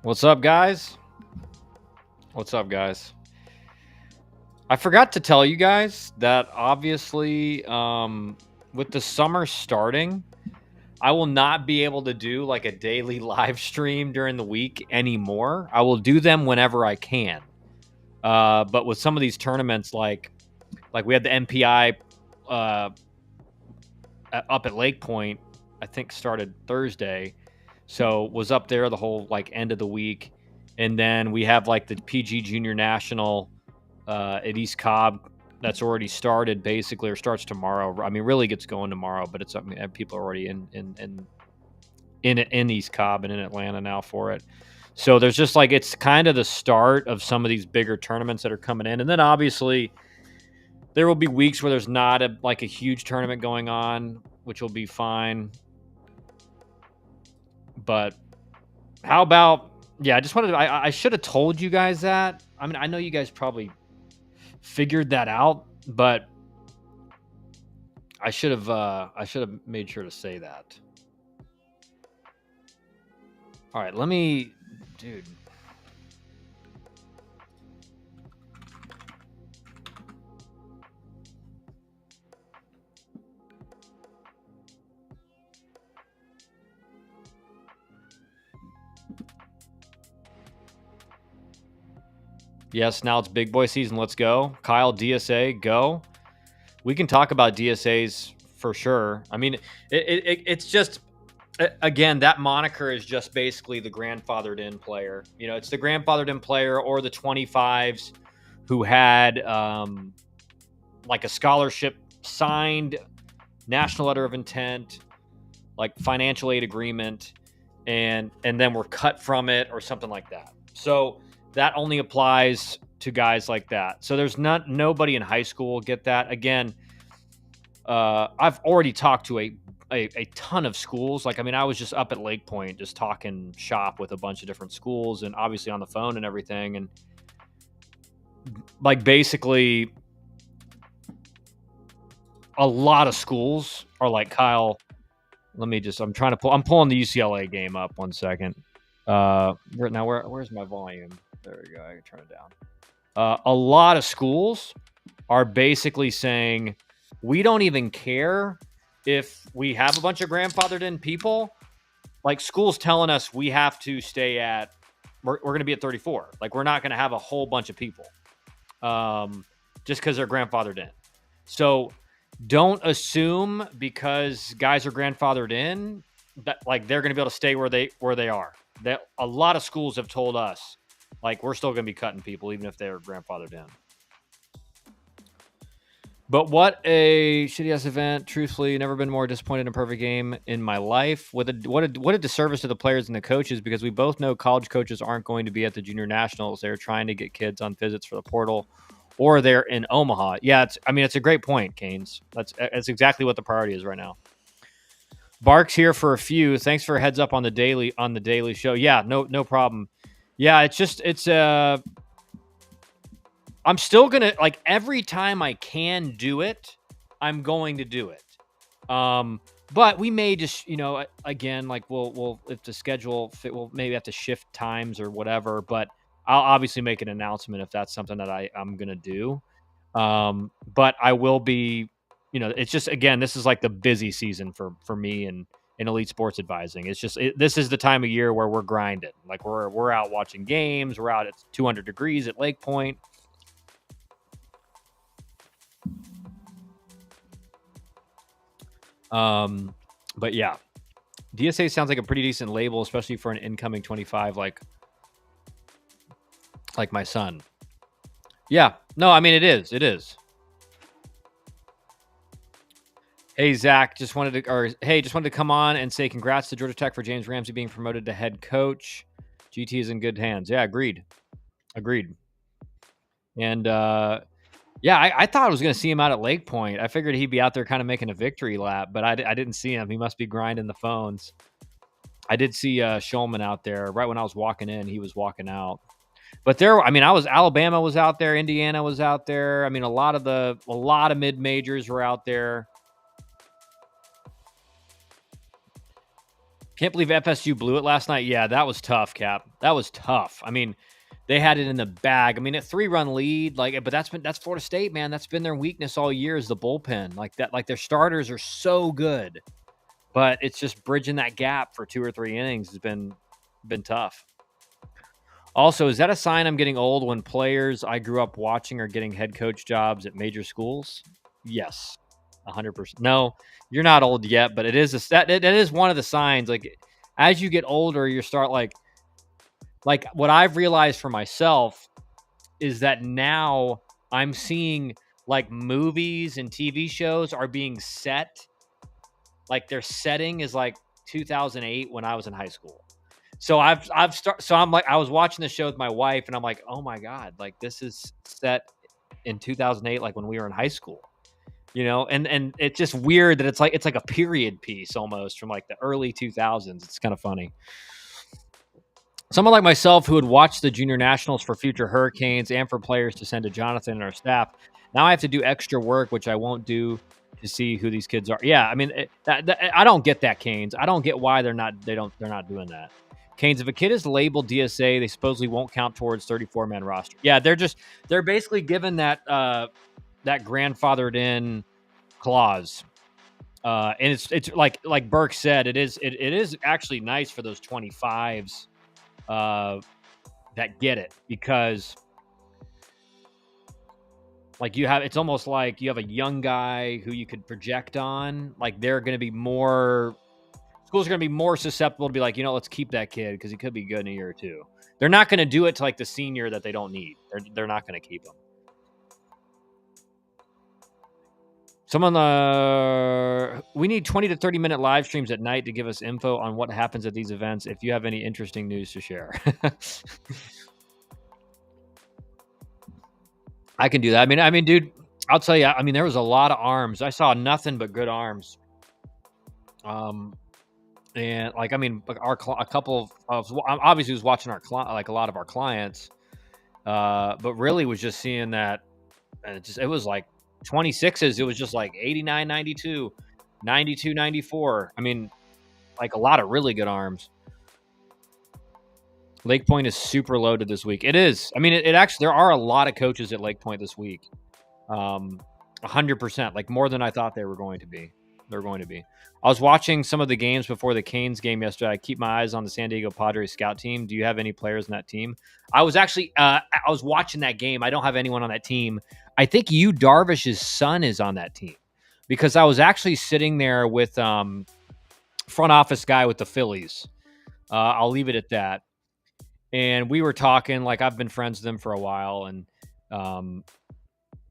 What's up, guys? What's up, guys? I forgot to tell you guys that obviously, with the summer starting, I will not be able to do like a daily live stream during the week anymore. I will do them whenever I can. But with some of these tournaments, like we had the MPI uh, up at Lake Point, I think started Thursday, so was up there the whole like end of the week, and then we have like the PG Junior National at East Cobb that's already started basically, or starts tomorrow. I mean, really gets going tomorrow, but it's people are already in East Cobb and in Atlanta now for it. So there's just like it's kind of the start of some of these bigger tournaments that are coming in, and then obviously there will be weeks where there's not a huge tournament going on, which will be fine. But how about yeah? I just wanted to, I should have told you guys that. I mean, I know you guys probably figured that out, but I should have made sure to say that. All right, let me, dude. Yes, now it's big boy season. Let's go, Kyle. DSA, go. We can talk about DSAs for sure. I mean, it's just again that moniker is just basically the grandfathered in player. You know, it's the grandfathered in player or the 25s who had like a scholarship signed, national letter of intent, like financial aid agreement, and then we're cut from it or something like that. So that only applies to guys like that. So there's nobody in high school will get that. Again, I've already talked to a ton of schools. Like, I mean, I was just up at Lake Point just talking shop with a bunch of different schools and obviously on the phone and everything. And like basically a lot of schools are like, Kyle, I'm pulling the UCLA game up 1 second. Where's my volume? There we go. I can turn it down. A lot of schools are basically saying, we don't even care if we have a bunch of grandfathered in people. Like, schools telling us we have to stay at, we're going to be at 34. Like, we're not going to have a whole bunch of people just because they're grandfathered in. So don't assume because guys are grandfathered in that like they're going to be able to stay where they are. That a lot of schools have told us like we're still going to be cutting people even if they're grandfathered in. But what a shitty ass event! Truthfully, never been more disappointed in a perfect game in my life. What a disservice to the players and the coaches, because we both know college coaches aren't going to be at the junior nationals. They're trying to get kids on visits for the portal, or they're in Omaha. Yeah, it's a great point, Canes. That's exactly what the priority is right now. Bark's here for a few. Thanks for a heads up on the daily show. Yeah, no problem. Yeah, I'm still gonna like every time I can do it, I'm going to do it. But we may just, again, like we'll if the schedule fit, we'll maybe have to shift times or whatever. But I'll obviously make an announcement if that's something that I'm gonna do. But I will be, it's just again, this is like the busy season for me and in elite sports advising. It's just this is the time of year where we're grinding. Like we're out watching games. We're out at 200 degrees at Lake Point. But yeah, DSA sounds like a pretty decent label, especially for an incoming 25 like my son. Yeah, no, I mean it is. Hey Zach, just wanted to come on and say congrats to Georgia Tech for James Ramsey being promoted to head coach. GT is in good hands. Yeah, agreed. And yeah, I thought I was going to see him out at Lake Point. I figured he'd be out there kind of making a victory lap, but I didn't see him. He must be grinding the phones. I did see Shulman out there right when I was walking in. He was walking out. But Alabama was out there, Indiana was out there. I mean, a lot of mid majors were out there. Can't believe FSU blew it last night. Yeah, that was tough, Cap. That was tough. I mean, they had it in the bag. I mean, a 3-run lead, like, but that's Florida State, man. That's been their weakness all year is the bullpen. Like that, like their starters are so good, but it's just bridging that gap for 2 or 3 innings has been tough. Also, is that a sign I'm getting old when players I grew up watching are getting head coach jobs at major schools? Yes, 100%. No, you're not old yet, but it is one of the signs. Like as you get older, you start like what I've realized for myself is that now I'm seeing like movies and TV shows are being set like their setting is like 2008 when I was in high school. So I'm like I was watching the show with my wife and I'm like, "Oh my god, like this is set in 2008 like when we were in high school." You know, and it's just weird that it's like a period piece almost from like the early 2000s. It's kind of funny. Someone like myself who would watch the junior nationals for future Hurricanes and for players to send to Jonathan and our staff, now I have to do extra work, which I won't do to see who these kids are. Yeah, I mean, I don't get that, Canes. I don't get why they're not doing that. Canes, if a kid is labeled DSA, they supposedly won't count towards 34-man roster. Yeah, they're basically given that that grandfathered in clause. And it's like Burke said, it is actually nice for those 25s that get it, because like it's almost like you have a young guy who you could project on. Like they're going to be schools are going to be more susceptible to be like, let's keep that kid because he could be good in a year or two. They're not going to do it to like the senior that they don't need. They're not going to keep him. We need 20 to 30 minute live streams at night to give us info on what happens at these events. If you have any interesting news to share. I can do that. I mean, dude, I'll tell you, I mean, there was a lot of arms. I saw nothing but good arms. And like, I mean, a couple of obviously was watching like a lot of our clients, but really was just seeing that, and it was like 26s. It was just like 89, 92, 92, 94. I mean, like a lot of really good arms. Lake Point is super loaded this week. It is. I mean, it actually, there are a lot of coaches at Lake Point this week. 100%, like more than I thought they were going to be. They're going to be. I was watching some of the games before the Canes game yesterday. I keep my eyes on the San Diego Padres scout team. Do you have any players in that team? I was actually, I was watching that game. I don't have anyone on that team. I think Yu Darvish's son is on that team, because I was actually sitting there with front office guy with the Phillies. I'll leave it at that. And we were talking, like I've been friends with them for a while, and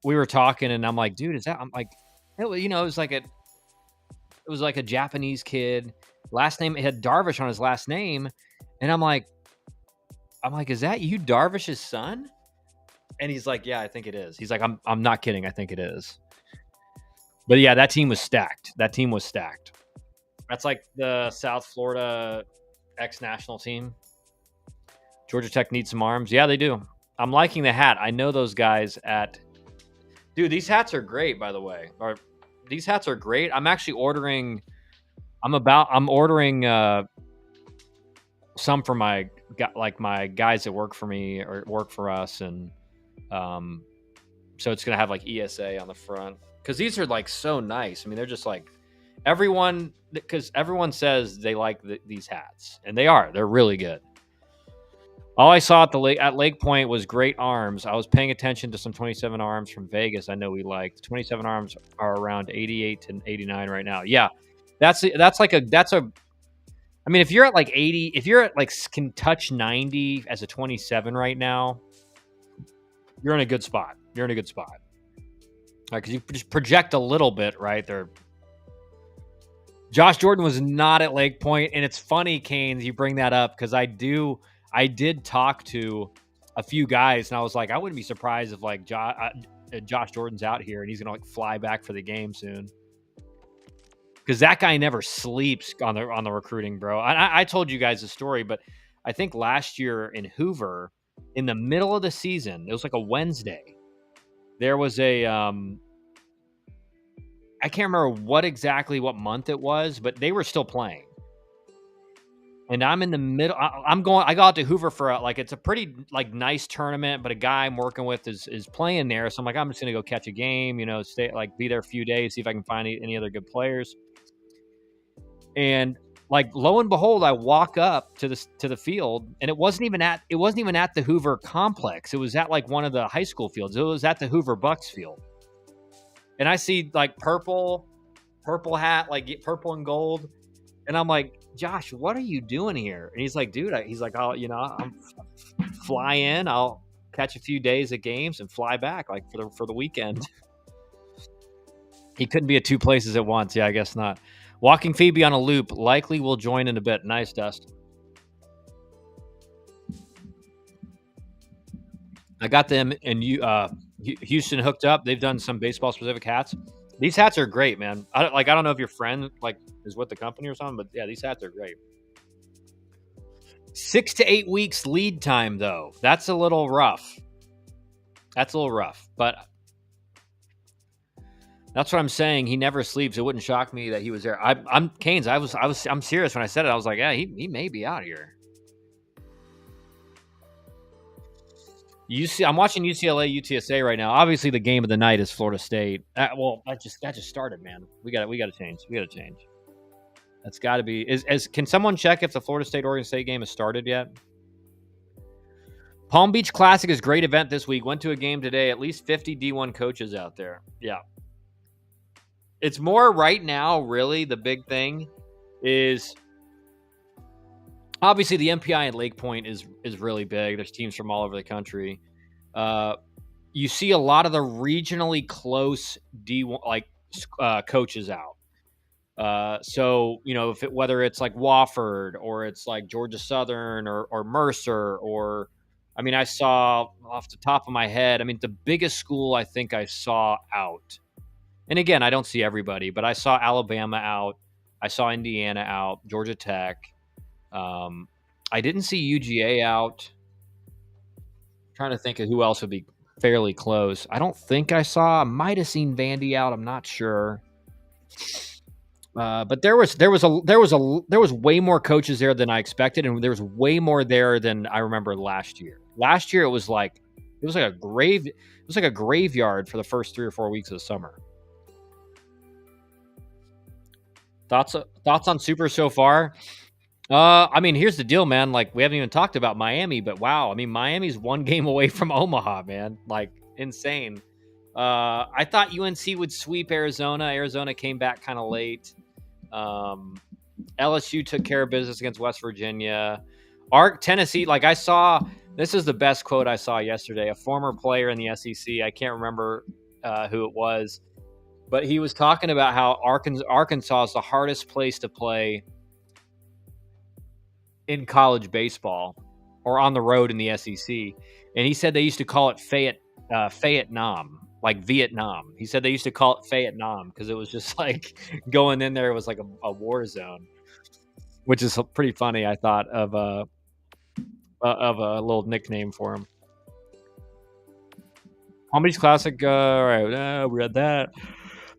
we were talking, and I'm like, dude, is that? I'm like, it was like a Japanese kid. Last name, it had Darvish on his last name, and I'm like, is that Yu Darvish's son? And he's like, yeah, I think it is. He's like, I'm not kidding, I think it is. But yeah, that team was stacked. That's like the South Florida ex-national team. Georgia Tech needs some arms. Yeah, they do. I'm liking the hat. I know those guys at... Dude, these hats are great, by the way. These hats are great. I'm actually ordering... I'm ordering some for my guys that work for me or work for us, and so it's gonna have like ESA on the front, because these are like so nice. I mean, they're just like everyone says they like these hats, and they're really good. All I saw at Lake Point was great arms. I was paying attention to some 27 arms from Vegas. I know we liked 27 arms are around 88 to 89 right now. Yeah, that's a. I mean, if you're at like 80, if you're at like can touch 90 as a 27 right now, you're in a good spot. All right, because you just project a little bit, right there. Josh Jordan was not at Lake Point, and it's funny, Canes, you bring that up, because I did talk to a few guys, and I was like, I wouldn't be surprised if like Josh Jordan's out here and he's gonna like fly back for the game soon, because that guy never sleeps on the recruiting, bro. I told you guys the story, but I think last year in Hoover, in the middle of the season, it was like a Wednesday. There was a I can't remember what month it was, but they were still playing. and I'm in the middle. I go out to Hoover for like it's a pretty like nice tournament, but a guy I'm working with is playing there, so I'm like I'm just gonna go catch a game, stay like be there a few days, see if I can find any other good players. And like lo and behold, I walk up to the field, and it wasn't even at the Hoover complex. It was at like one of the high school fields. It was at the Hoover Bucks field, and I see like purple hat, like purple and gold. And I'm like, Josh, what are you doing here? And he's like, dude, he's like, I'm fly in. I'll catch a few days of games and fly back like for the weekend. He couldn't be at two places at once. Yeah, I guess not. Walking Phoebe on a loop. Likely will join in a bit. Nice, Dust. I got them and Houston hooked up. They've done some baseball specific hats. These hats are great, man. I don't know if your friend like is with the company or something, but yeah, these hats are great. 6 to 8 weeks lead time, though. That's a little rough. But that's what I'm saying. He never sleeps. It wouldn't shock me that he was there. I'm Canes. I'm serious when I said it. I was like, yeah, he may be out here. I'm watching UCLA UTSA right now. Obviously, the game of the night is Florida State. That just started, man. We got to change. That's got to be. Can someone check if the Florida State Oregon State game has started yet? Palm Beach Classic is a great event this week. Went to a game today. At least 50 D1 coaches out there. Yeah. It's more right now, really, the big thing is obviously the MPI at Lake Point is really big. There's teams from all over the country. You see a lot of the regionally close D1 coaches out. So whether it's like Wofford or it's like Georgia Southern or Mercer or I saw off the top of my head. The biggest school I think I saw out. And again, I don't see everybody, but I saw Alabama out. I saw Indiana out, Georgia Tech. I didn't see UGA out. I'm trying to think of who else would be fairly close. I don't think I might have seen Vandy out. I'm not sure. But there was way more coaches there than I expected, and there was way more there than I remember last year. Last year it was like a graveyard for the first 3 or 4 weeks of the summer. Thoughts on Super so far? Here's the deal, man. Like, we haven't even talked about Miami, but wow. Miami's one game away from Omaha, man. Like, insane. I thought UNC would sweep Arizona. Arizona came back kind of late. LSU took care of business against West Virginia. Tennessee, this is the best quote I saw yesterday. A former player in the SEC, I can't remember who it was, but he was talking about how Arkansas is the hardest place to play in college baseball or on the road in the SEC. And he said they used to call it Vietnam, like Vietnam. He said they used to call it Vietnam because it was just like going in there was like a war zone, which is pretty funny. I thought of a little nickname for him. Palm Beach Classic. All right, we read that.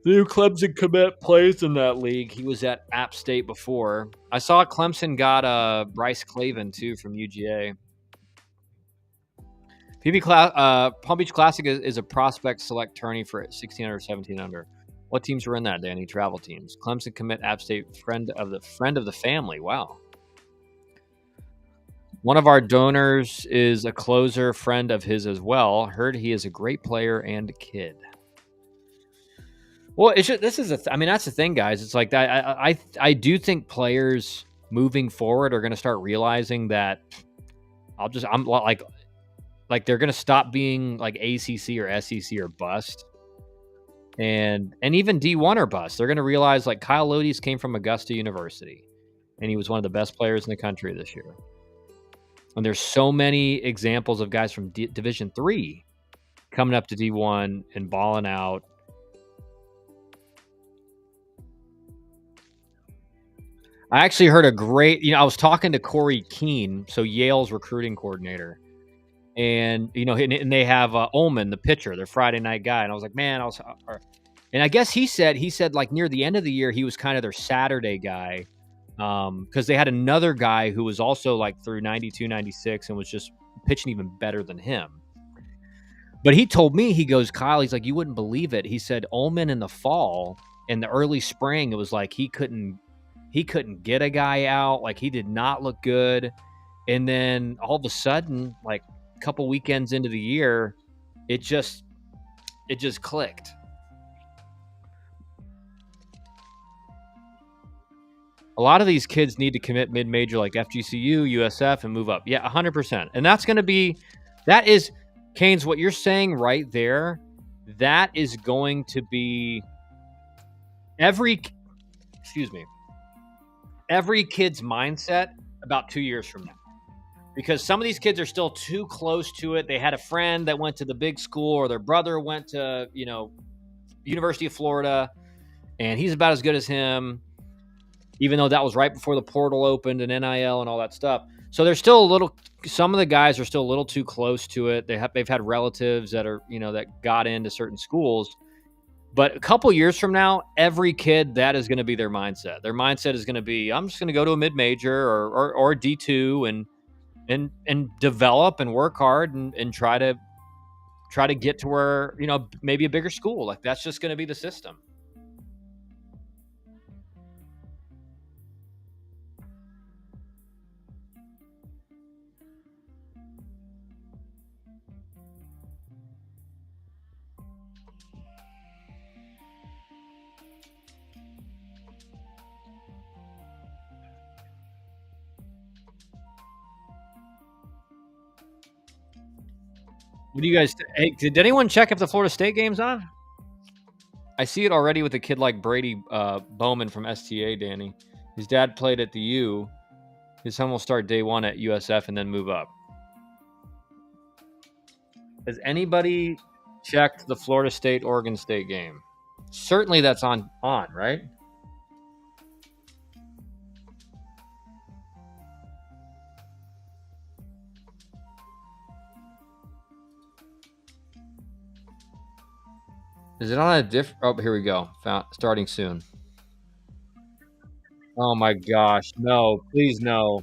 The new Clemson commit plays in that league. He was at App State before. I saw Clemson got Bryce Clavin too from UGA. Palm Beach Classic is a prospect select tourney for 16 under, 17 under. What teams were in that, Danny? Travel teams. Clemson commit App State friend of the family. Wow. One of our donors is a closer friend of his as well. Heard he is a great player and kid. Well, that's the thing, guys. It's like that. I do think players moving forward are going to start realizing that I'm like they're going to stop being like ACC or SEC or bust, and even D1 or bust. They're going to realize like Kyle Lodies came from Augusta University, and he was one of the best players in the country this year. And there's so many examples of guys from Division III coming up to D1 and balling out. I actually heard I was talking to Corey Keene, so Yale's recruiting coordinator. And, and they have Ullman, the pitcher, their Friday night guy. And I was like, man, and I guess he said like near the end of the year, he was kind of their Saturday guy. because they had another guy who was also like through 92, 96 and was just pitching even better than him. But he told me, he goes, Kyle, he's like, you wouldn't believe it. He said Ullman in the fall, in the early spring, it was like he couldn't get a guy out. Like he did not look good. And then all of a sudden, like a couple weekends into the year, it just clicked. A lot of these kids need to commit mid-major like FGCU, USF, and move up. Yeah, 100%. And that's going to be, that is, Canes, what you're saying right there, that is going to be every kid's mindset about 2 years from now. Because some of these kids are still too close to it. They had a friend that went to the big school, or their brother went to, University of Florida, and he's about as good as him, even though that was right before the portal opened and NIL and all that stuff. So they're still some of the guys are still a little too close to it. They've had relatives that are, that got into certain schools. But a couple years from now, every kid, that is going to be their mindset. Their mindset is going to be, I'm just going to go to a mid-major or D2 and develop and work hard and try to get to where, maybe a bigger school. Like that's just going to be the system. What do you guys? Hey, did anyone check if the Florida State game's on? I see it already with a kid like Brady Bowman from STA. Danny, his dad played at the U. His son will start day one at USF and then move up. Has anybody checked the Florida State Oregon State game? Certainly, that's on, right? Is it on a different? Oh, here we go. Starting soon. Oh my gosh. No, please no.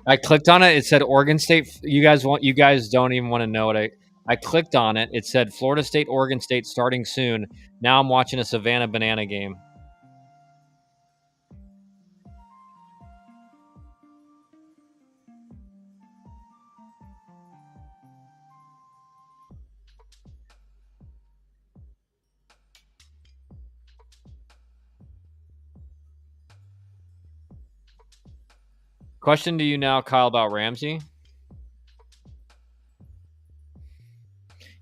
I clicked on it. It said Oregon State. You guys don't even want to know what I clicked on it. It said Florida State, Oregon State starting soon. Now I'm watching a Savannah Banana game. Question to you now, Kyle, about Ramsey.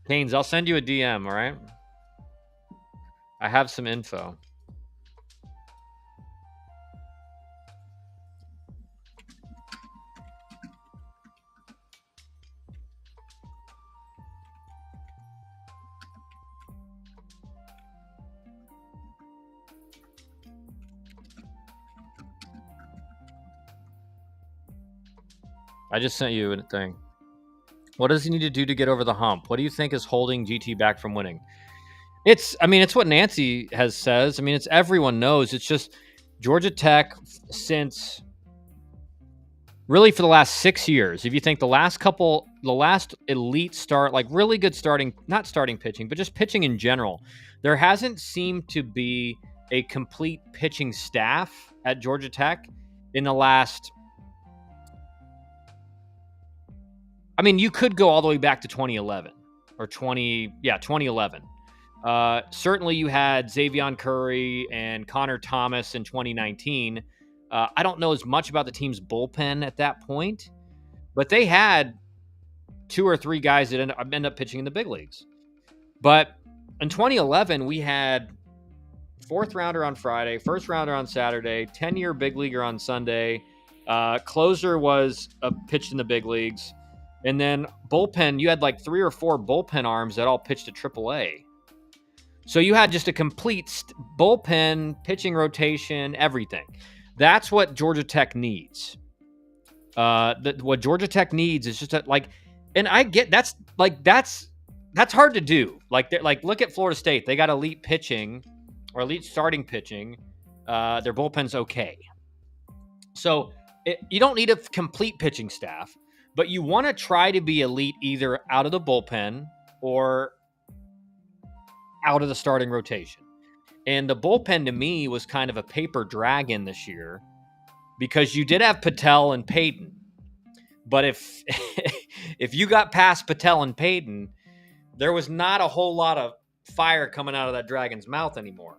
Canes, I'll send you a DM, all right? I have some info. I just sent you a thing. What does he need to do to get over the hump? What do you think is holding GT back from winning? It's what Nancy says. It's everyone knows. It's just Georgia Tech since really for the last 6 years. If you think the last elite start, like really good not starting pitching, but just pitching in general, there hasn't seemed to be a complete pitching staff at Georgia Tech in the last. You could go all the way back to 2011 or 2011. Certainly you had Xavion Curry and Connor Thomas in 2019. I don't know as much about the team's bullpen at that point, but they had 2 or 3 guys that end up pitching in the big leagues. But in 2011, we had 4th rounder on Friday, 1st rounder on Saturday, 10-year big leaguer on Sunday. Closer was pitched in the big leagues. And then bullpen, you had like 3 or 4 bullpen arms that all pitched to AAA. So you had just a complete bullpen, pitching rotation, everything. That's what Georgia Tech needs. What Georgia Tech needs is just and I get that's That's hard to do. Like look at Florida State. They got elite pitching or elite starting pitching. Their bullpen's okay. So you don't need a complete pitching staff, but you want to try to be elite either out of the bullpen or out of the starting rotation. And the bullpen to me was kind of a paper dragon this year because you did have Patel and Payton. But if if you got past Patel and Payton, there was not a whole lot of fire coming out of that dragon's mouth anymore.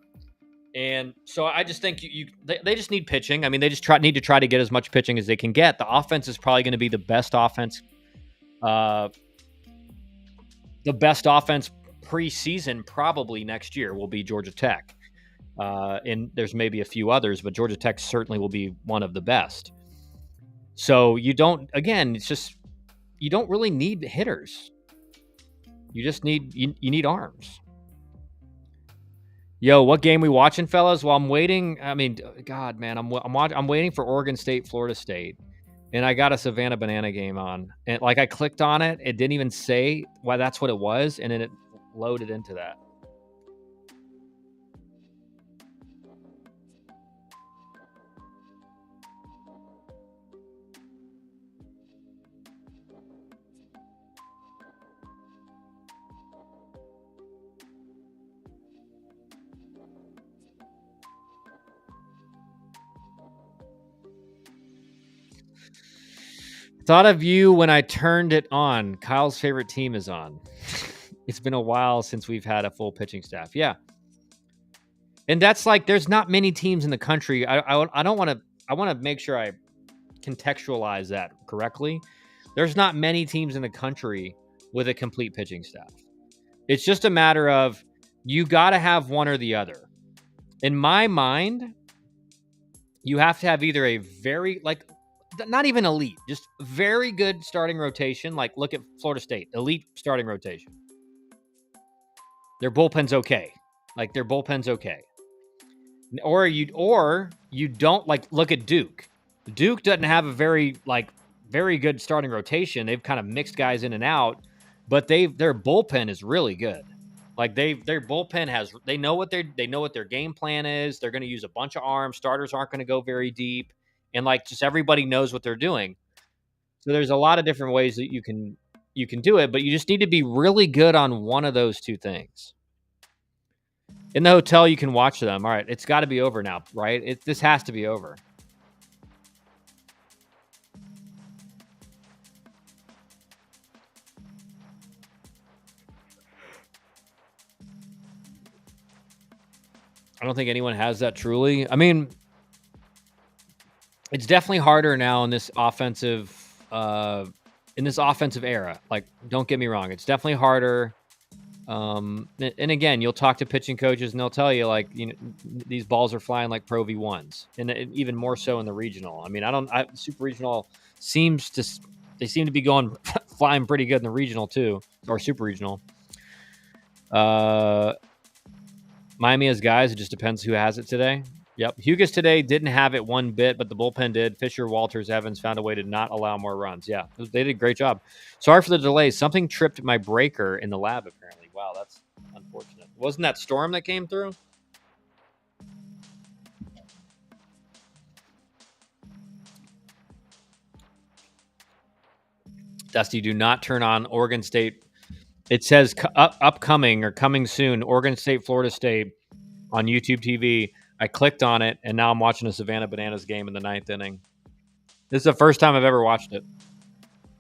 And so I just think they just need pitching. I mean, they just need to try to get as much pitching as they can get. The offense is probably going to be the best offense preseason probably next year will be Georgia Tech. And there's maybe a few others, but Georgia Tech certainly will be one of the best. So you don't really need hitters. You just need you need arms. Yo, what game we watching, fellas? Well, I'm waiting. I mean, God, man, I'm waiting for Oregon State, Florida State, and I got a Savannah Banana game on, and like I clicked on it, it didn't even say why that's what it was, and then it loaded into that. Thought of you when I turned it on. Kyle's favorite team is on. It's been a while since we've had a full pitching staff. Yeah. And that's like, there's not many teams in the country. I don't want to, I want to make sure I contextualize that correctly. There's not many teams in the country with a complete pitching staff. It's just a matter of you got to have one or the other. In my mind, you have to have either a very, like, not even elite, just very good starting rotation. Like, look at Florida State, elite starting rotation. Their bullpen's okay. Like, their bullpen's okay. Or you don't, like, look at Duke. Duke doesn't have a very good starting rotation. They've kind of mixed guys in and out, but their bullpen is really good. Like their bullpen has, they know what their game plan is. They're going to use a bunch of arms. Starters aren't going to go very deep, and like just everybody knows what they're doing. So there's a lot of different ways that you can do it, but you just need to be really good on one of those two things. In the hotel, you can watch them. All right, it's got to be over now, right? This has to be over. I don't think anyone has that truly. I mean, it's definitely harder now in this offensive era. Like, don't get me wrong, it's definitely harder. And again, you'll talk to pitching coaches and they'll tell you, like, you know, these balls are flying like Pro V1s, and even more so in the regional. I mean, Super Regional seem to be going flying pretty good in the regional too, or Super Regional. Miami has guys. It just depends who has it today. Yep. Hugas today didn't have it one bit, but the bullpen did. Fisher, Walters, Evans found a way to not allow more runs. Yeah, they did a great job. Sorry for the delay. Something tripped my breaker in the lab, apparently. Wow, that's unfortunate. Wasn't that storm that came through? Dusty, do not turn on Oregon State. It says upcoming or coming soon, Oregon State, Florida State on YouTube TV. I clicked on it, and now I'm watching a Savannah Bananas game in the 9th inning. This is the first time I've ever watched it,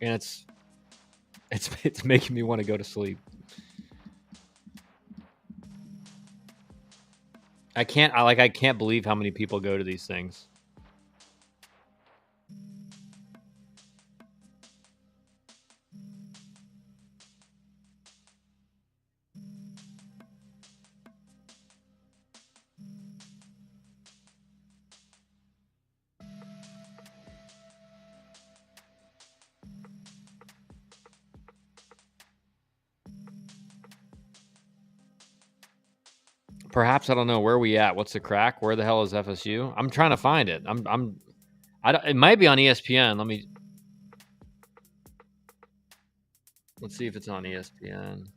and it's making me want to go to sleep. I can't believe how many people go to these things. Perhaps, I don't know, where are we at? What's the crack? Where the hell is FSU? I'm trying to find it. It might be on ESPN. Let's see if it's on ESPN.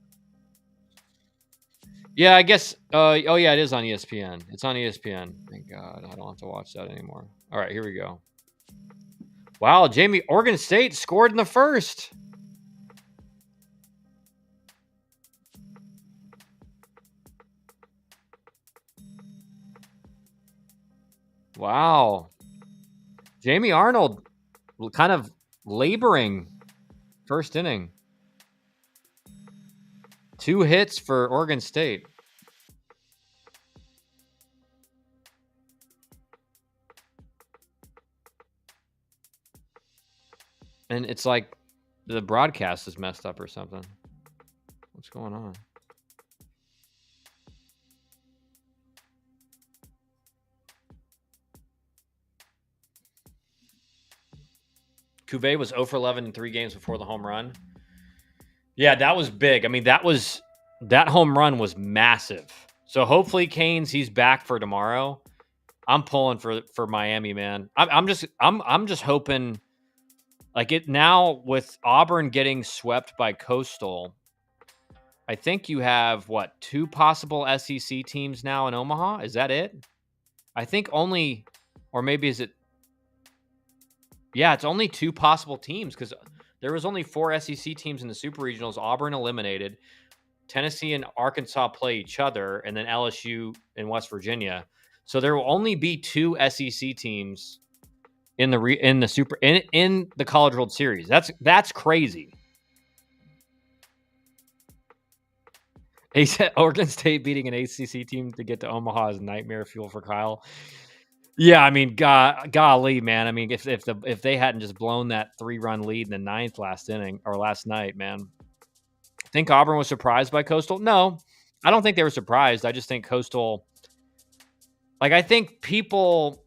Yeah, I guess. Oh yeah, it is on ESPN. It's on ESPN. Thank God, I don't have to watch that anymore. All right, here we go. Wow, Jamie, Oregon State scored in the first. Wow, Jamie Arnold, kind of laboring first inning. 2 hits for Oregon State. And it's like the broadcast is messed up or something. What's going on? Cuvée was 0 for 11 in 3 games before the home run. Yeah, that was big. I mean, that home run was massive. So hopefully Canes, he's back for tomorrow. I'm pulling for Miami, man. I'm just hoping, like, it now with Auburn getting swept by Coastal. I think you have what, 2 possible SEC teams now in Omaha? Is that it? I think only, or maybe is it? Yeah, it's only 2 possible teams because there was only 4 SEC teams in the Super Regionals. Auburn eliminated. Tennessee and Arkansas play each other, and then LSU and West Virginia. So there will only be 2 SEC teams in the College World Series. That's crazy. He said Oregon State beating an ACC team to get to Omaha is nightmare fuel for Kyle. Yeah, I mean, golly, man. I mean, if they hadn't just blown that 3-run lead in the 9th last night, man. Think Auburn was surprised by Coastal? No, I don't think they were surprised. I just think Coastal, like, I think people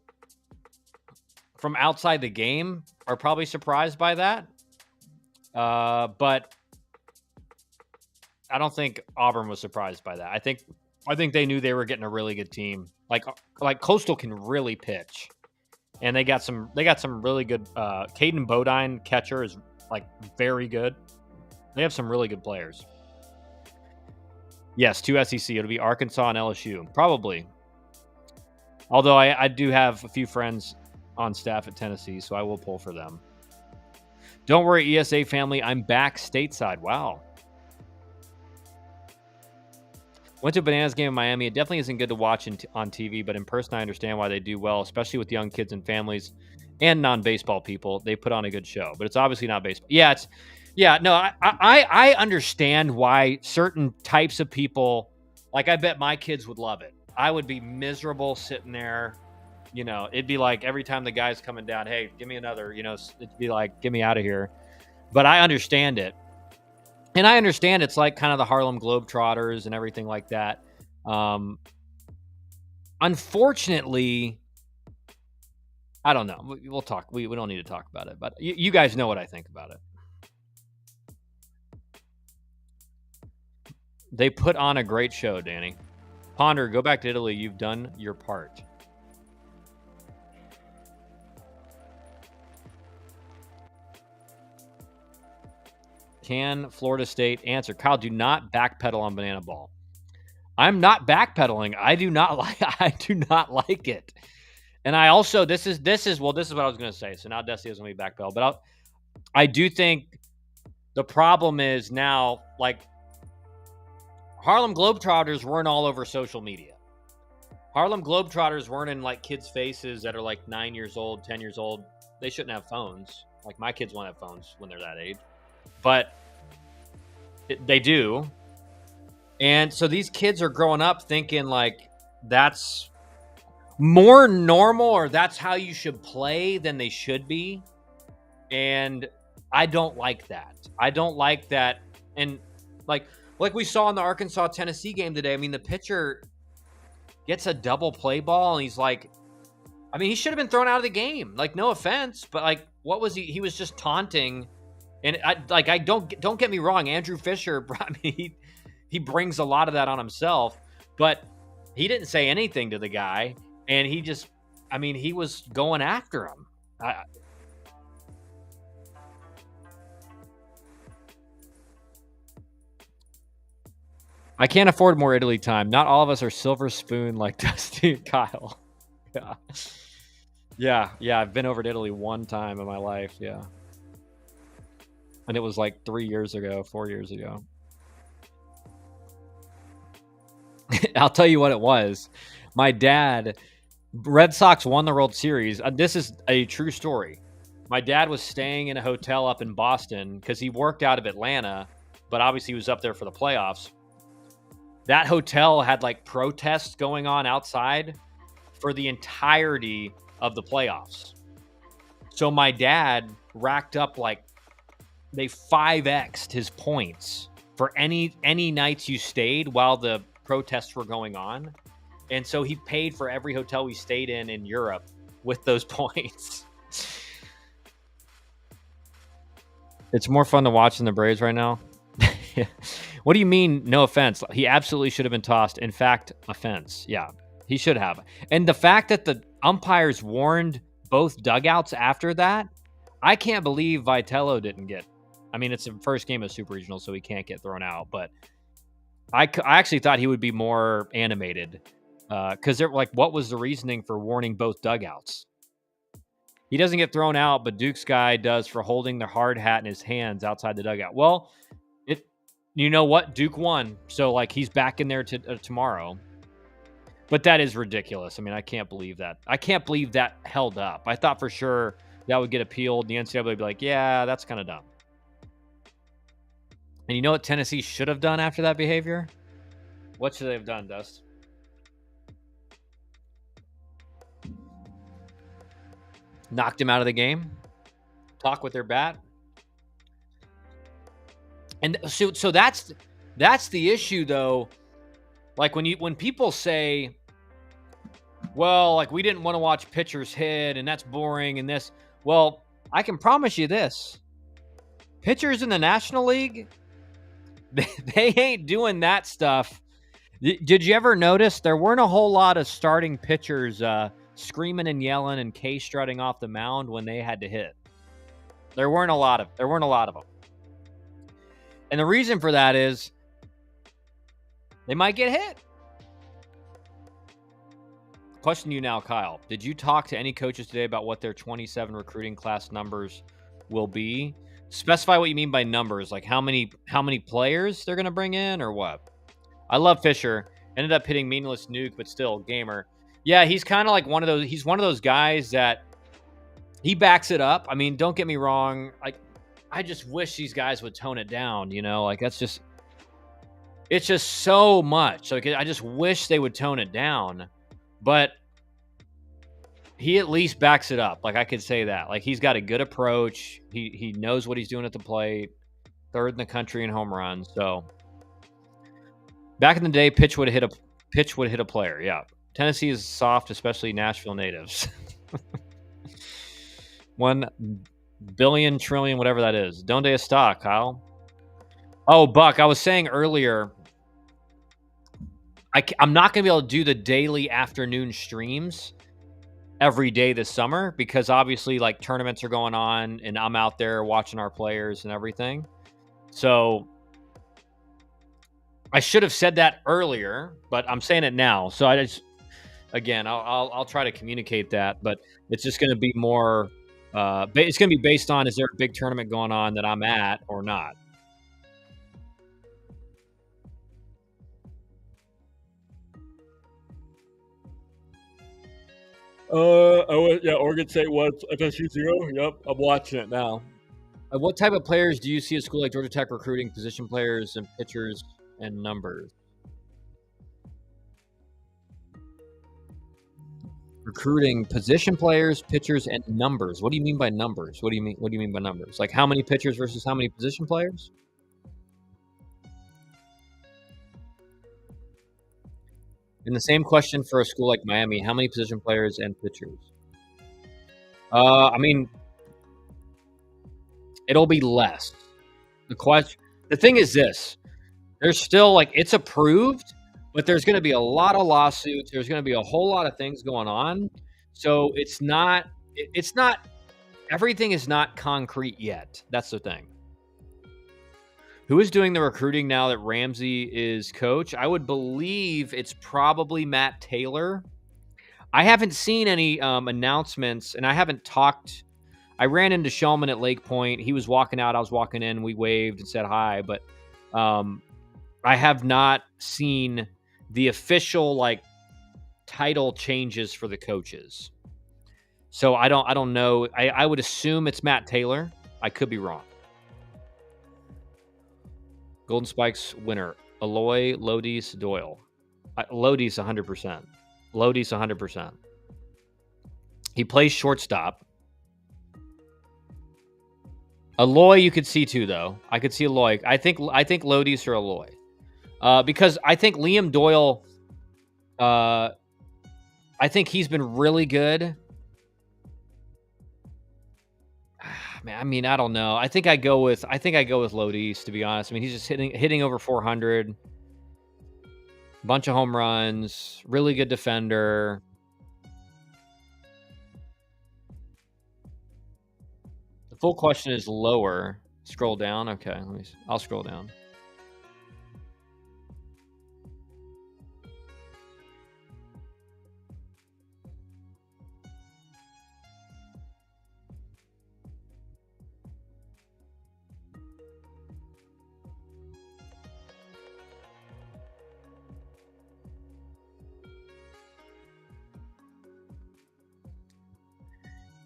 from outside the game are probably surprised by that. But I don't think Auburn was surprised by that. I think they knew they were getting a really good team. Like Coastal can really pitch, and they got some really good. Caden Bodine, catcher, is like very good. They have some really good players. Yes, 2 SEC. It'll be Arkansas and LSU, probably. Although I do have a few friends on staff at Tennessee, so I will pull for them. Don't worry, ESA family. I'm back stateside. Wow. Went to a Bananas game in Miami. It definitely isn't good to watch on TV, but in person, I understand why they do well, especially with young kids and families and non-baseball people. They put on a good show, but it's obviously not baseball. No, I understand why certain types of people, like, I bet my kids would love it. I would be miserable sitting there. You know, it'd be like every time the guy's coming down, hey, give me another, it'd be like, get me out of here. But I understand it. And I understand it's like kind of the Harlem Globetrotters and everything like that. Unfortunately, I don't know. We'll talk. We don't need to talk about it, but you guys know what I think about it. They put on a great show, Danny. Ponder, go back to Italy. You've done your part. Can Florida State answer? Kyle, do not backpedal on Banana Ball. I'm not backpedaling. I do not like it. And I also this is what I was going to say. So now Desi is going to be backpedal, but I do think the problem is now, like, Harlem Globetrotters weren't all over social media. Harlem Globetrotters weren't in like kids' faces that are like 9 years old, 10 years old. They shouldn't have phones. Like, my kids won't have phones when they're that age. But they do. And so these kids are growing up thinking like that's more normal, or that's how you should play than they should be. And I don't like that. I don't like that. And like we saw in the Arkansas Tennessee game today, I mean, the pitcher gets a double play ball and he's like, I mean, he should have been thrown out of the game. Like, no offense, but like, what was he? He was just taunting. And I don't get me wrong, Andrew Fisher, I mean, he brings a lot of that on himself, but he didn't say anything to the guy, and he just, I mean, he was going after him. I can't afford more Italy time. Not all of us are silver spoon like Dusty and Kyle. Yeah. Yeah. I've been over to Italy one time in my life. Yeah. And it was like 3 years ago, 4 years ago. I'll tell you what it was. My dad, Red Sox won the World Series. This is a true story. My dad was staying in a hotel up in Boston because he worked out of Atlanta, but obviously he was up there for the playoffs. That hotel had like protests going on outside for the entirety of the playoffs. So my dad racked up like they 5x'd his points for any nights you stayed while the protests were going on. And so he paid for every hotel we stayed in Europe with those points. It's more fun to watch than the Braves right now. What do you mean, no offense? He absolutely should have been tossed. In fact, offense. Yeah, he should have. And the fact that the umpires warned both dugouts after that, I can't believe Vitello didn't get. I mean, it's the first game of Super Regional, so he can't get thrown out. But I actually thought he would be more animated because they're like, what was the reasoning for warning both dugouts? He doesn't get thrown out, but Duke's guy does for holding the hard hat in his hands outside the dugout. Well, you know what? Duke won, so like he's back in there tomorrow. But that is ridiculous. I mean, I can't believe that. I can't believe that held up. I thought for sure that would get appealed. The NCAA would be like, yeah, that's kind of dumb. And you know what Tennessee should have done after that behavior? What should they have done, Dust? Knocked him out of the game? Talk with their bat? And so that's the issue, though. Like when people say, well, like we didn't want to watch pitchers hit and that's boring and this. Well, I can promise you this. Pitchers in the National League, they ain't doing that stuff. Did you ever notice there weren't a whole lot of starting pitchers screaming and yelling and K-strutting off the mound when they had to hit? There weren't a lot of them. And the reason for that is they might get hit. Question you now, Kyle. Did you talk to any coaches today about what their 27 recruiting class numbers will be? Specify what you mean by numbers, like how many players they're going to bring in or what? I love Fisher. Ended up hitting meaningless nuke, but still gamer. Yeah, he's kind of like one of those. He's one of those guys that he backs it up. I mean, don't get me wrong. Like, I just wish these guys would tone it down. You know, like it's just so much. Like, I just wish they would tone it down. But he at least backs it up. Like, I could say that. Like, he's got a good approach. He knows what he's doing at the plate. Third in the country in home runs. So back in the day, pitch would hit a player. Yeah. Tennessee is soft, especially Nashville natives. 1 billion, trillion, whatever that is. Donde está, Kyle? Oh, Buck, I was saying earlier, I'm not going to be able to do the daily afternoon streams every day this summer because obviously like tournaments are going on and I'm out there watching our players and everything. So I should have said that earlier, but I'm saying it now. So I just, again, I'll try to communicate that, but it's just going to be more, it's going to be based on, is there a big tournament going on that I'm at or not? Oregon State was FSU 0. Yep, I'm watching it now. What type of players do you see at school like Georgia Tech recruiting? Position players and pitchers and numbers. Recruiting position players, pitchers, and numbers. What do you mean by numbers? What do you mean by numbers? Like how many pitchers versus how many position players? And the same question for a school like Miami: how many position players and pitchers? I mean, it'll be less. The thing is this: there's still like it's approved, but there's going to be a lot of lawsuits. There's going to be a whole lot of things going on. So it's not. Everything is not concrete yet. That's the thing. Who is doing the recruiting now that Ramsey is coach? I would believe it's probably Matt Taylor. I haven't seen any announcements, and I haven't talked. I ran into Shulman at Lake Point. He was walking out. I was walking in. We waved and said hi, but I have not seen the official title changes for the coaches. So I don't know. I would assume it's Matt Taylor. I could be wrong. Golden Spikes winner, Eloy Lodis Doyle. Lodis 100%. Lodis 100%. He plays shortstop. Eloy you could see too, though. I could see Eloy. I think Lodis or Eloy. Because I think Liam Doyle, I think he's been really good. Man, I mean, I don't know. I think I go with Lodis, to be honest. I mean, he's just hitting over 400, bunch of home runs, really good defender. The full question is lower. Scroll down. Okay, I'll scroll down.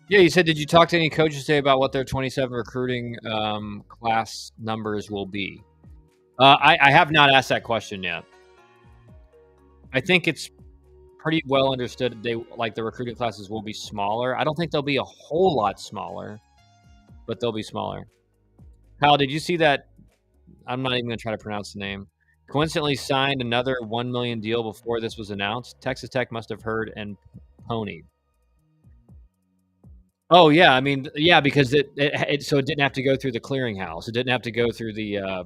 Yeah, you said, did you talk to any coaches today about what their 27 recruiting class numbers will be? I have not asked that question yet. I think it's pretty well understood the recruiting classes will be smaller. I don't think they'll be a whole lot smaller, but they'll be smaller. Kyle, did you see that? I'm not even going to try to pronounce the name. Coincidentally signed another $1 million deal before this was announced. Texas Tech must have heard and ponied. Oh yeah, I mean, yeah, because it didn't have to go through the clearinghouse. It didn't have to go through the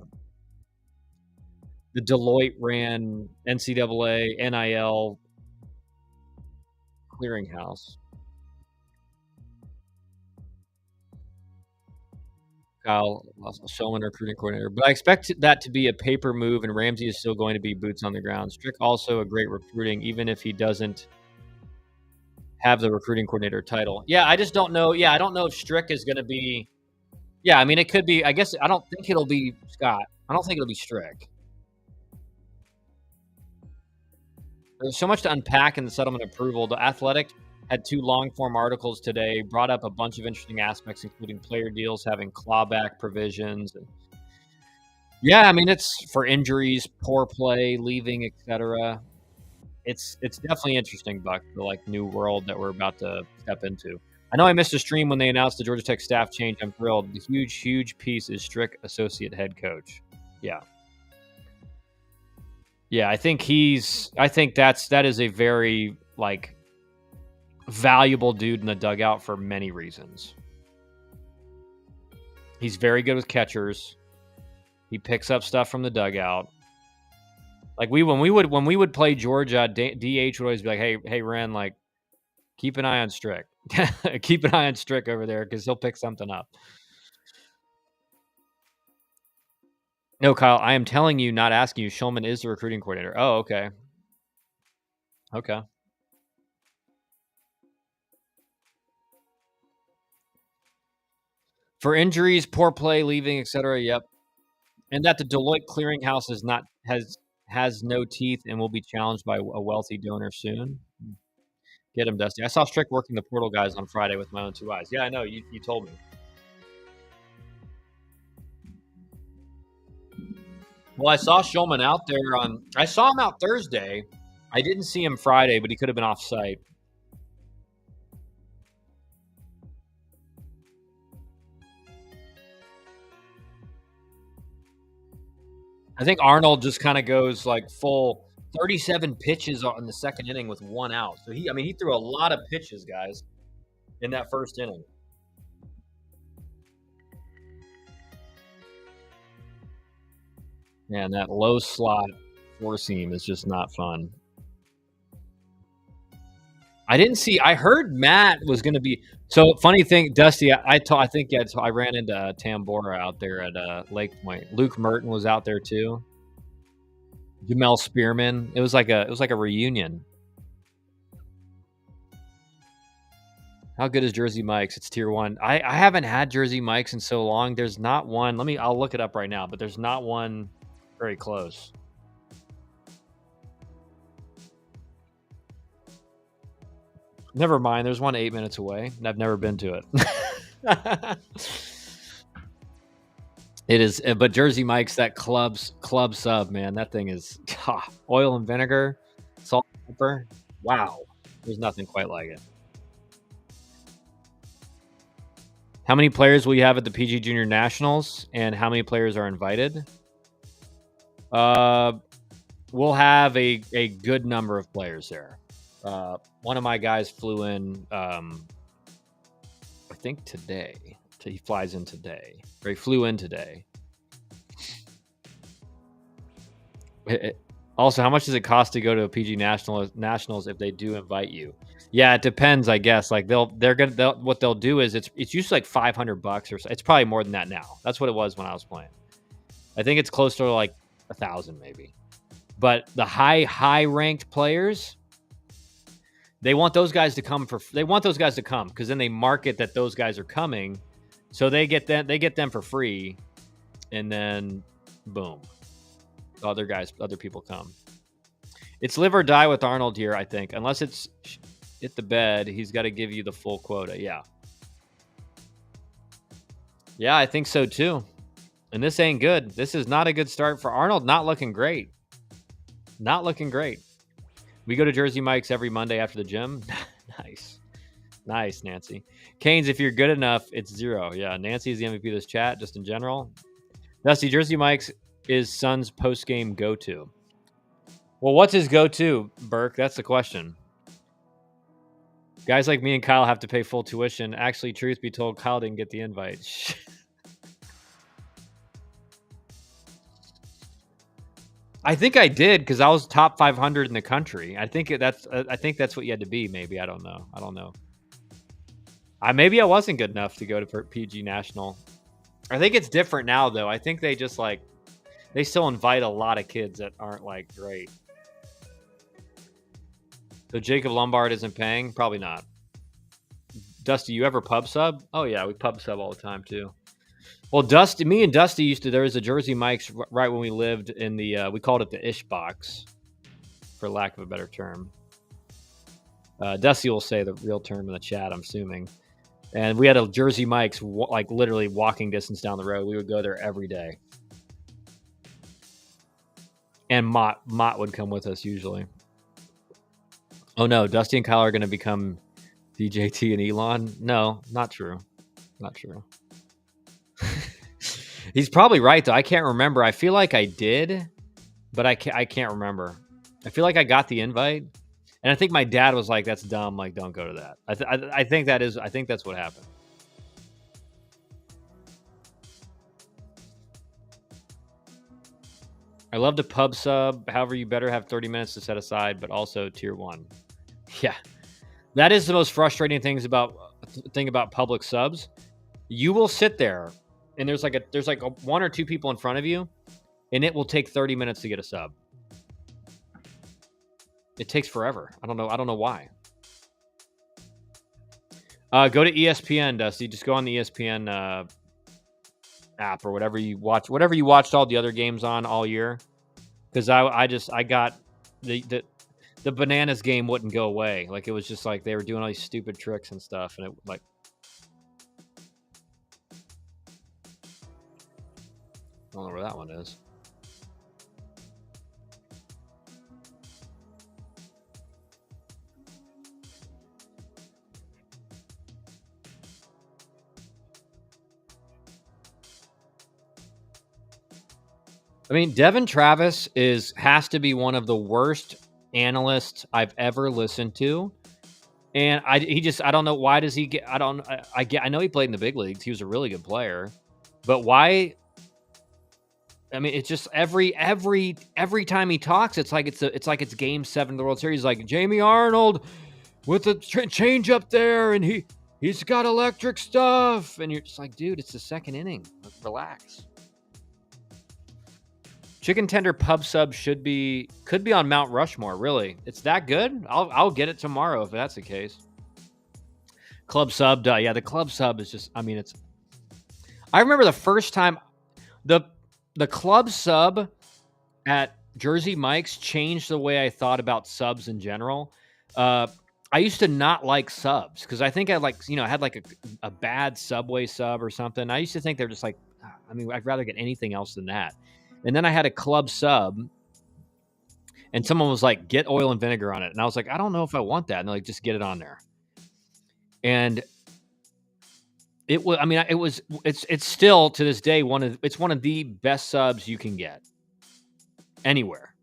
Deloitte ran NCAA NIL clearinghouse. Kyle Shulman, recruiting coordinator, but I expect that to be a paper move, and Ramsey is still going to be boots on the ground. Strick also a great recruiting, even if he doesn't have the recruiting coordinator title. Yeah, I just don't know. Yeah, I don't know if Strick is going to be. Yeah, I mean, it could be. I guess I don't think it'll be Scott. I don't think it'll be Strick. There's so much to unpack in the settlement approval. The Athletic had 2 long-form articles today, brought up a bunch of interesting aspects, including player deals having clawback provisions. And yeah, I mean, it's for injuries, poor play, leaving, etc. It's definitely interesting, Buck, the new world that we're about to step into. I know I missed a stream when they announced the Georgia Tech staff change. I'm thrilled. The huge piece is Strick, associate head coach. Yeah. Yeah, I think that is a very valuable dude in the dugout for many reasons. He's very good with catchers. He picks up stuff from the dugout. When we would play Georgia, DH would always be like, "Hey, Ren, keep an eye on Strick. Keep an eye on Strick over there because he'll pick something up." No, Kyle, I am telling you, not asking you. Shulman is the recruiting coordinator. Oh, okay. Okay. For injuries, poor play, leaving, etc. Yep. And that the Deloitte clearinghouse has no teeth and will be challenged by a wealthy donor soon. Get him, Dusty. I saw Strick working the portal guys on Friday with my own 2 eyes. Yeah, I know. You told me. Well, I saw Shulman out there I saw him out Thursday. I didn't see him Friday, but he could have been off site. I think Arnold just kind of goes full 37 pitches in the second inning with 1 out. So he threw a lot of pitches, guys, in that first inning. Man, that low slot 4-seam is just not fun. I didn't see. I heard Matt was going to be. So funny thing, Dusty. I think I ran into Tambora out there at Lake Point. Luke Merton was out there too. Jamel Spearman. It was like a reunion. How good is Jersey Mike's? It's tier 1. I haven't had Jersey Mike's in so long. There's not one. I'll look it up right now, but there's not one very close. Never mind. There's one 8 minutes away, and I've never been to it. It is, but Jersey Mike's, that club sub, man, that thing is oil and vinegar, salt, pepper. Wow, there's nothing quite like it. How many players will you have at the PG Junior Nationals, and how many players are invited? We'll have a good number of players there. One of my guys flew in, I think today. He flies in today, or he flew in today. Also, how much does it cost to go to a PG Nationals if they do invite you? Yeah, it depends, I guess. Like what they'll do is it's usually like $500 or so. It's probably more than that now. That's what it was when I was playing. I think it's closer to like 1,000 maybe. But the high ranked players, they want those guys to come because then they market that those guys are coming. So they get them for free, and then boom, other people come. It's live or die with Arnold here, I think. Unless it's hit the bed, he's got to give you the full quota. Yeah, I think so too. And this ain't good. This is not a good start for Arnold. Not looking great. We go to Jersey Mike's every Monday after the gym. Nice, Nancy. Canes, if you're good enough, it's 0. Yeah, Nancy is the MVP of this chat, just in general. Dusty, Jersey Mike's is Sun's post-game go-to. Well, what's his go-to, Burke? That's the question. Guys like me and Kyle have to pay full tuition. Actually, truth be told, Kyle didn't get the invite. I think I did because I was top 500 in the country. I think that's what you had to be. Maybe I don't know. Maybe I wasn't good enough to go to PG National. I think it's different now, though. I think they just they still invite a lot of kids that aren't like great. So Jacob Lombard isn't paying? Probably not. Dusty, you ever pub sub? Oh yeah, we pub sub all the time too. Well, me and Dusty there was a Jersey Mike's right when we lived in the, we called it the Ish Box, for lack of a better term. Dusty will say the real term in the chat, I'm assuming. And we had a Jersey Mike's, like literally walking distance down the road. We would go there every day. And Mott would come with us usually. Oh no, Dusty and Kyle are going to become DJT and Elon? No, not true. He's probably right, though. I can't remember. I feel like I did, but I can't remember. I feel like I got the invite, and I think my dad was like, "That's dumb. Like, don't go to that." I think that's what happened. I love to pub sub. However, you better have 30 minutes to set aside, but also tier 1. Yeah, that is the most frustrating thing about public subs. You will sit there, and there's like one or two people in front of you, and it will take 30 minutes to get a sub. It takes forever. I don't know why. Go to ESPN, Dusty. Just go on the ESPN app or whatever you watched all the other games on all year. Because I got the bananas game wouldn't go away. Like, it was just like they were doing all these stupid tricks and stuff, and it like. I don't know where that one is. I mean, Devin Travis has to be one of the worst analysts I've ever listened to. And I don't know, why does he get, I know he played in the big leagues. He was a really good player, but why? I mean, it's just every time he talks, it's like it's Game 7 of the World Series. Like, Jamie Arnold, with the change up there, and he's got electric stuff, and you're just like, dude, it's the second inning. Relax. Chicken tender pub sub could be on Mount Rushmore. Really, it's that good? I'll get it tomorrow if that's the case. Club sub, yeah, the club sub is just. I mean, it's. I remember the first time the club sub at Jersey Mike's changed the way I thought about subs in general. I used to not like subs because I think I had like a bad Subway sub or something. I used to think they're just like, I mean, I'd rather get anything else than that. And then I had a club sub, and someone was like, "Get oil and vinegar on it," and I was like, "I don't know if I want that." And they're like, "Just get it on there." And it was, I mean, it's still to this day one of the best subs you can get anywhere.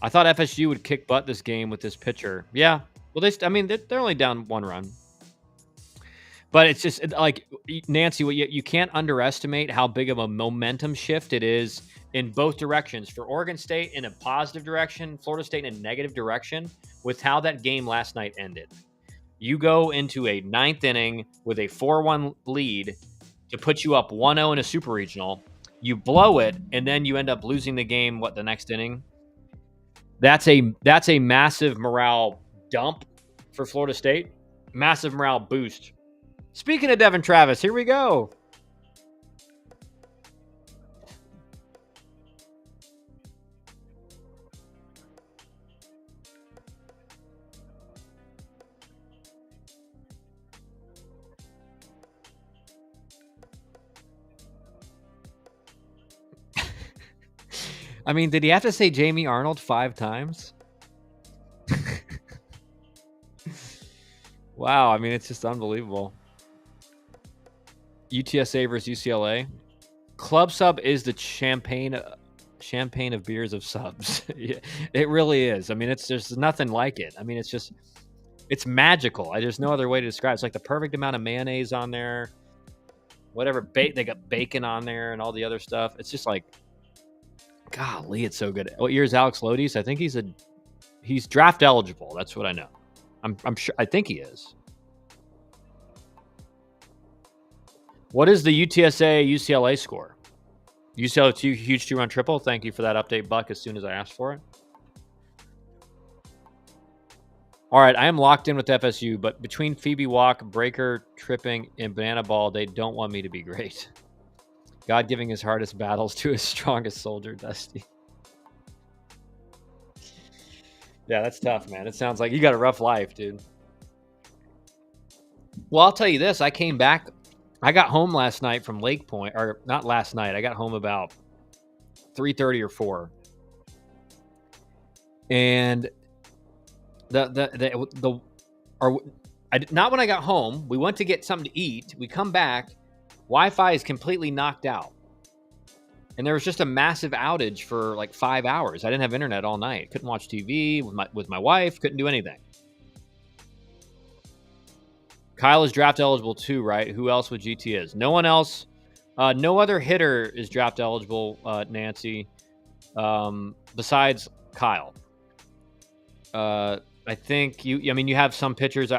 I thought FSU would kick butt this game with this pitcher. Yeah, well, they're only down 1 run. But it's just like, Nancy, you can't underestimate how big of a momentum shift it is in both directions. For Oregon State in a positive direction, Florida State in a negative direction, with how that game last night ended. You go into a 9th inning with a 4-1 lead to put you up 1-0 in a super regional. You blow it, and then you end up losing the game, the next inning? That's a massive morale dump for Florida State. Massive morale boost. Speaking of Devin Travis, here we go. I mean, did he have to say Jamie Arnold 5 times? Wow, I mean, it's just unbelievable. UTSA versus UCLA. Club sub is the champagne of beers of subs. It really is. I mean, there's nothing like it. I mean, it's magical. There's no other way to describe it. It's like the perfect amount of mayonnaise on there. Whatever they got bacon on there and all the other stuff. It's just like, golly, it's so good. What year is Alex Lodies? I think he's draft eligible. That's what I know. I'm sure. I think he is. What is the UTSA UCLA score? UCLA huge 2-run triple. Thank you for that update, Buck, as soon as I asked for it. All right, I am locked in with FSU, but between Phoebe Walk, Breaker, tripping, and Banana Ball, they don't want me to be great. God giving his hardest battles to his strongest soldier, Dusty. Yeah, that's tough, man. It sounds like you got a rough life, dude. Well, I'll tell you this. I came back. I got home last night from Lake Point, or not last night. I got home about 3:30 or 4. And not when I got home. We went to get something to eat. We come back. Wi-Fi is completely knocked out. And there was just a massive outage for like 5 hours. I didn't have internet all night. Couldn't watch TV with my wife. Couldn't do anything. Kyle is draft eligible too, right? Who else with GT is? No one else. No other hitter is draft eligible, Nancy, besides Kyle. I think you have some pitchers.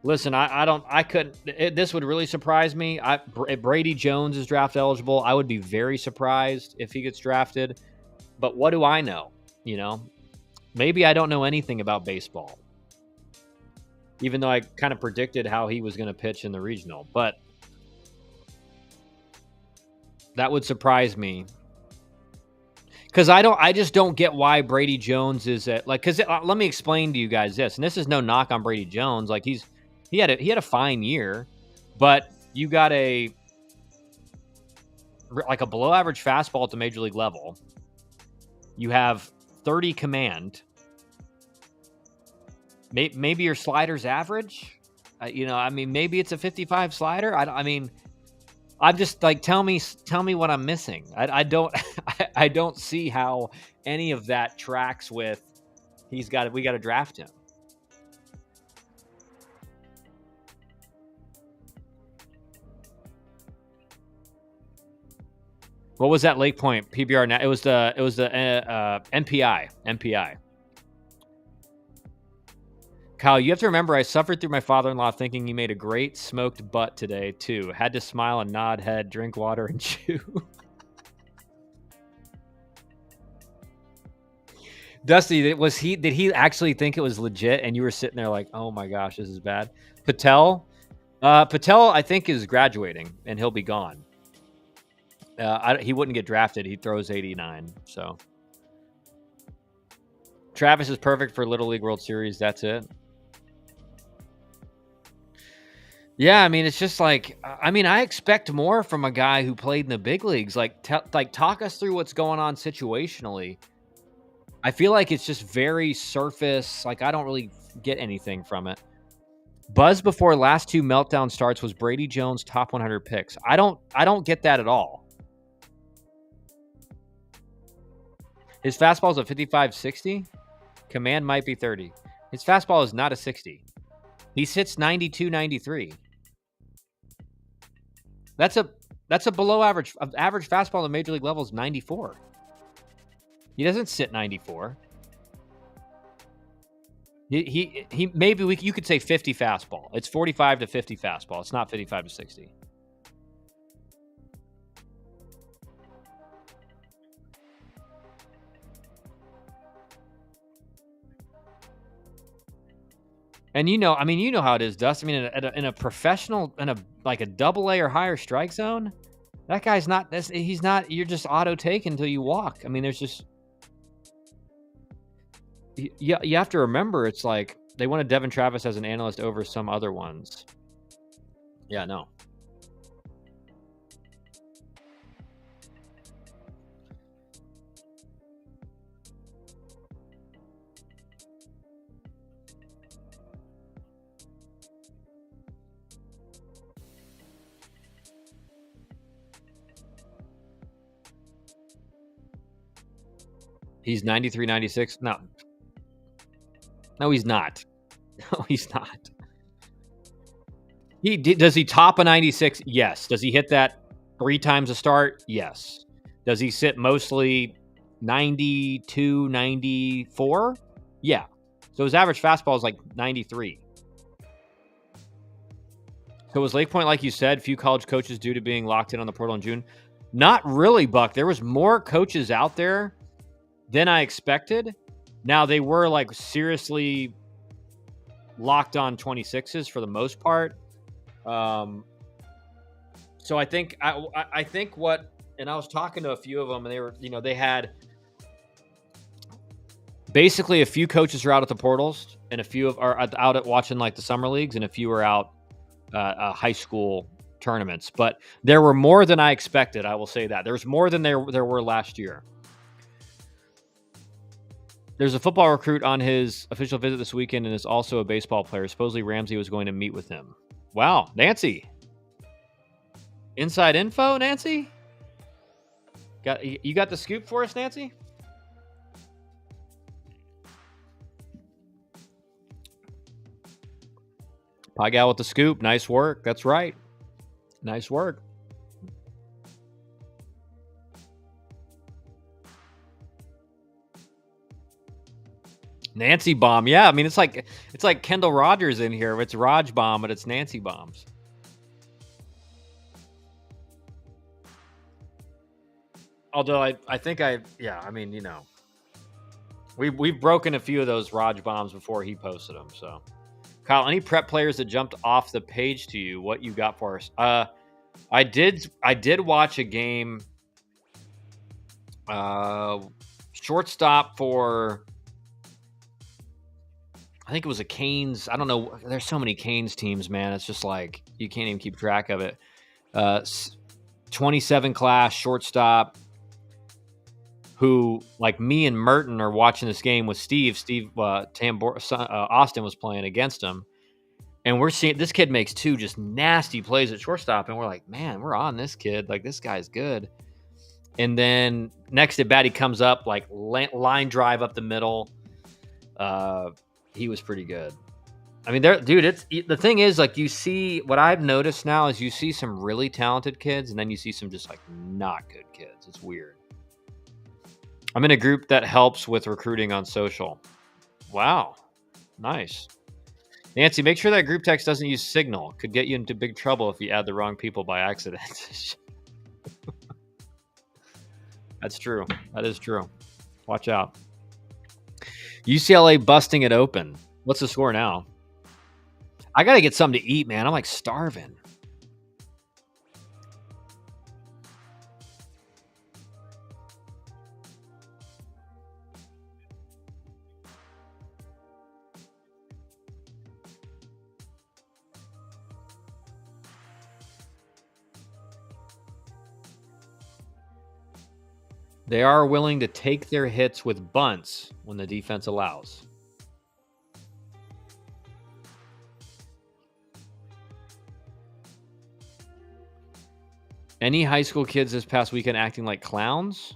Listen, I couldn't. This would really surprise me. If Brady Jones is draft eligible, I would be very surprised if he gets drafted. But what do I know? Maybe I don't know anything about baseball, even though I kind of predicted how he was going to pitch in the regional. But that would surprise me. Because I just don't get why Brady Jones is let me explain to you guys this, and this is no knock on Brady Jones. Like he had a fine year, but you got a below average fastball at the major league level. You have 30 command. Maybe your slider's average. Maybe it's a 55 slider. I'm just like, tell me what I'm missing. I don't see how any of that tracks with we got to draft him. What was that Lake Point PBR? Now it was the NPI. Kyle, you have to remember I suffered through my father-in-law thinking he made a great smoked butt today, too. Had to smile and nod head, drink water, and chew. Dusty, did he actually think it was legit and you were sitting there like, oh my gosh, this is bad? Patel, I think, is graduating and he'll be gone. He wouldn't get drafted. He throws 89. So Travis is perfect for Little League World Series. That's it. Yeah, I mean, it's just like, I mean, I expect more from a guy who played in the big leagues. Like, talk us through what's going on situationally. I feel like it's just very surface. Like, I don't really get anything from it. Buzz before last two meltdown starts was Brady Jones top 100 picks. I don't get that at all. His fastball is a 55-60. Command might be 30. His fastball is not a 60. He sits 92, 93. That's a below average. Average fastball at the major league level is 94. He doesn't sit 94. He maybe you could say 50 fastball. It's 45 to 50 fastball. It's not 55 to 60. And you know how it is, Dust. I mean, in a professional, in a double A or higher strike zone, that guy's not. He's not. You're just auto take until you walk. I mean, there's just. You have to remember, it's like they wanted Devin Travis as an analyst over some other ones. Yeah, no. He's 93, 96. No, he's not. No, he's not. Does he top a 96? Yes. Does he hit that 3 times a start? Yes. Does he sit mostly 92, 94? Yeah. So his average fastball is like 93. So was Lake Point, like you said, few college coaches due to being locked in on the portal in June? Not really, Buck. There was more coaches out there than I expected. Now, they were like seriously locked on 26s for the most part. So I think I think what, and I was talking to a few of them, and they were, they had basically a few coaches are out at the portals, and a few are out at watching like the summer leagues, and a few are out high school tournaments. But there were more than I expected. I will say that there's more than there were last year. There's a football recruit on his official visit this weekend and is also a baseball player. Supposedly Ramsey was going to meet with him. Wow, Nancy. Inside info, Nancy? You got the scoop for us, Nancy? Pie Gal with the scoop. Nice work. That's right. Nice work. Nancy bomb. Yeah, I mean, it's like Kendall Rogers in here. It's Raj bomb, but it's Nancy bombs. Although I think I mean, we've broken a few of those Raj bombs before he posted them. So, Kyle, any prep players that jumped off the page to you? What you got for us? I did watch a game. Shortstop for, I think it was a Canes. I don't know. There's so many Canes teams, man. It's just like you can't even keep track of it. 27 class shortstop, who, like me and Merton are watching this game with Steve. Austin was playing against him, and we're seeing this kid makes 2 just nasty plays at shortstop, and we're like, man, we're on this kid. Like, this guy's good. And then next at bat, he comes up like line drive up the middle. He was pretty good. I mean, the thing is, like, you see, what I've noticed now is you see some really talented kids, and then you see some just like not good kids. It's weird. I'm in a group that helps with recruiting on social. Wow. Nice. Nancy, make sure that group text doesn't use Signal. Could get you into big trouble if you add the wrong people by accident. That's true. That is true. Watch out. UCLA busting it open. What's the score now? I got to get something to eat, man. I'm like starving. They are willing to take their hits with bunts when the defense allows. Any high school kids this past weekend acting like clowns?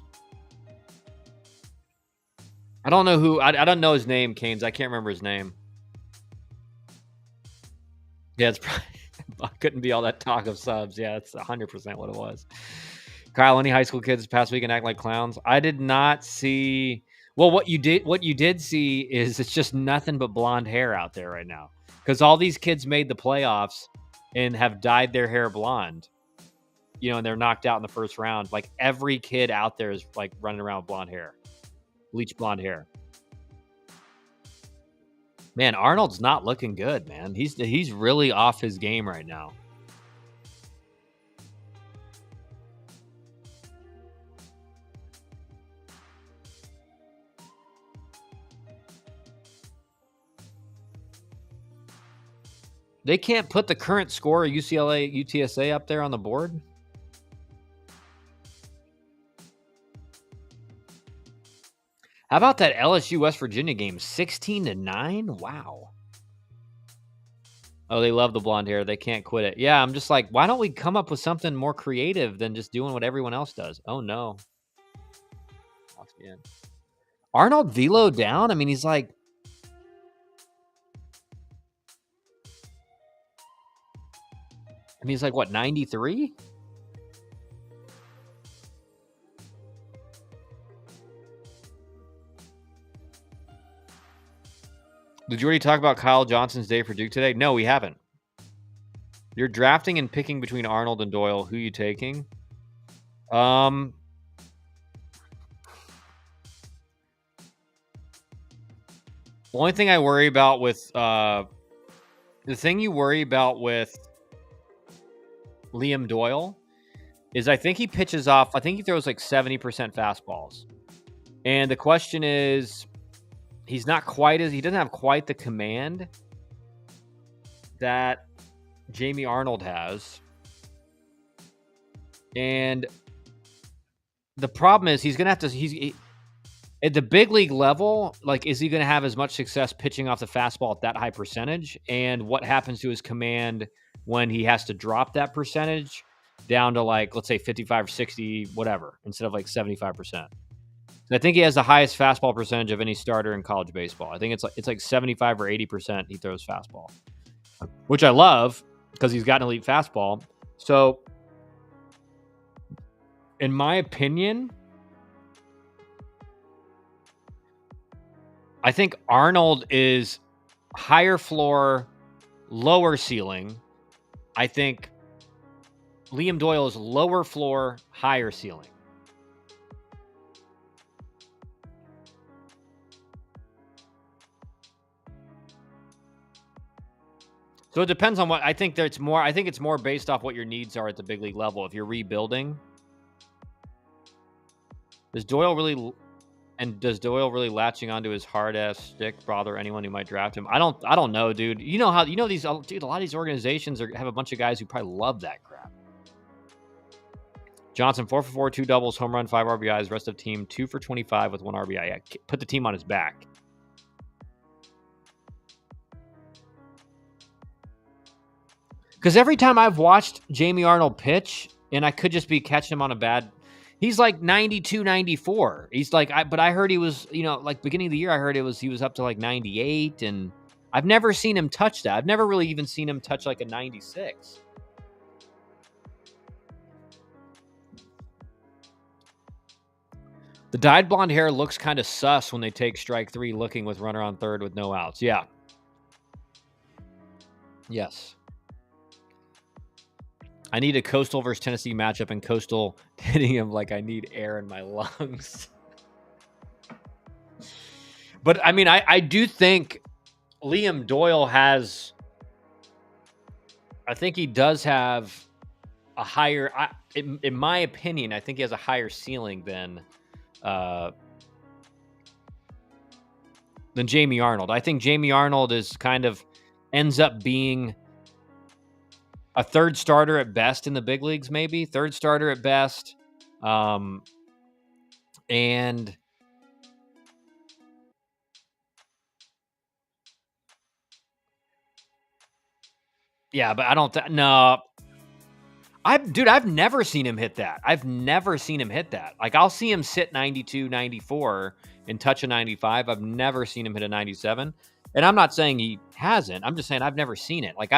I don't know who. I don't know his name, Canes. I can't remember his name. Yeah, it's probably couldn't be all that talk of subs. Yeah, that's 100% what it was. Kyle, any high school kids this past weekend act like clowns? I did not see. Well, what you did see is it's just nothing but blonde hair out there right now because all these kids made the playoffs and have dyed their hair blonde. You know, and they're knocked out in the first round. Like every kid out there is like running around with blonde hair, bleach blonde hair. Man, Arnold's not looking good, man. He's really off his game right now. They can't put the current score of UCLA UTSA up there on the board. How about that LSU West Virginia game? 16-9? Wow. Oh, they love the blonde hair. They can't quit it. Yeah, I'm just like, why don't we come up with something more creative than just doing what everyone else does? Oh, no. Arnold velo down? I mean, he's like... I mean, he's like, what, 93? Did you already talk about Kyle Johnson's day for Duke today? No, we haven't. You're drafting and picking between Arnold and Doyle. Who are you taking? The only thing I worry about with the thing you worry about with Liam Doyle is I think he pitches off. I think he throws like 70% fastballs, and the question is, he doesn't have quite the command that Jamie Arnold has, and the problem is he's gonna have to. At the big league level, like, is he going to have as much success pitching off the fastball at that high percentage? And what happens to his command when he has to drop that percentage down to, like, let's say 55, 60, whatever, instead of like 75%? I think he has the highest fastball percentage of any starter in college baseball. I think it's like 75 or 80% he throws fastball, which I love because he's got an elite fastball. So, in my opinion, I think Arnold is higher floor, lower ceiling. I think Liam Doyle is lower floor, higher ceiling. So it depends on what I think. It's more based off what your needs are at the big league level. If you're rebuilding, does Doyle really latching onto his hard ass stick bother anyone who might draft him? I don't know, dude. You know these, dude, a lot of these organizations have a bunch of guys who probably love that crap. Johnson, 4 for 4, 2 doubles, home run, 5 RBIs. Rest of team 2 for 25 with 1 RBI. Yeah, put the team on his back. Because every time I've watched Jamie Arnold pitch, and I could just be catching him on a bad. He's like 92, 94. He's like, but I heard he was, like beginning of the year, I heard he was up to like 98, and I've never seen him touch that. I've never really even seen him touch like a 96. The dyed blonde hair looks kind of sus when they take strike 3 looking with runner on third with no outs. Yeah. Yes. I need a Coastal versus Tennessee matchup, and Coastal hitting him like I need air in my lungs. But I mean, I do think Liam Doyle has. I think he does have a higher. In my opinion, I think he has a higher ceiling than Jamie Arnold. I think Jamie Arnold is kind of ends up being a third starter at best in the big leagues, maybe third starter at best. And yeah, but I don't no. I've never seen him hit that. I've never seen him hit that. Like, I'll see him sit 92, 94 and touch a 95. I've never seen him hit a 97. And I'm not saying he hasn't. I'm just saying I've never seen it. Like,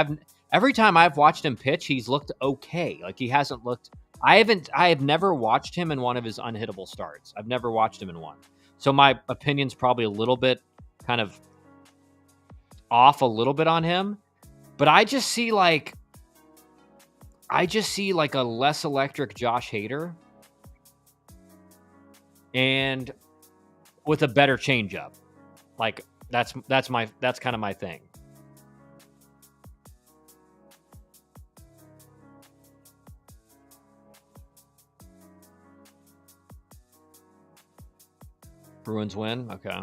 every time I've watched him pitch, he's looked okay. Like, he hasn't looked. I have never watched him in one of his unhittable starts. I've never watched him in one. So my opinion's probably a little bit kind of off a little bit on him. But I just see like a less electric Josh Hader and with a better changeup. Like, that's kind of my thing. Bruins win. Okay.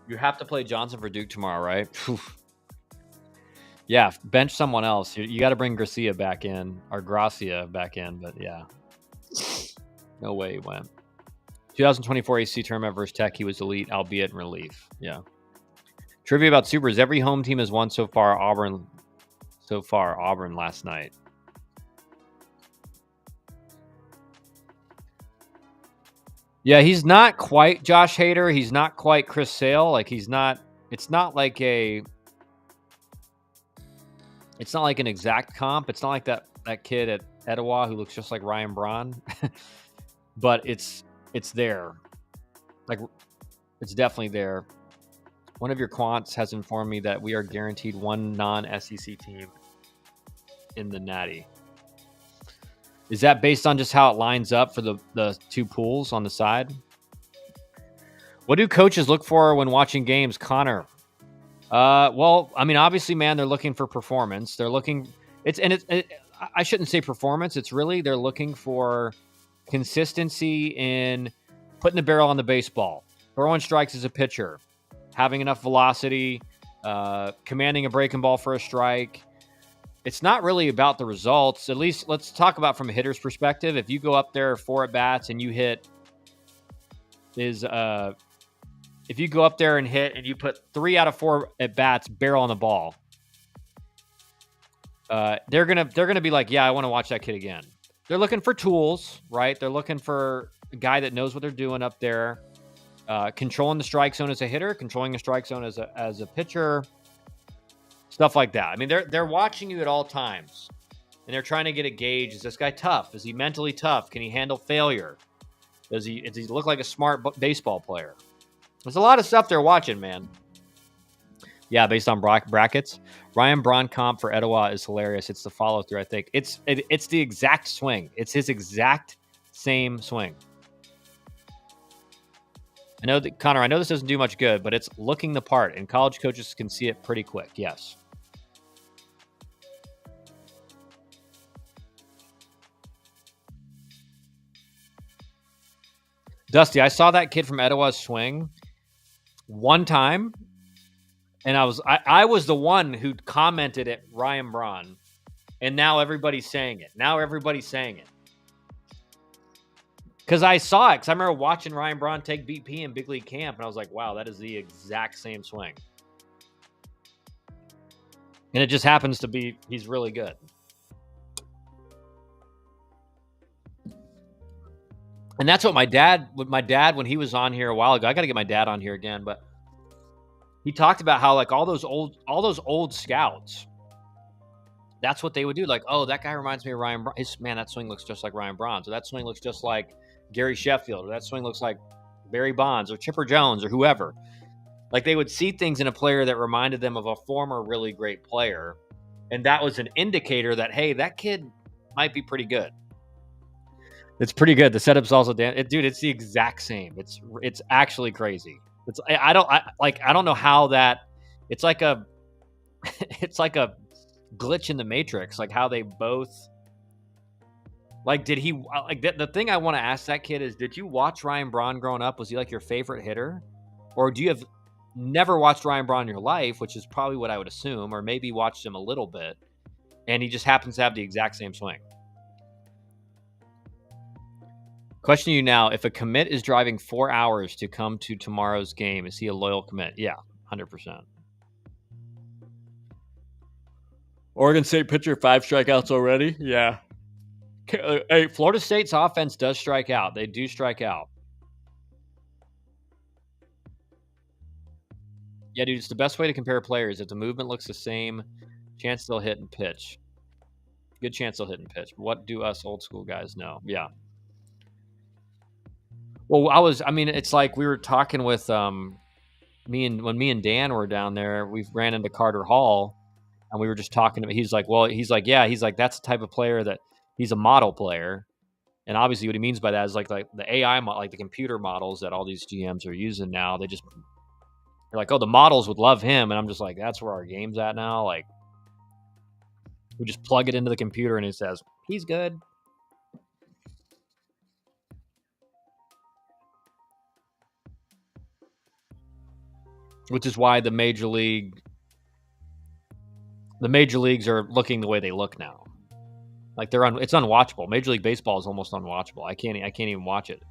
You have to play Johnson for Duke tomorrow, right? Yeah, bench someone else. You got to bring Gracia back in, or Gracia back in, but yeah. No way he went. 2024 AC tournament versus Tech, he was elite, albeit in relief. Yeah. Trivia about Supers. Every home team has won so far. Auburn last night. Yeah, he's not quite Josh Hader. He's not quite Chris Sale. Like, he's not. It's not like an exact comp. It's not like that kid at Etowah who looks just like Ryan Braun. But it's there. Like, it's definitely there. One of your quants has informed me that we are guaranteed one non-SEC team in the Natty. Is that based on just how it lines up for the two pools on the side? What do coaches look for when watching games, Connor? Well, I mean, obviously, man, they're looking for performance. They're looking. I shouldn't say performance. It's really they're looking for consistency in putting the barrel on the baseball, throwing strikes as a pitcher, having enough velocity, commanding a breaking ball for a strike. It's not really about the results. At least let's talk about from a hitter's perspective. If you go up there 4 at bats and you hit if you go up there and hit and you put 3 out of 4 at bats barrel on the ball, they're gonna be like, yeah, I want to watch that kid again. They're looking for tools, right? They're looking for a guy that knows what they're doing up there, controlling the strike zone as a hitter, controlling the strike zone as a pitcher. Stuff like that. I mean, they're watching you at all times, and they're trying to get a gauge. Is this guy tough? Is he mentally tough? Can he handle failure? Does he look like a smart baseball player? There's a lot of stuff they're watching, man. Yeah, based on brackets. Ryan Braun comp for Etowah is hilarious. It's the follow through. I think it's the exact swing. It's his exact same swing. I know that, Connor, I know this doesn't do much good, but it's looking the part, and college coaches can see it pretty quick. Yes. Dusty, I saw that kid from Etowah swing one time, and I was the one who commented at Ryan Braun, and now everybody's saying it. Because I saw it. Because I remember watching Ryan Braun take BP in big league camp, and I was like, wow, that is the exact same swing. And it just happens to be he's really good. And that's what my dad, when he was on here a while ago, I got to get my dad on here again, but he talked about how like all those old scouts, that's what they would do. Like, oh, that guy reminds me of Ryan Braun. Man, that swing looks just like Ryan Braun. So that swing looks just like Gary Sheffield, or that swing looks like Barry Bonds or Chipper Jones or whoever. Like they would see things in a player that reminded them of a former really great player, and that was an indicator that hey, that kid might be pretty good. It's pretty good. The setup's also dude. It's the exact same. It's actually crazy. It's I don't know how that. It's like a it's like a glitch in the matrix. Like how they both like did he like the thing I want to ask that kid is did you watch Ryan Braun growing up? Was he like your favorite hitter, or do you have never watched Ryan Braun in your life, which is probably what I would assume, or maybe watched him a little bit, and he just happens to have the exact same swing. Question you now: if a commit is driving 4 hours to come to tomorrow's game, is he a loyal commit? Yeah, 100%. Oregon State pitcher 5 strikeouts already. Yeah. Hey, Florida State's offense does strike out. They do strike out. Yeah, dude, it's the best way to compare players. If the movement looks the same, chance they'll hit and pitch. Good chance they'll hit and pitch. What do us old school guys know? Yeah. Well, I mean, it's like we were talking with when me and Dan were down there, we ran into Carter Hall and we were just talking to him. He's like, yeah, he's like, that's the type of player that he's a model player. And obviously what he means by that is like the AI, like the computer models that all these GMs are using now. They're like, oh, the models would love him. And I'm just like, that's where our game's at now. Like we just plug it into the computer and it says, he's good. Which is why the major leagues are looking the way they look now. Like it's unwatchable. Major League Baseball is almost unwatchable. I can't even watch it.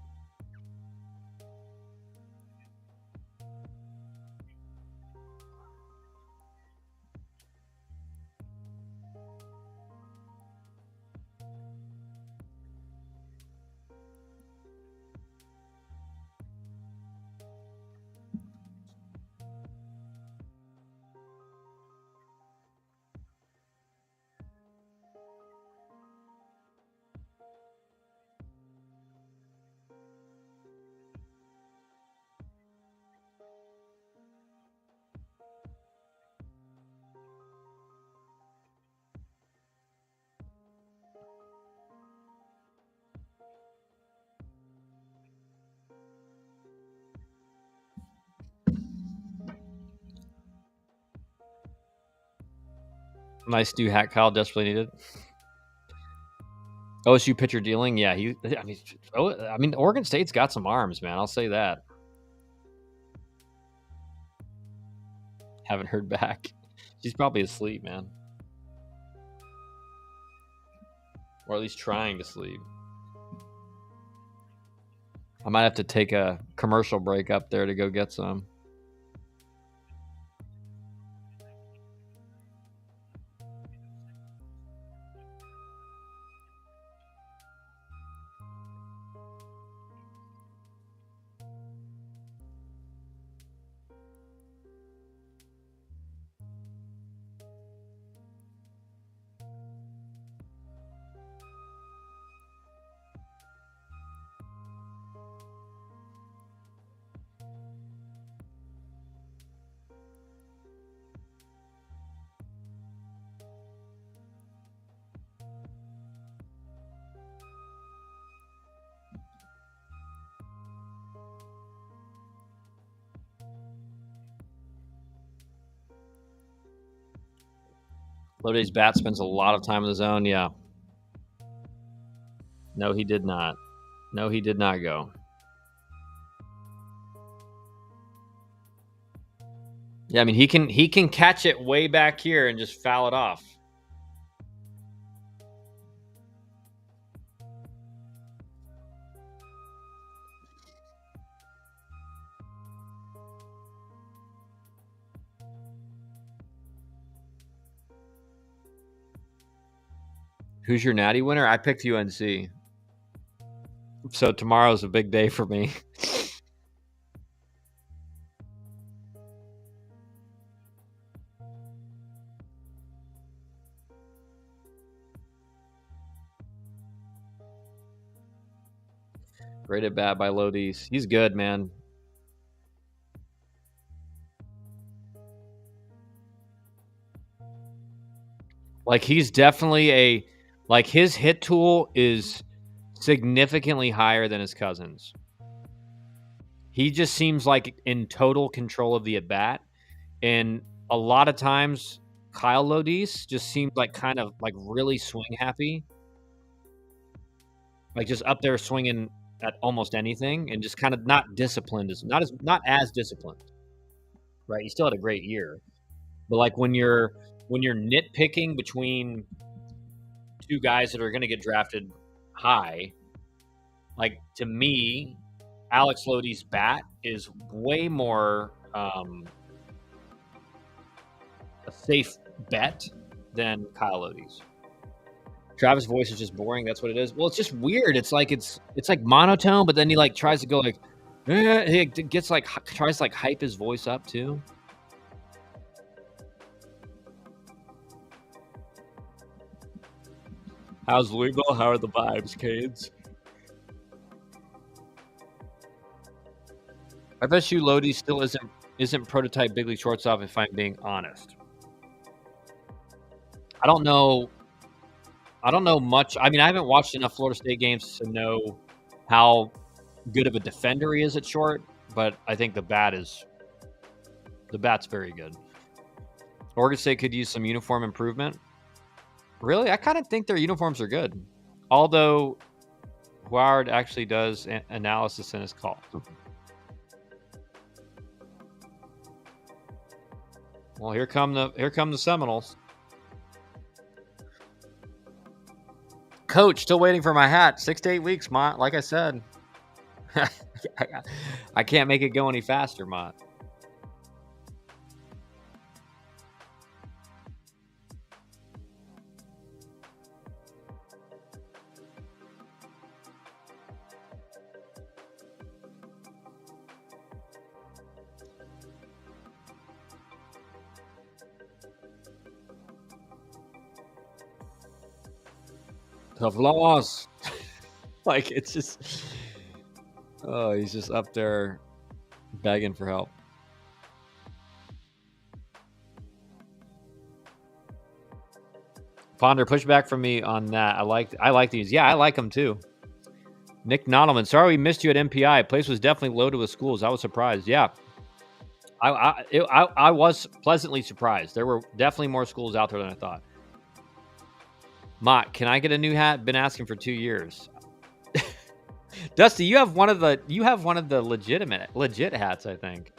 Nice new hat Kyle desperately needed. OSU pitcher dealing, yeah. I mean, Oregon State's got some arms, man. I'll say that. Haven't heard back. She's probably asleep, man, or at least trying to sleep. I might have to take a commercial break up there to go get some. Loday's bat spends a lot of time in the zone. Yeah. No, he did not. No, he did not go. Yeah, I mean he can catch it way back here and just foul it off. Who's your natty winner? I picked UNC. So tomorrow's a big day for me. Great at bat by Lodi's. He's good, man. Like he's definitely his hit tool is significantly higher than his cousins. He just seems like in total control of the at bat, and a lot of times Kyle Lodis just seems like kind of like really swing happy, like just up there swinging at almost anything, and just kind of not disciplined, not as disciplined. Right, he still had a great year, but like when you're nitpicking between two guys that are going to get drafted high, like to me, Alex Lodi's bat is way more a safe bet than Kyle Lodi's. Travis' voice is just boring. That's what it is. Well, it's just weird. It's like monotone, but then he like tries to go like, he gets like tries to like hype his voice up too. How's Louisville? How are the vibes, Cades? FSU Lodi still isn't prototype big league shortstop, if I'm being honest. I don't know much. I mean, I haven't watched enough Florida State games to know how good of a defender he is at short, but I think the bat's very good. Oregon State could use some uniform improvement. Really? I kind of think their uniforms are good. Although Howard actually does analysis in his call. Well, here come the Seminoles. Coach, still waiting for my hat. 6 to 8 weeks, Mont. Like I said, I can't make it go any faster, Mont. Tough loss. Like it's just, oh, he's just up there begging for help. Ponder, push back from me on that. I like these. Yeah, I like them too. Nick Nodelman, sorry we missed you at MPI. Place was definitely loaded with schools. I was surprised. Yeah, I was pleasantly surprised. There were definitely more schools out there than I thought. Mott, can I get a new hat? Been asking for 2 years. Dusty, you have one of the legit hats, I think.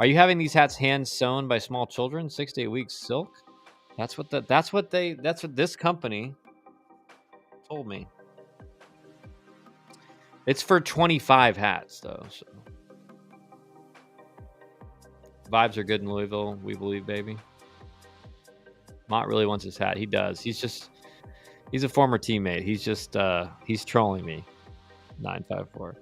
Are you having these hats hand sewn by small children? 6 to 8 weeks silk? That's what this company told me. It's for 25 hats though. So. Vibes are good in Louisville, we believe, baby. Mott really wants his hat. He does. He's a former teammate. He's just he's trolling me. 954.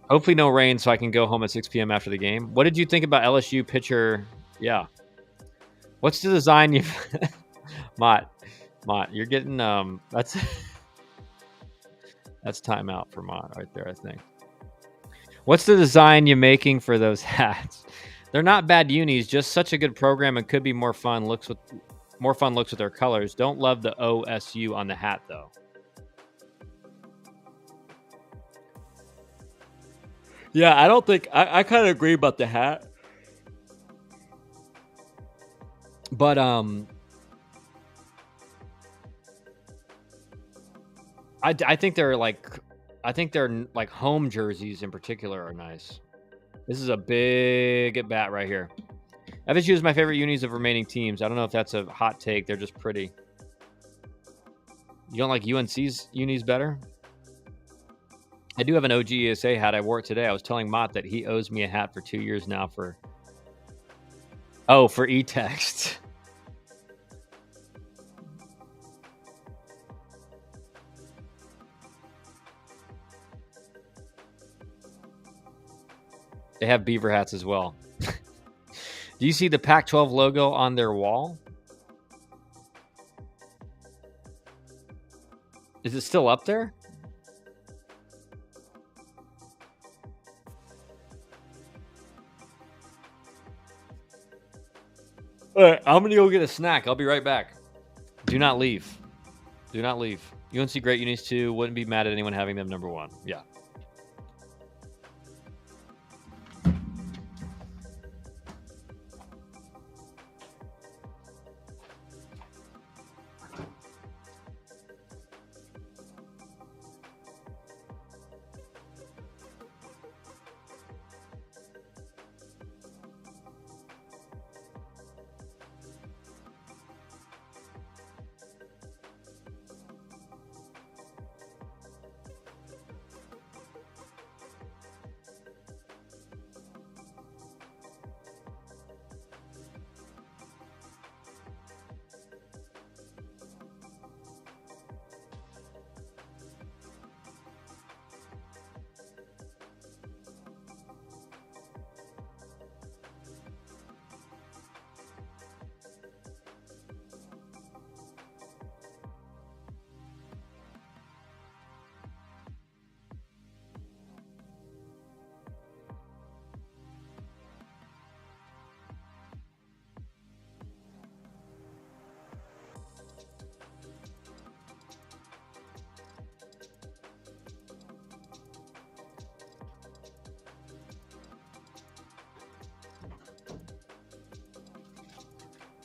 Hopefully no rain so I can go home at 6 p.m. after the game. What did you think about LSU pitcher? Yeah. What's the design you Mott, you're getting that's timeout for Mott right there, I think. What's the design you making for those hats? They're not bad unis, just such a good program and could be more fun looks with their colors. Don't love the OSU on the hat though. Yeah, I don't think I kind of agree about the hat. But I think they're like home jerseys in particular are nice. This is a big at bat right here. FSU is my favorite unis of remaining teams. I don't know if that's a hot take. They're just pretty. You don't like UNC's unis better? I do have an OG ESA hat. I wore it today. I was telling Mott that he owes me a hat for 2 years now for e-text. They have beaver hats as well. Do you see the Pac-12 logo on their wall? Is it still up there? All right, I'm gonna go get a snack. I'll be right back. Do not leave. Do not leave. UNC great, Unis 2. Wouldn't be mad at anyone having them number 1. Yeah.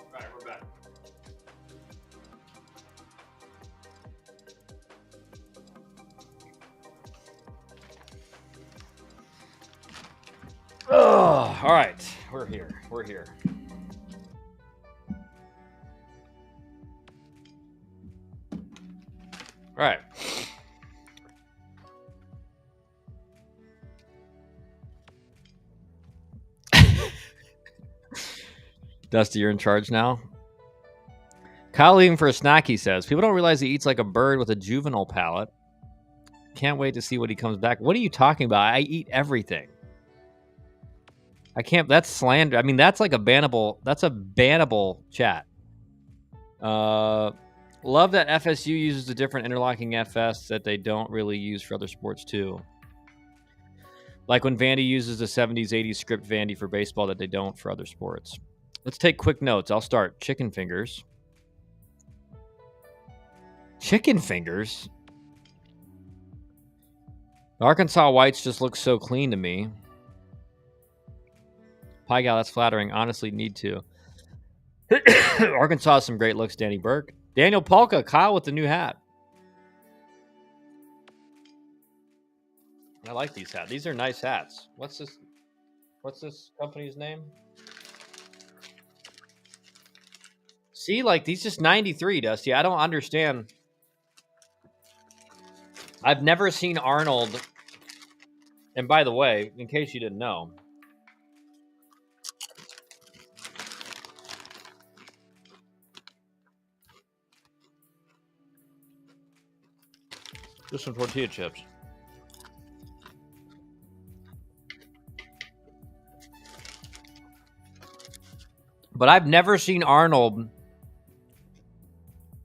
All right, we're back. Oh, all right. We're here. We're here. All right. Dusty, you're in charge now. Kyle leaving for a snack, he says. People don't realize he eats like a bird with a juvenile palate. Can't wait to see what he comes back. What are you talking about? I eat everything. I can't. That's slander. I mean, that's like a bannable. That's a bannable chat. Love that FSU uses a different interlocking FS that they don't really use for other sports too. Like when Vandy uses the 70s, 80s script Vandy for baseball that they don't for other sports. Let's take quick notes. I'll start. Chicken fingers. Chicken fingers? The Arkansas whites just look so clean to me. Pie gal, that's flattering. Honestly, need to. Arkansas has some great looks, Danny Burke. Daniel Polka, Kyle with the new hat. I like these hats. These are nice hats. What's this? What's this company's name? See, like these just 93, Dusty. I don't understand. I've never seen Arnold. And by the way, in case you didn't know, just some tortilla chips. But I've never seen Arnold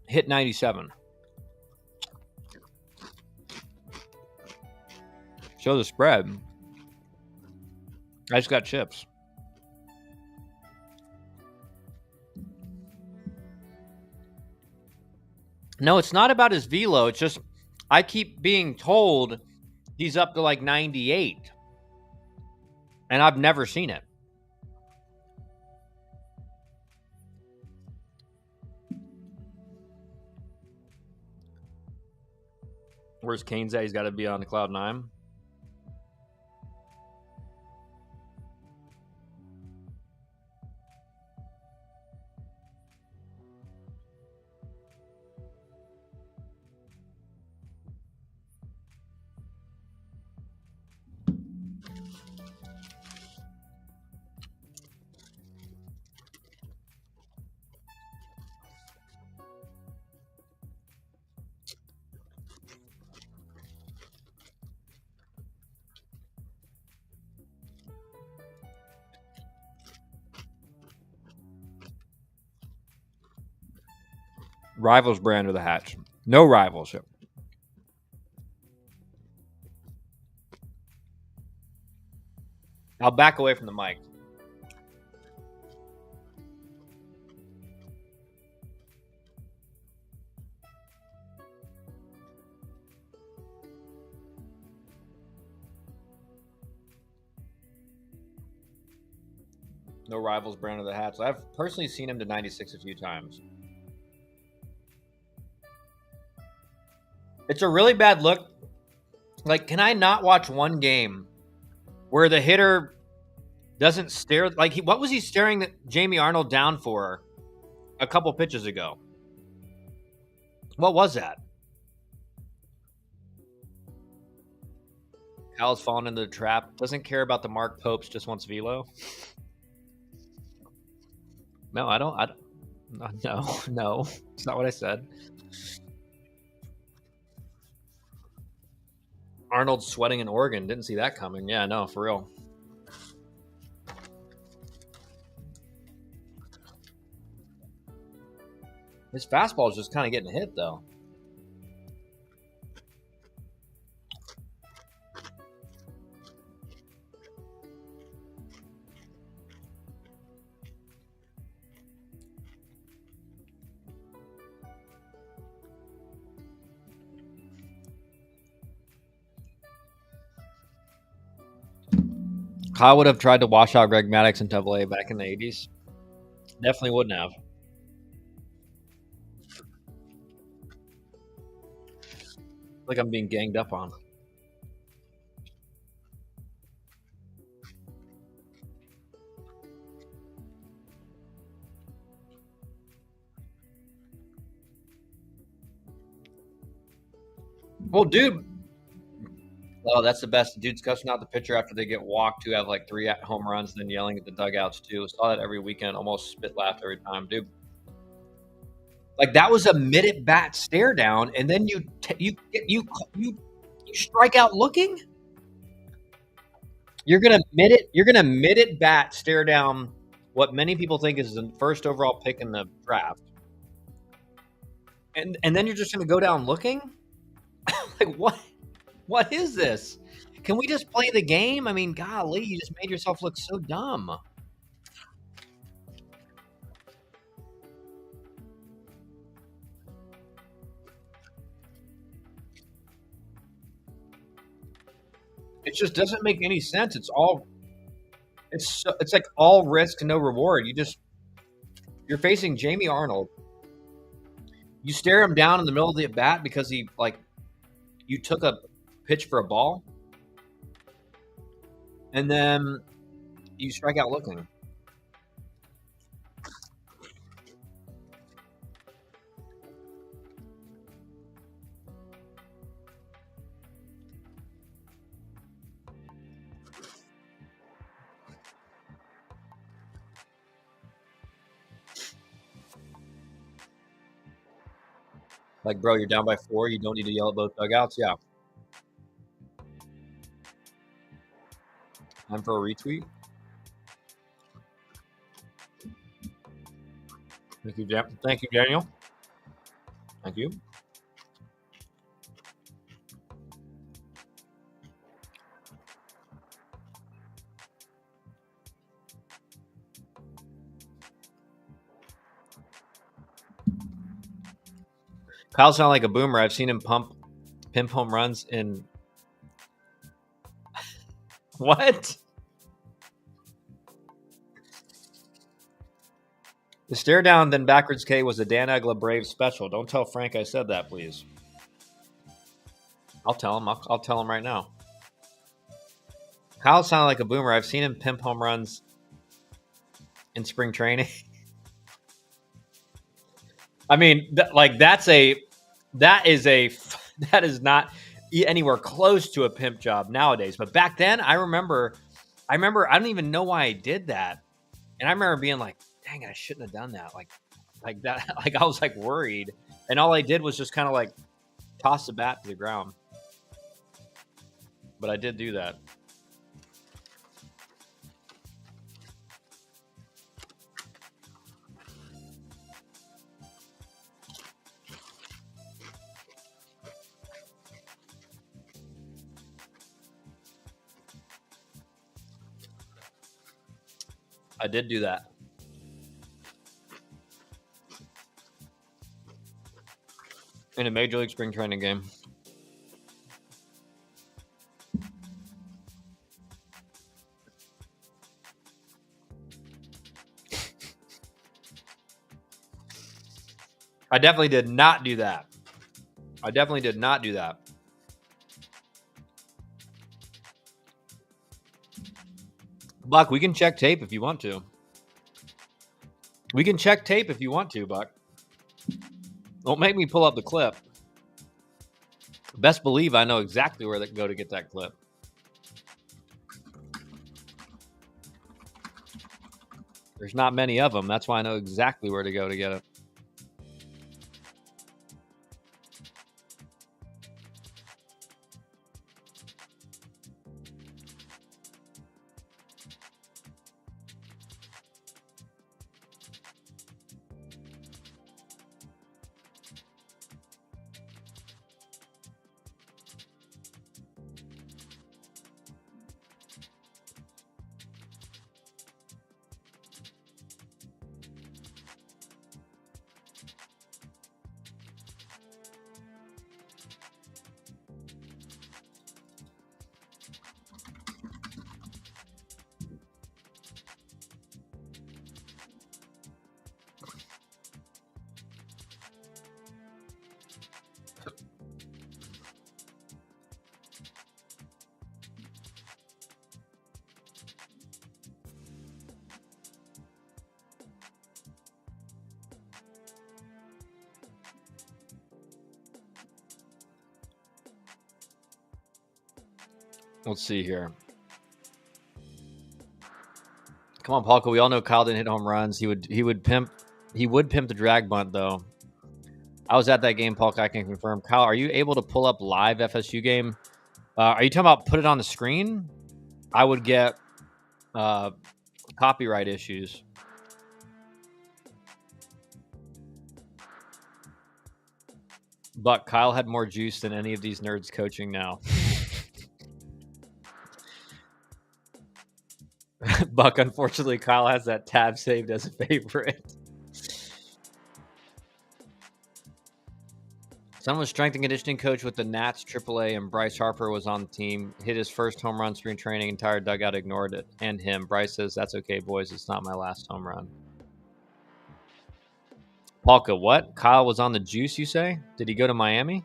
hit 97. Show the spread. I just got chips. No, it's not about his velo. It's just I keep being told he's up to like 98. And I've never seen it. Where's Kane's at? He's got to be on the cloud 9. Rivals brand of the hatch. No rivalship. I'll back away from the mic. No rivals brand of the hats. I've personally seen him to 96 a few times. It's a really bad look. Like, can I not watch one game where the hitter doesn't stare? Like, what was he staring Jamie Arnold down for a couple pitches ago? What was that? Kyle's fallen into the trap. Doesn't care about the Mark Popes. Just wants velo. No, I don't. No. It's not what I said. Arnold sweating in Oregon. Didn't see that coming. Yeah, no, for real. His fastball is just kind of getting hit, though. Kyle would have tried to wash out Greg Maddux in Double-A back in the 80s. Definitely wouldn't have. Like I'm being ganged up on. Well, dude. Oh, that's the best. Dudes cussing out the pitcher after they get walked who have like 3 home runs, then yelling at the dugouts too. Saw that every weekend. Almost spit laughed every time, dude. Like that was a mid-at-bat stare down, and then you strike out looking. You're gonna mid-at-bat stare down what many people think is the first overall pick in the draft, and then you're just gonna go down looking. Like what? What is this? Can we just play the game? I mean, golly, you just made yourself look so dumb. It just doesn't make any sense. It's like all risk, no reward. You're facing Jamie Arnold. You stare him down in the middle of the at bat because you took a pitch for a ball, and then you strike out looking. Like, bro, you're down by 4. You don't need to yell at both dugouts. Yeah. Time for a retweet. Thank you, Daniel. Thank you. Kyle sounds like a boomer. I've seen him pimp home runs in what? The stare down then backwards K was a Dan Egla Brave special. Don't tell Frank I said that, please. I'll tell him. I'll tell him right now. Kyle sounded like a boomer. I've seen him pimp home runs in spring training. I mean, that is not anywhere close to a pimp job nowadays. But back then, I remember. I don't even know why I did that, and I remember being like, "Dang it, I shouldn't have done that." Like that. Like I was like worried, and all I did was just kind of like toss the bat to the ground. But I did do that. I did do that. In a Major League spring training game. I definitely did not do that. I definitely did not do that. Buck, we can check tape if you want to. We can check tape if you want to, Buck. Don't make me pull up the clip. Best believe I know exactly where to go to get that clip. There's not many of them. That's why I know exactly where to go to get it. Let's see here. Come on, Palka. We all know Kyle didn't hit home runs. He would pimp the drag bunt though. I was at that game, Palka. I can confirm. Kyle, are you able to pull up live FSU game? Are you talking about put it on the screen? I would get copyright issues. But Kyle had more juice than any of these nerds coaching now. Buck, unfortunately, Kyle has that tab saved as a favorite. Someone was strength and conditioning coach with the Nats AAA, and Bryce Harper was on the team. Hit his first home run spring training. Entire dugout ignored it and him. Bryce says, "That's okay, boys. It's not my last home run." Palka, what? Kyle was on the juice, you say? Did he go to Miami?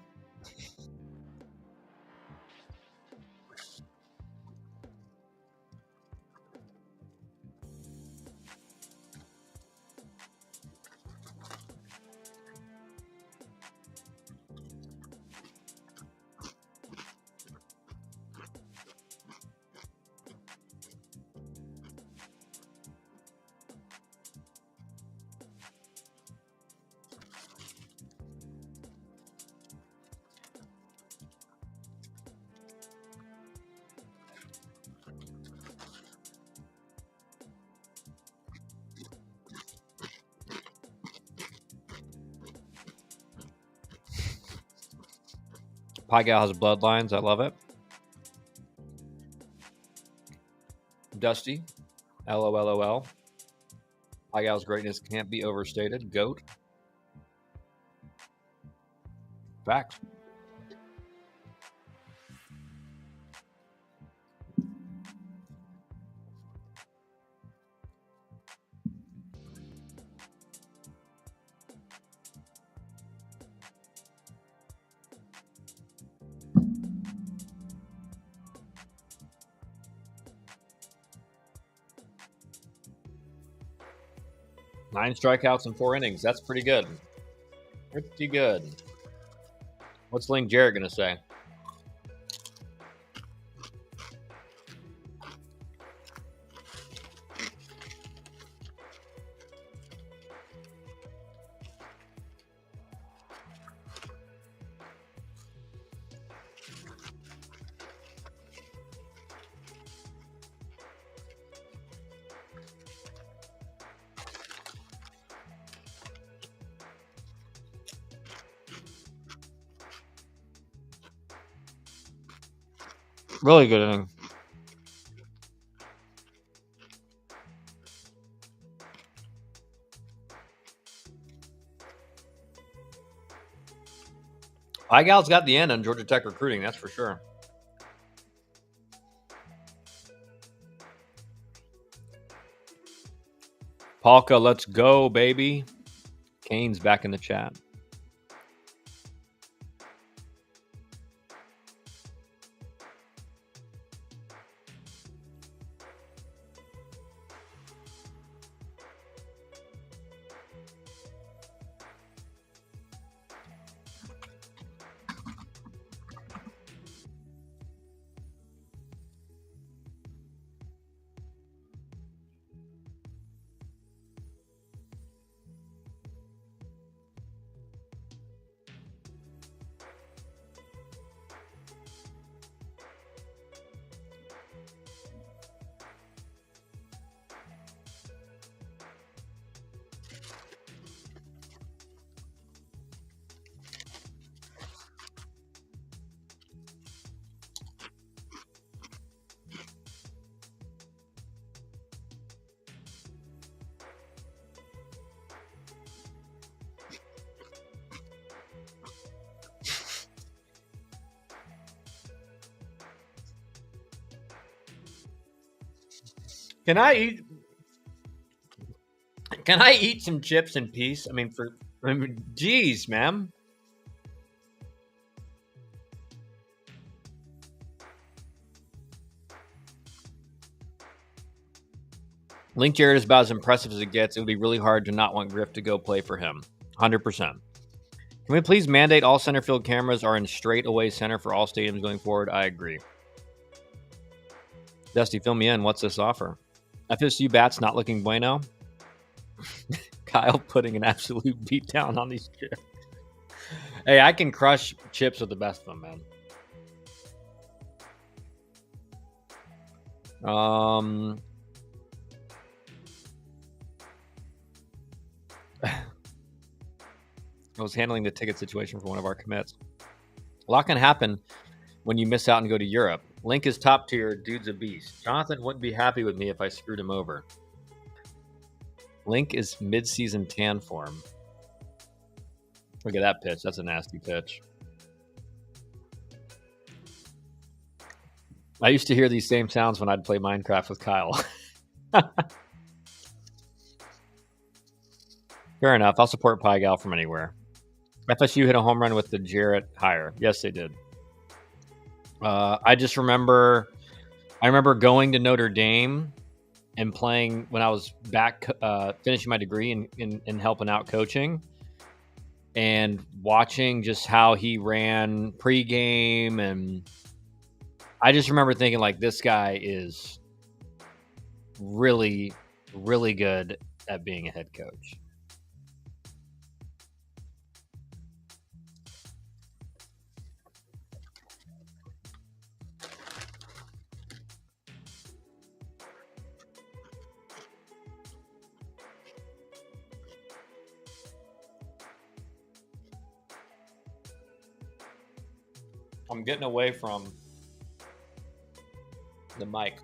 Pie Gal has bloodlines. I love it. Dusty. LOLOL. Pie Gal's greatness can't be overstated. Goat. Facts. Nine strikeouts in 4 innings. That's pretty good. Pretty good. What's Link Jarrett going to say? Really good inning. Pie Gal's got the end on Georgia Tech recruiting, that's for sure. Palka, let's go, baby. Kane's back in the chat. Can I eat? Can I eat some chips in peace? Geez, ma'am. Link Jarrett is about as impressive as it gets. It would be really hard to not want Griff to go play for him. 100%. Can we please mandate all center field cameras are in straight away center for all stadiums going forward? I agree. Dusty, fill me in. What's this offer? FSU bats not looking bueno. Kyle putting an absolute beat down on these chips. Hey, I can crush chips with the best of them, man. I was handling the ticket situation for one of our commits. A lot can happen when you miss out and go to Europe. Link is top tier. Dude's a beast. Jonathan wouldn't be happy with me if I screwed him over. Link is mid-season tan form. Look at that pitch. That's a nasty pitch. I used to hear these same sounds when I'd play Minecraft with Kyle. Fair enough. I'll support Pie Gal from anywhere. FSU hit a home run with the Jarrett hire. Yes, they did. I remember going to Notre Dame and playing when I was back finishing my degree in helping out coaching and watching just how he ran pregame. And I just remember thinking, like, this guy is really, really good at being a head coach. I'm getting away from the mic.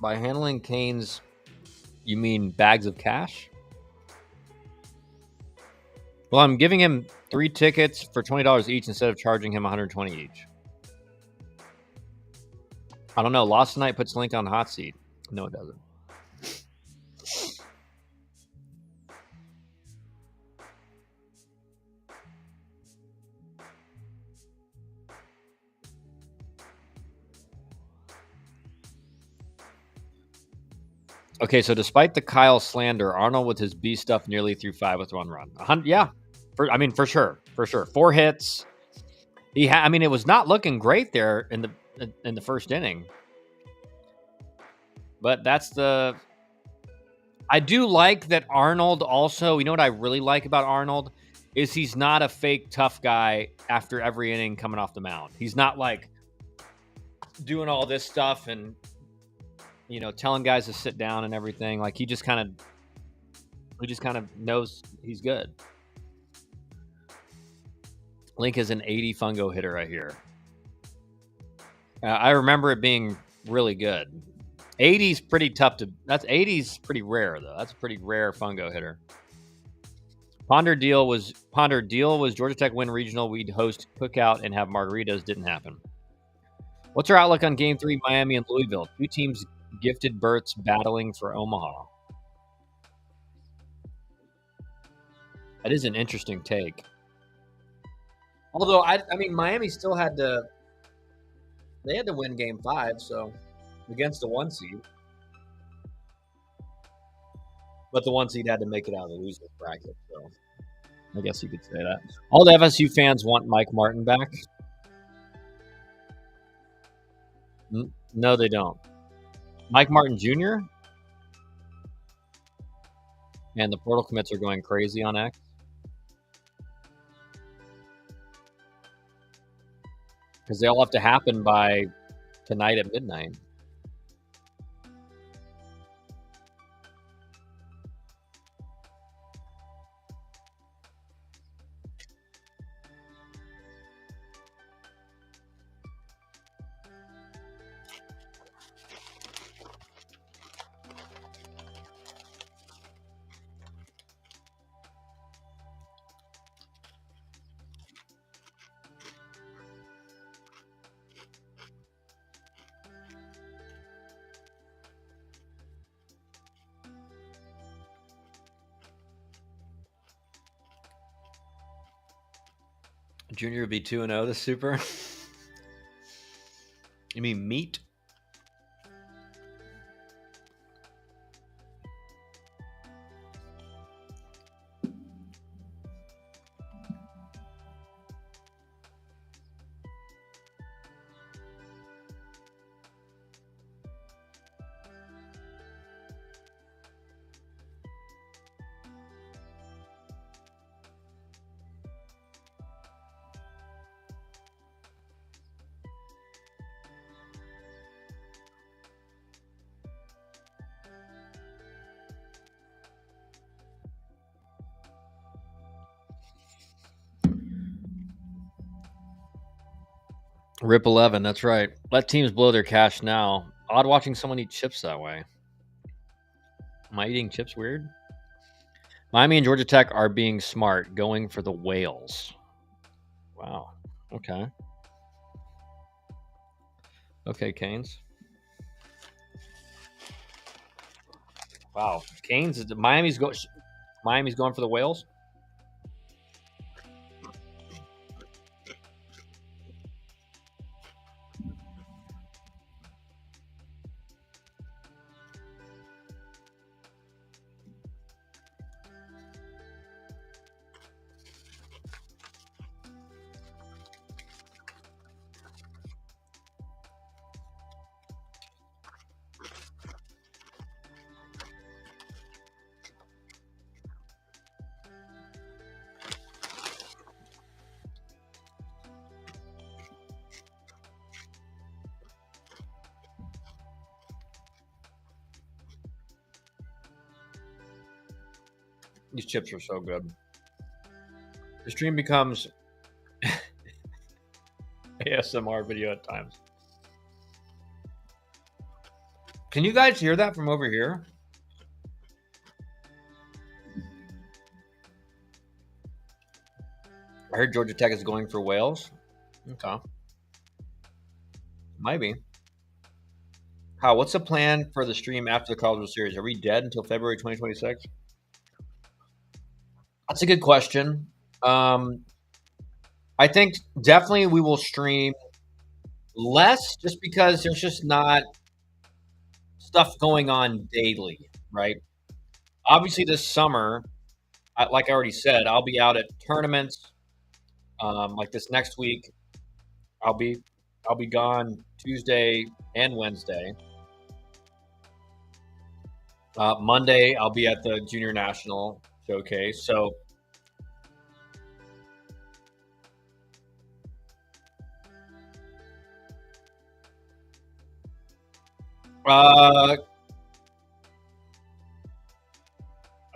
By handling Canes, you mean bags of cash? Well, I'm giving him 3 tickets for $20 each instead of charging him $120 each. I don't know. Lost Tonight puts Link on hot seat. No, it doesn't. Okay, so despite the Kyle slander, Arnold with his B stuff nearly threw 5 with 1 run. Yeah, for sure. 4 hits. It was not looking great there in the first inning. But I do like that Arnold also, you know what I really like about Arnold is he's not a fake tough guy after every inning coming off the mound. He's not like doing all this stuff and telling guys to sit down and everything. Like he just kind of knows he's good. Link is an 80 fungo hitter right here. I remember it being really good. 80's pretty tough to. 80's pretty rare though. That's a pretty rare fungo hitter. Ponder Deal was Georgia Tech win regional. We'd host cookout and have margaritas. Didn't happen. What's our outlook on Game 3, Miami and Louisville? 2 teams gifted berths battling for Omaha. That is an interesting take. Although Miami still had to. They had to win Game 5, so against the 1 seed. But the 1 seed had to make it out of the loser bracket, so I guess you could say that. All the FSU fans want Mike Martin back. No, they don't. Mike Martin Jr. And the portal commits are going crazy on X. Because they all have to happen by tonight at midnight. Junior would be 2-0 this Super. You mean meat? Rip 11, that's right. Let teams blow their cash now. Odd watching someone eat chips that way. Am I eating chips weird? Miami and Georgia Tech are being smart, going for the whales. Wow. Okay. Okay, Canes. Wow. Canes, Miami's going for the whales? These chips are so good. The stream becomes ASMR video at times. Can you guys hear that from over here? I heard Georgia Tech is going for whales. Okay. Might be. How? What's the plan for the stream after the College World Series? Are we dead until February 2026? That's a good question. I think definitely we will stream less just because there's just not stuff going on daily, right? Obviously, this summer, like I already said, I'll be out at tournaments. Like this next week, I'll be gone Tuesday and Wednesday. Monday, I'll be at the Junior National Showcase. So, I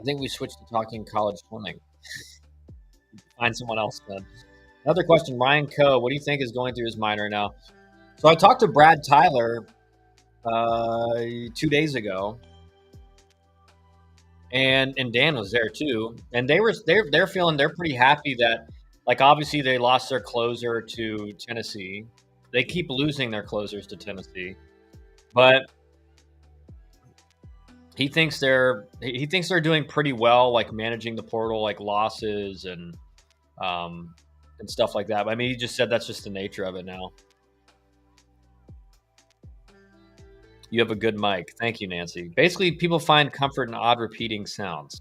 think we switched to talking college swimming. Find someone else then. Another question, Ryan Coe. What do you think is going through his mind right now? So I talked to Brad Tyler 2 days ago, and Dan was there too, and they're feeling they're pretty happy that, like, obviously they lost their closer to Tennessee. They keep losing their closers to Tennessee, but he thinks they're doing pretty well, like managing the portal, like losses and stuff like that. But, I mean, he just said that's just the nature of it now. You have a good mic. Thank you, Nancy. Basically, people find comfort in odd repeating sounds.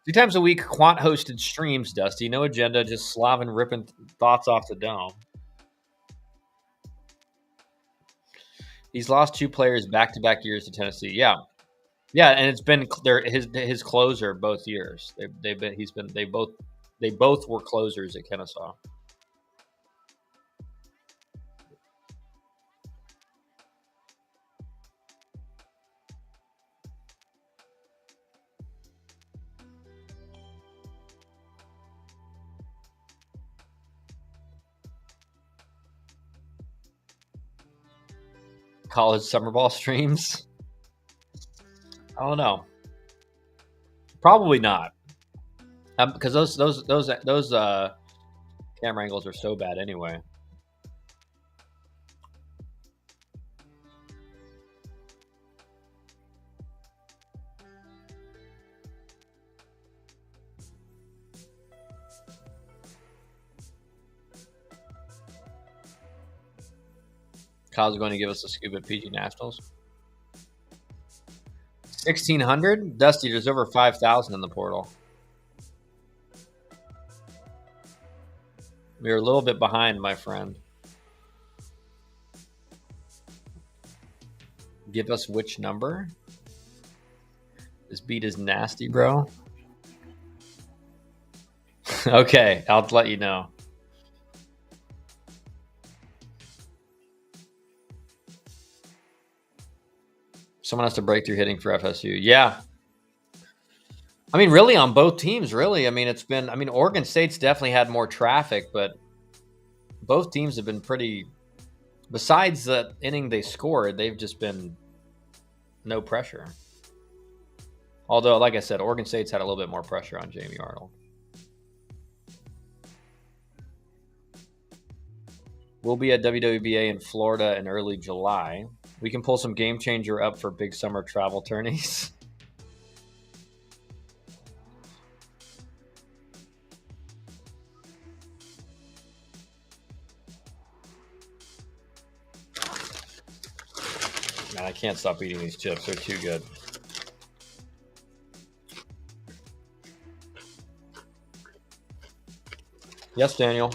2 times a week, Quant hosted streams, Dusty. No agenda, just Slavin ripping thoughts off the dome. He's lost 2 players back-to-back years to Tennessee. Yeah, and it's been his closer both years. They both were closers at Kennesaw. College summer ball streams? I don't know. Probably not, because those camera angles are so bad anyway. Kyle's going to give us a scoop at PG Nationals. 1,600? Dusty, there's over 5,000 in the portal. We are a little bit behind, my friend. Give us which number? This beat is nasty, bro. Okay, I'll let you know. Someone has to break through hitting for FSU. Yeah. I mean, really on both teams, really. I mean, it's been, I mean, Oregon State's definitely had more traffic, but both teams have been pretty, besides the inning they scored, they've just been no pressure. Although, like I said, Oregon State's had a little bit more pressure on Jamie Arnold. We'll be at WWBA in Florida in early July. We can pull some Game Changer up for big summer travel tourneys. Man, I can't stop eating these chips. They're too good. Yes, Daniel.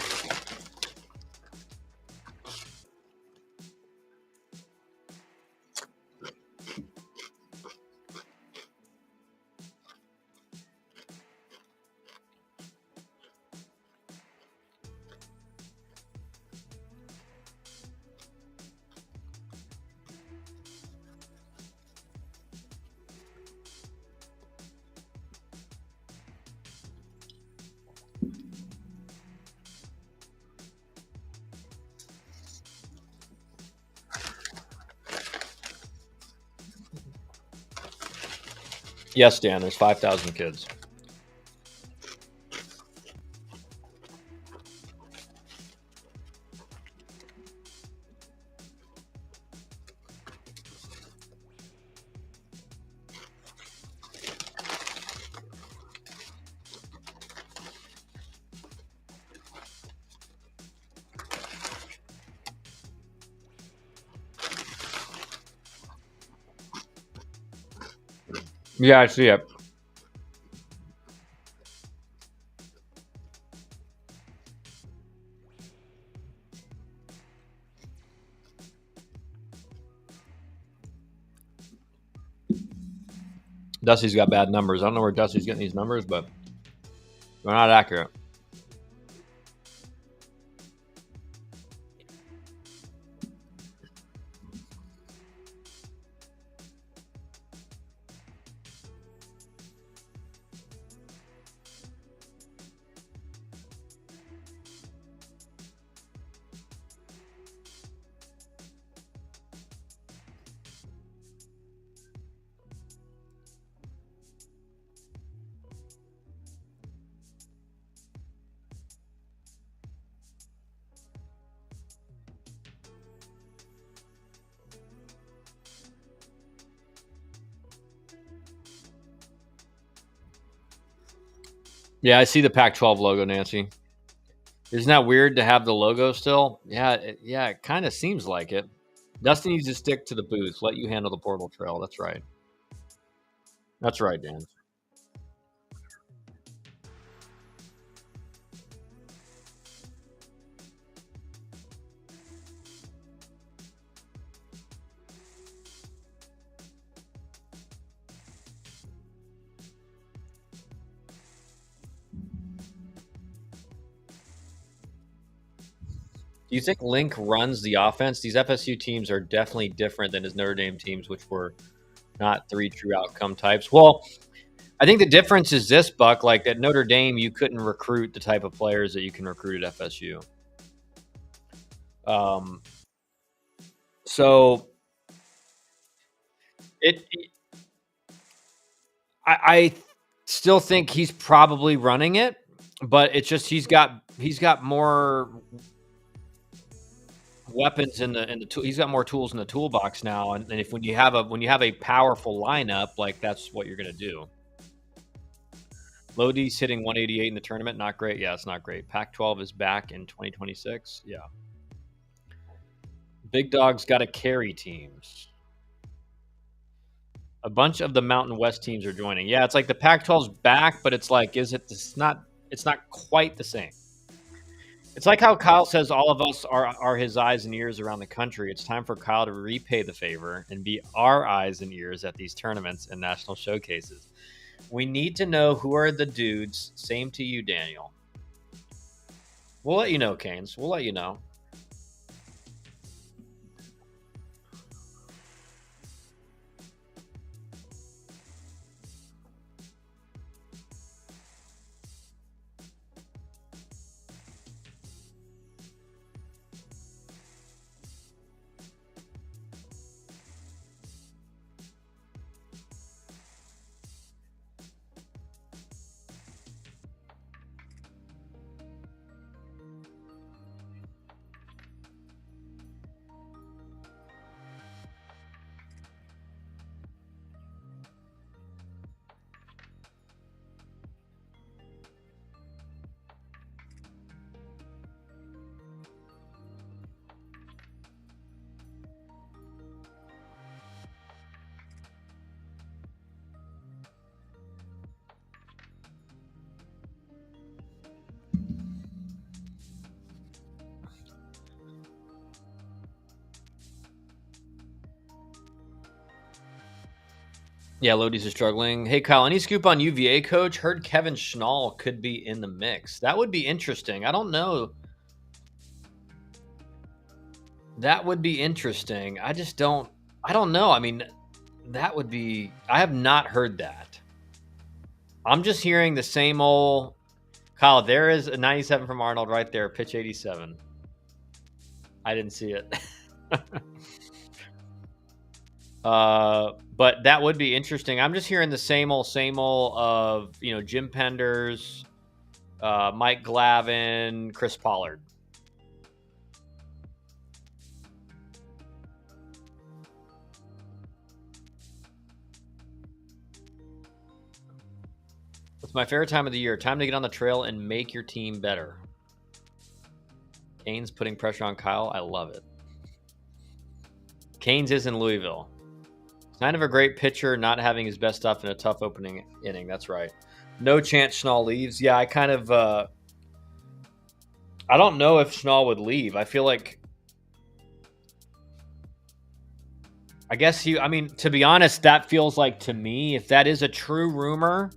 Yes, Dan, there's 5,000 kids. Yeah, I see it. Dusty's got bad numbers. I don't know where Dusty's getting these numbers, but they're not accurate. Yeah, I see the Pac-12 logo, Nancy. Isn't that weird to have the logo still? Yeah, it kind of seems like it. Dusty needs to stick to the booth. Let you handle the portal trail. That's right. That's right, Dan. Do you think Link runs the offense? These FSU teams are definitely different than his Notre Dame teams, which were not three true outcome types. Well, I think the difference is this, Buck. Like at Notre Dame, you couldn't recruit the type of players that you can recruit at FSU. So it I still think he's probably running it, but it's just he's got more weapons in the tool. He's got more tools in the toolbox now, and if when you have a powerful lineup, like that's what you're gonna do. Lodi's hitting 188 in the tournament, not great. Yeah, it's not great. Pac-12 is back in 2026. Yeah. big dogs got to carry teams. A bunch of the Mountain West teams are joining. Yeah, it's like the Pac-12's back, but it's like, it's not quite the same. It's like how Kyle says all of us are his eyes and ears around the country. It's time for Kyle to repay the favor and be our eyes and ears at these tournaments and national showcases. We need to know who are the dudes. Same to you, Daniel. We'll let you know, Canes. We'll let you know. Yeah, Lodi's is struggling. Hey, Kyle, any scoop on UVA coach? Heard Kevin Schnall could be in the mix. That would be interesting. I don't know. That would be interesting. I don't know. I mean, that would be, I have not heard that. I'm just hearing the same old, Kyle, there is a 97 from Arnold right there, pitch 87. I didn't see it. But that would be interesting. I'm just hearing the same old of, Jim Penders, Mike Glavin, Chris Pollard. It's my favorite time of the year. Time to get on the trail and make your team better. Canes putting pressure on Kyle. I love it. Canes is in Louisville. Kind of a great pitcher, not having his best stuff in a tough opening inning. That's right. No chance Schnall leaves. Yeah, I kind of I don't know if Schnall would leave. I feel like, I guess to be honest, that feels like, to me, if that is a true rumor,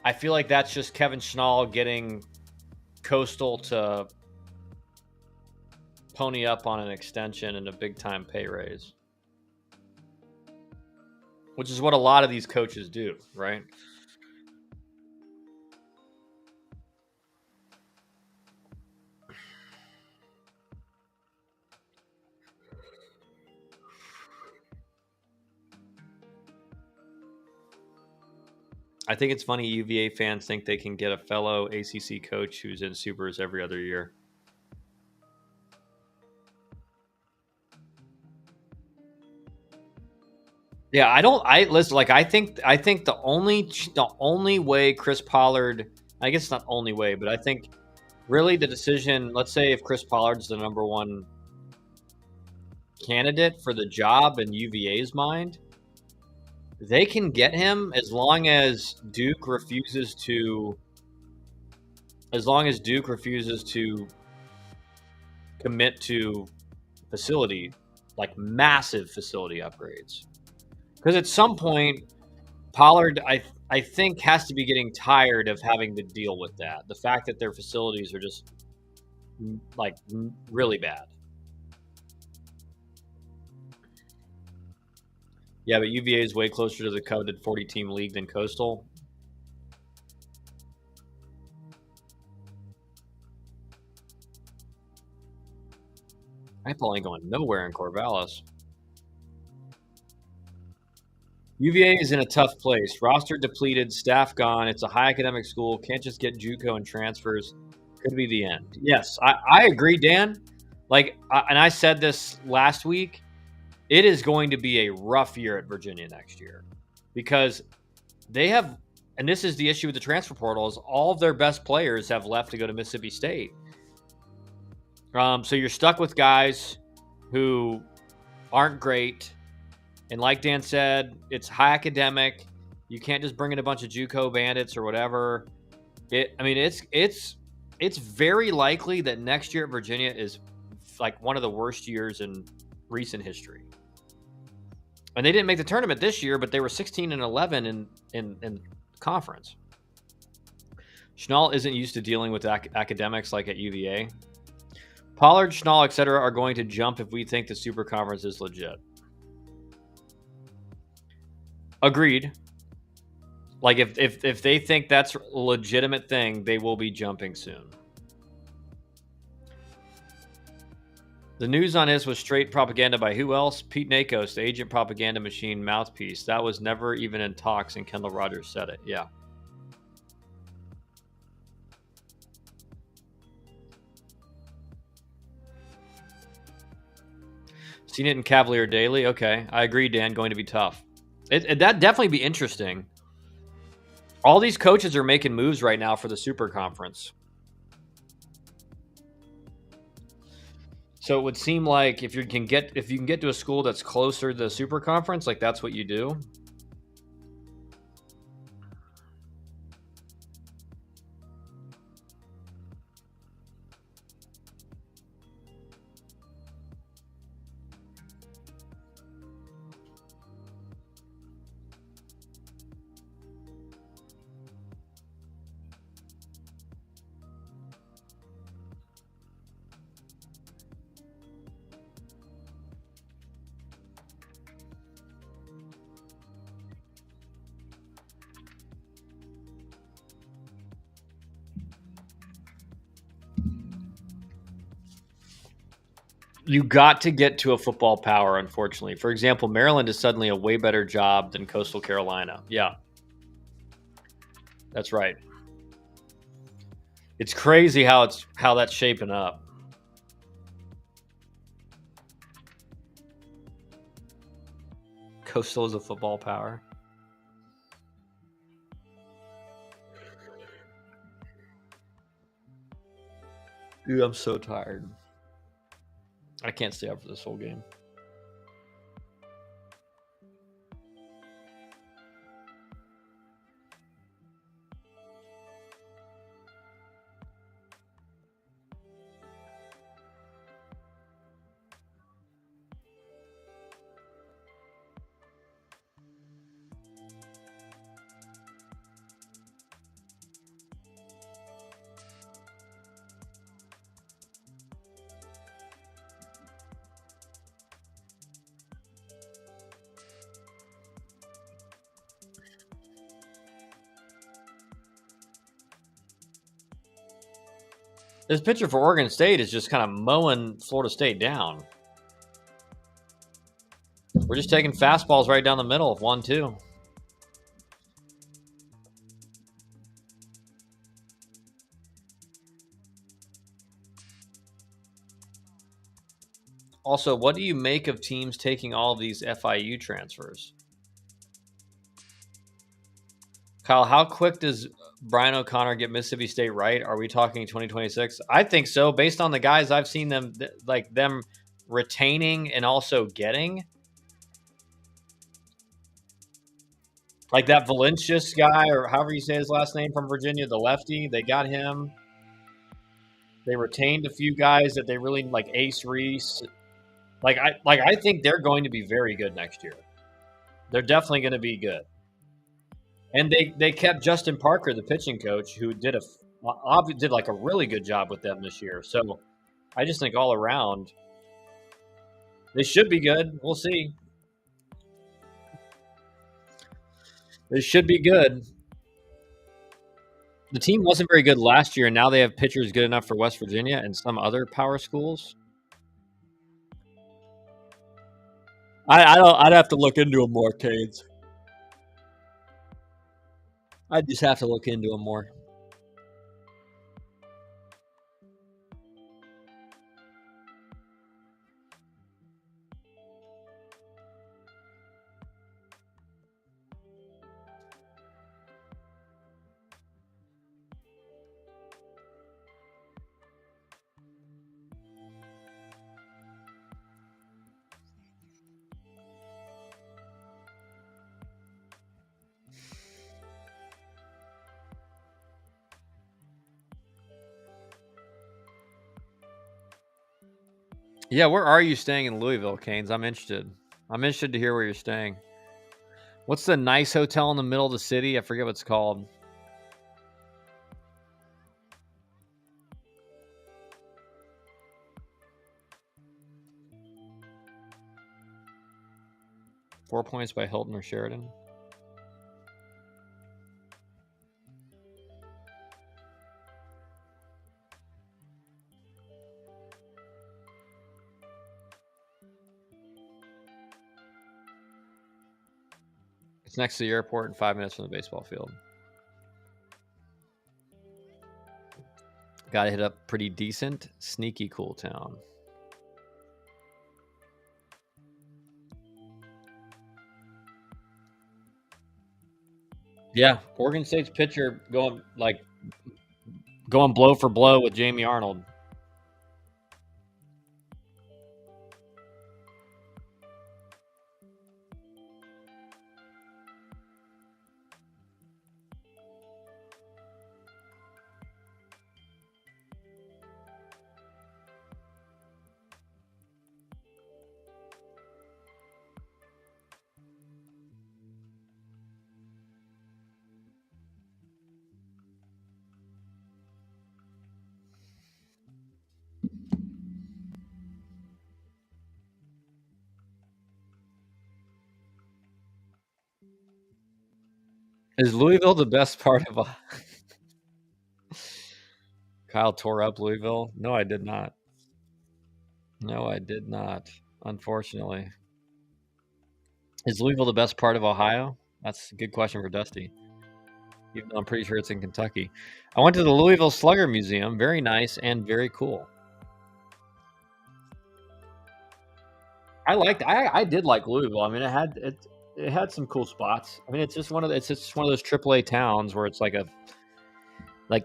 I feel like that's just Kevin Schnall getting Coastal to pony up on an extension and a big-time pay raise. Which is what a lot of these coaches do, right? I think it's funny UVA fans think they can get a fellow ACC coach who's in Supers every other year. Yeah, I think the only way Chris Pollard, I guess not only way, but I think really the decision, let's say if Chris Pollard's the number one candidate for the job in UVA's mind, they can get him as long as Duke refuses to commit to facility, like massive facility upgrades. Because at some point, Pollard, I think, has to be getting tired of having to deal with that. The fact that their facilities are just like really bad. Yeah, but UVA is way closer to the coveted 40-team league than Coastal. Apple ain't going nowhere in Corvallis. UVA is in a tough place. Roster depleted, staff gone. It's a high academic school. Can't just get JUCO and transfers. Could be the end. Yes, I agree, Dan. And I said this last week. It is going to be a rough year at Virginia next year because they have, and this is the issue with the transfer portal, is all of their best players have left to go to Mississippi State. So you're stuck with guys who aren't great. And like Dan said, it's high academic. You can't just bring in a bunch of JUCO bandits or whatever. It's very likely that next year at Virginia is like one of the worst years in recent history. And they didn't make the tournament this year, but they were 16-11 in conference. Schnall isn't used to dealing with academics like at UVA. Pollard, Schnall, etc. are going to jump if we think the Super Conference is legit. Agreed. Like if they think that's a legitimate thing, they will be jumping soon. The news on this was straight propaganda by who else? Pete Nakos, the agent propaganda machine mouthpiece. That was never even in talks, and Kendall Rogers said it. Yeah. Seen it in Cavalier Daily. Okay, I agree, Dan. Going to be tough. That'd definitely be interesting. All these coaches are making moves right now for the Super Conference. So it would seem like if you can get to a school that's closer to the Super Conference, like that's what you do. You got to get to a football power, unfortunately. For example, Maryland is suddenly a way better job than Coastal Carolina. Yeah. That's right. It's crazy how that's shaping up. Coastal is a football power. Dude, I'm so tired. I can't stay up for this whole game. This pitcher for Oregon State is just kind of mowing Florida State down. We're just taking fastballs right down the middle of 1-2. Also, what do you make of teams taking all of these FIU transfers? Kyle, how quick does Brian O'Connor get Mississippi State right? Are we talking 2026? I think so, based on the guys I've seen them retaining and also getting. Like that Valencius guy, or however you say his last name, from Virginia, the lefty, they got him. They retained a few guys that they really like, Ace Reese. I think they're going to be very good next year. They're definitely going to be good. And they kept Justin Parker, the pitching coach, who did like a really good job with them this year. So I just think all around they should be good. We'll see. They should be good. The team wasn't very good last year, and now they have pitchers good enough for West Virginia and some other power schools. I'd have to look into them more, Canes. I just have to look into them more. Yeah, where are you staying in Louisville, Canes? I'm interested. I'm interested to hear where you're staying. What's the nice hotel in the middle of the city? I forget what it's called. Four Points by Hilton or Sheridan. It's next to the airport and 5 minutes from the baseball field. Got to hit up pretty decent, sneaky cool town. Yeah, Oregon State's pitcher going blow for blow with Jamie Arnold. Is Louisville the best part of Kyle tore up Louisville? No, I did not. No, I did not. Unfortunately. Is Louisville the best part of Ohio? That's a good question for Dusty. Even though I'm pretty sure it's in Kentucky. I went to the Louisville Slugger Museum. Very nice and very cool. I did like Louisville. I mean, it had some cool spots. I mean, it's just one of those AAA towns where it's like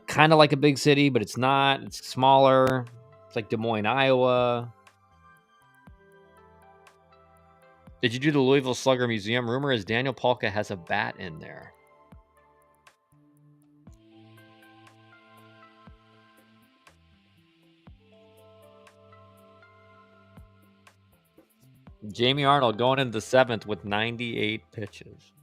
kind of like a big city, but it's not. It's smaller. It's like Des Moines, Iowa. Did you do the Louisville Slugger Museum? Rumor is Daniel Palka has a bat in there. Jamie Arnold going into the seventh with 98 pitches.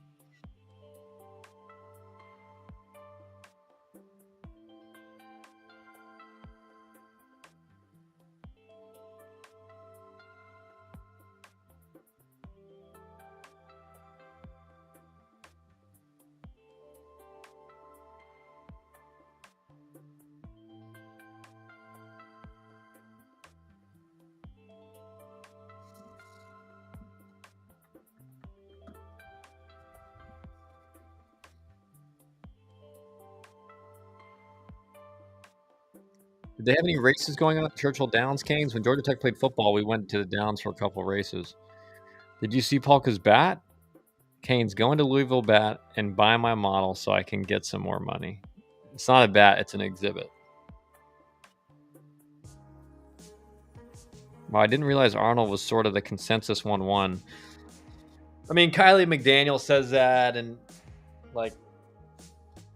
Did they have any races going on at Churchill Downs, Canes? When Georgia Tech played football, we went to the Downs for a couple of races. Did you see Palka's bat? Canes, go into Louisville bat and buy my model so I can get some more money. It's not a bat, it's an exhibit. Well, I didn't realize Arnold was sort of the consensus 1-1. I mean, Kylie McDaniel says that, and like,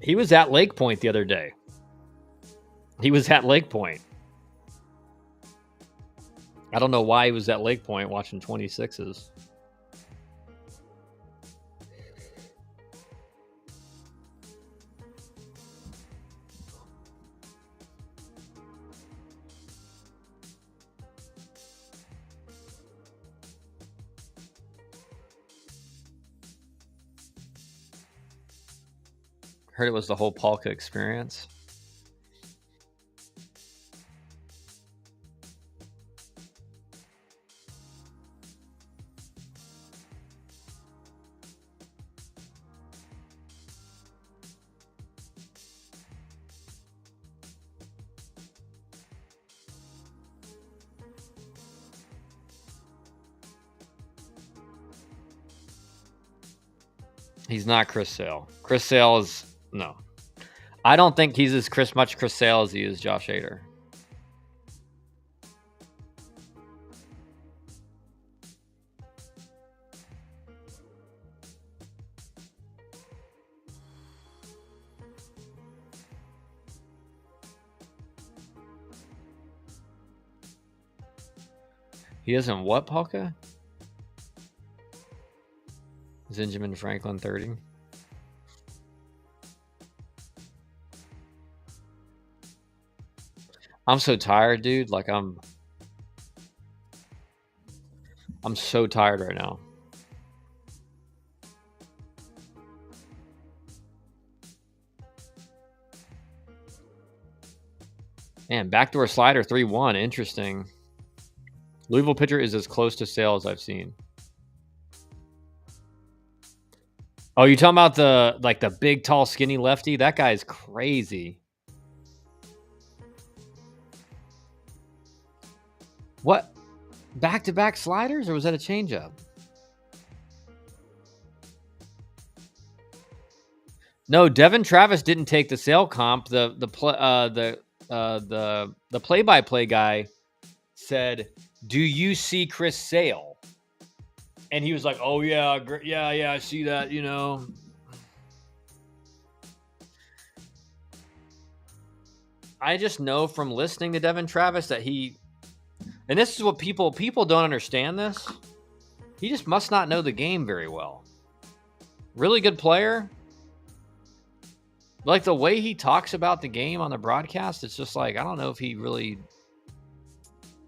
he was at Lake Point the other day. He was at Lake Point. I don't know why he was at Lake Point watching 26s. Heard it was the whole Palka experience. He's not Chris Sale. Chris Sale is no. I don't think he's as much Chris Sale as he is Josh Hader. He isn't what, Polka? Benjamin Franklin 30. I'm so tired, dude. Like I'm so tired right now. Man, backdoor slider 3-1. Interesting. Louisville pitcher is as close to Sale as I've seen. Oh, you talking about the big, tall, skinny lefty? That guy's crazy. What? Back-to-back sliders, or was that a changeup? No, Devin Travis didn't take the Sale comp. The play-by-play guy said, "Do you see Chris Sale?" And he was like, "Oh yeah, yeah, I see that." You know. I just know from listening to Devin Travis that he, and this is what people don't understand this. He just must not know the game very well. Really good player. Like the way he talks about the game on the broadcast, it's just like, I don't know if he really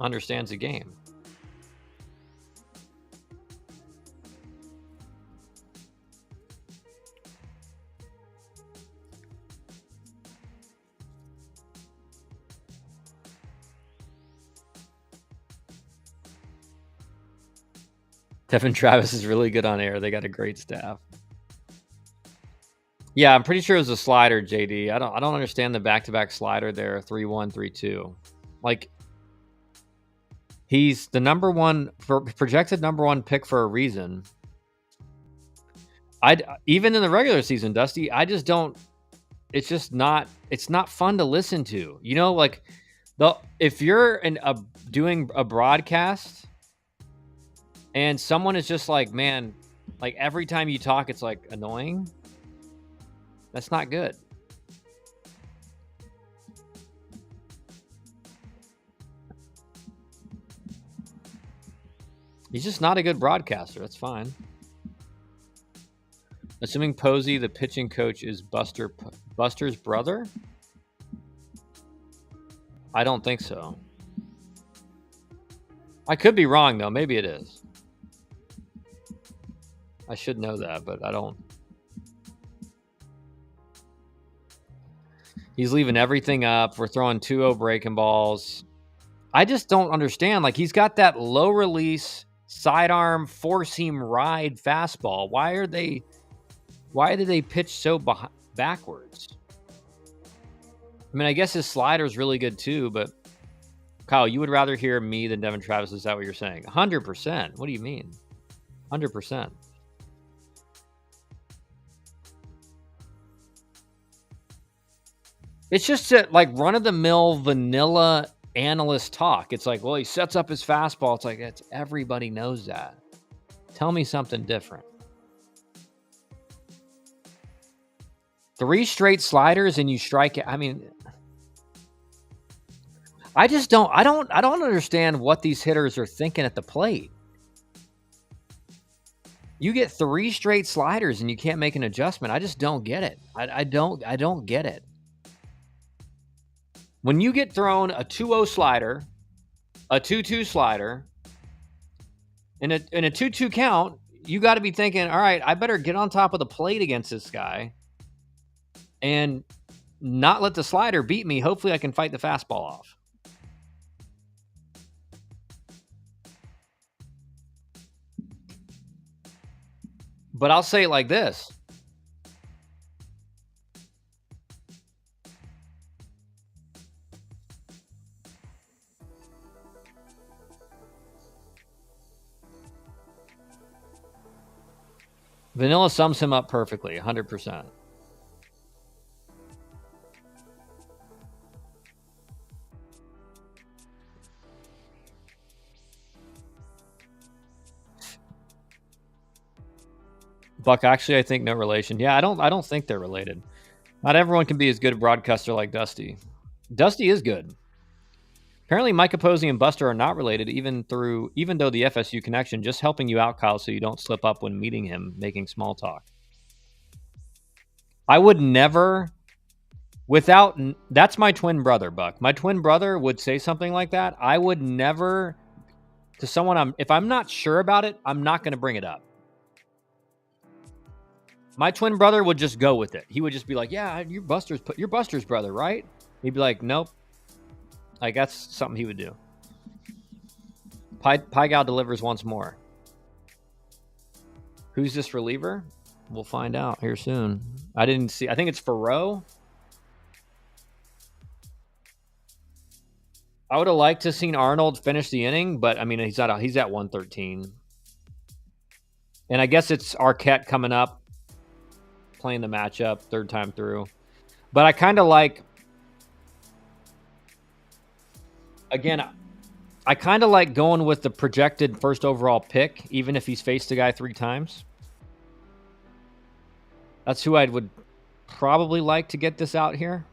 understands the game. Devin Travis is really good on air. They got a great staff. Yeah, I'm pretty sure it was a slider, JD. I don't understand the back-to-back slider there, 3-1, 3-2. Like, he's the projected number one pick for a reason. Even in the regular season, Dusty, I just don't. It's not fun to listen to. You know, like if you're doing a broadcast and someone is just like, man, like every time you talk, it's like annoying. That's not good. He's just not a good broadcaster. That's fine. Assuming Posey, the pitching coach, is Buster's brother? I don't think so. I could be wrong, though. Maybe it is. I should know that, but I don't. He's leaving everything up. We're throwing 2-0 breaking balls. I just don't understand. Like, he's got that low release, sidearm, four-seam ride fastball. Why did they pitch so backwards? I mean, I guess his slider is really good too, but Kyle, you would rather hear me than Devin Travis. Is that what you're saying? 100%. What do you mean? 100%. It's just that, like, run-of-the-mill vanilla analyst talk. It's like, well, he sets up his fastball. It's like, everybody knows that. Tell me something different. 3 straight sliders and you strike it. I mean, I don't understand what these hitters are thinking at the plate. You get 3 straight sliders and you can't make an adjustment. I just don't get it. I don't get it. When you get thrown a 2-0 slider, a 2-2 slider, in a 2-2 count, you got to be thinking, all right, I better get on top of the plate against this guy and not let the slider beat me. Hopefully I can fight the fastball off. But I'll say it like this. Vanilla sums him up perfectly, 100%. Buck, actually, I think no relation. Yeah, I don't think they're related. Not everyone can be as good a broadcaster like Dusty. Dusty is good. Apparently, Micah Posey and Buster are not related, even though the FSU connection, just helping you out, Kyle, so you don't slip up when meeting him, making small talk. I would never, that's my twin brother, Buck. My twin brother would say something like that. I would never, to someone, if I'm not sure about it, I'm not going to bring it up. My twin brother would just go with it. He would just be like, yeah, you're Buster's brother, right? He'd be like, nope. Like, that's something he would do. Pie Gal delivers once more. Who's this reliever? We'll find out here soon. I didn't see. I think it's Faroe. I would have liked to have seen Arnold finish the inning, but I mean, he's at 113. And I guess it's Arquette coming up, playing the matchup, third time through. But I kind of like, again, I kind of like going with the projected first overall pick, even if he's faced the guy 3 times. That's who I would probably like to get this out here.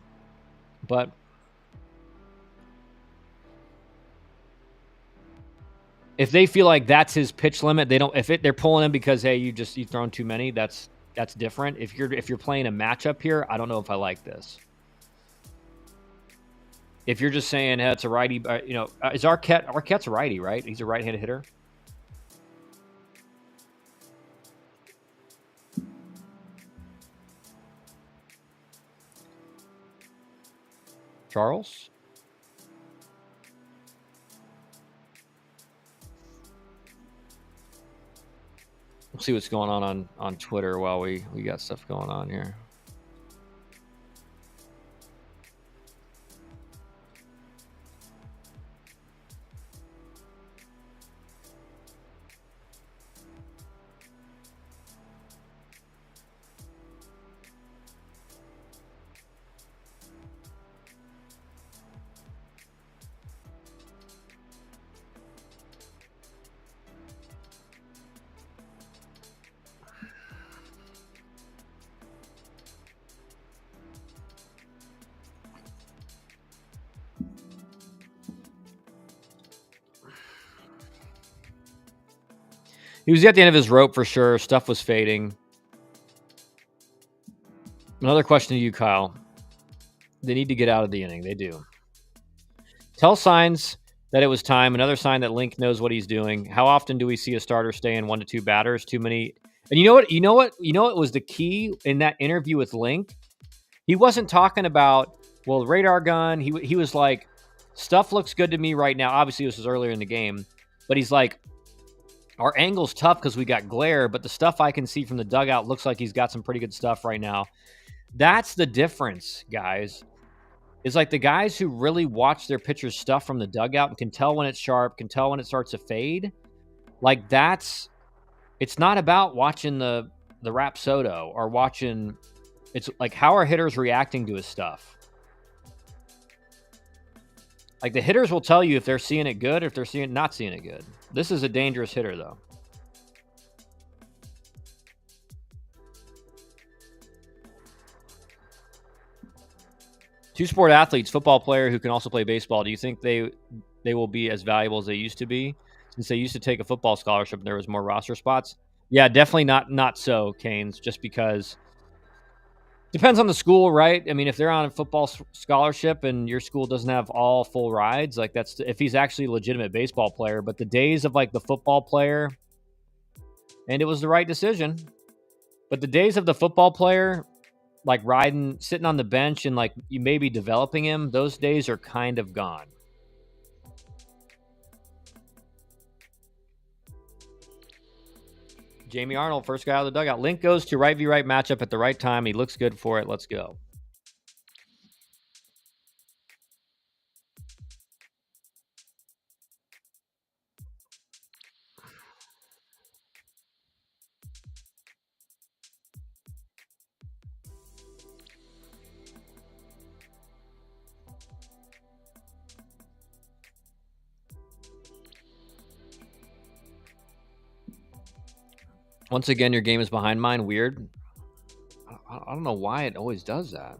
But if they feel like that's his pitch limit, they're pulling him because, hey, you've thrown too many, that's different. If you're playing a matchup here, I don't know if I like this. If you're just saying, hey, it's a righty, is Arquette's a righty, right? He's a right-handed hitter. Charles? We'll see what's going on Twitter while we got stuff going on here. He was at the end of his rope for sure. Stuff was fading. Another question to you, Kyle. They need to get out of the inning. They do. Tell signs that it was time. Another sign that Link knows what he's doing. How often do we see a starter stay in 1 to 2 batters? Too many. And you know what was the key in that interview with Link? He wasn't talking about, well, radar gun. He was like, stuff looks good to me right now. Obviously, this was earlier in the game. But he's like, our angle's tough because we got glare, but the stuff I can see from the dugout looks like he's got some pretty good stuff right now. That's the difference, guys. Is like the guys who really watch their pitcher's stuff from the dugout and can tell when it's sharp, can tell when it starts to fade. Like it's not about watching the Rapsodo or watching, it's like how are hitters reacting to his stuff. Like the hitters will tell you if they're seeing it good or if they're not seeing it good. This is a dangerous hitter, though. Two-sport athletes, football player who can also play baseball. Do you think they will be as valuable as they used to be? Since they used to take a football scholarship and there was more roster spots? Yeah, definitely not so, Canes, just because depends on the school, right? I mean, if they're on a football scholarship and your school doesn't have all full rides, like that's if he's actually a legitimate baseball player. But the days of like the football player, and it was the right decision, but the days of the football player, like sitting on the bench and like you may be developing him, those days are kind of gone. Jamie Arnold, first guy out of the dugout. Link goes to right v right matchup at the right time. He looks good for it. Let's go. Once again, your game is behind mine. Weird. I don't know why it always does that.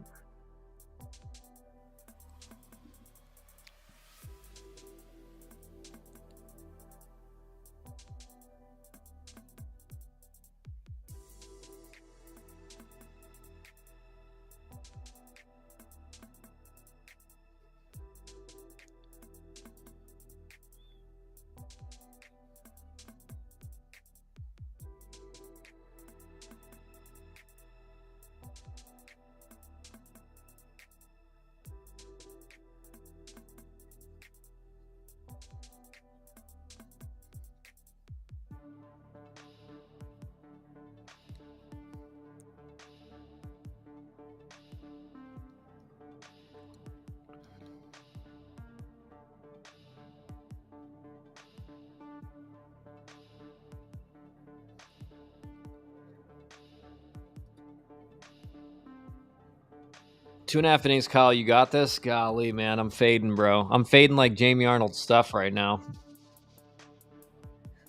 2.5 innings, Kyle. You got this? Golly, man. I'm fading, bro. I'm fading like Jamie Arnold stuff right now.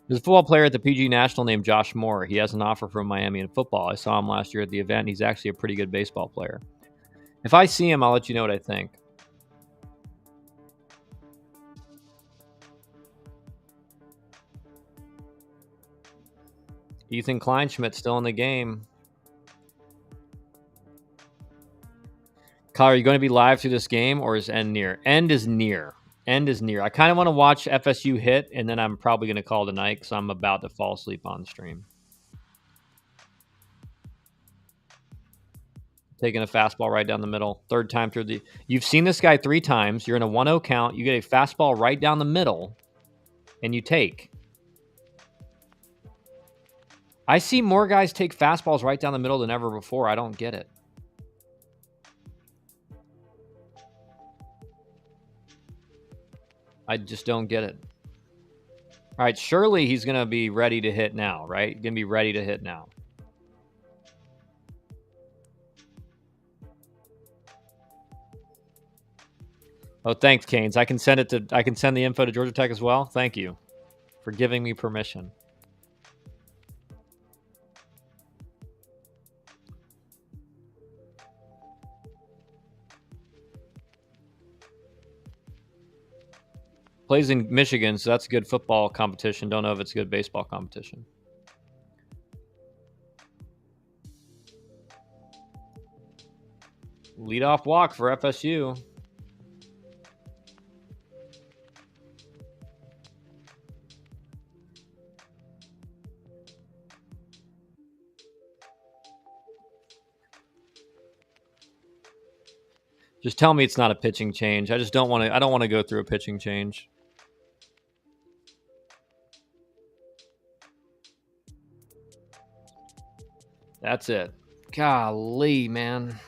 There's a football player at the PG National named Josh Moore. He has an offer from Miami in football. I saw him last year at the event. He's actually a pretty good baseball player. If I see him, I'll let you know what I think. Ethan Kleinschmidt still in the game. Kyle, are you going to be live through this game, or is end near? End is near. End is near. I kind of want to watch FSU hit, and then I'm probably going to call tonight because I'm about to fall asleep on stream. Taking a fastball right down the middle. Third time through the... You've seen this guy 3 times. You're in a 1-0 count. You get a fastball right down the middle, and you take. I see more guys take fastballs right down the middle than ever before. I don't get it. I just don't get it. All right, surely he's going to be ready to hit now, right? Going to be ready to hit now. Oh, thanks, Canes. I can send the info to Georgia Tech as well. Thank you for giving me permission. Plays in Michigan, so that's a good football competition. Don't know if it's a good baseball competition. Leadoff walk for FSU. Just tell me it's not a pitching change. I just don't want to. I don't want to go through a pitching change. That's it. Golly, man.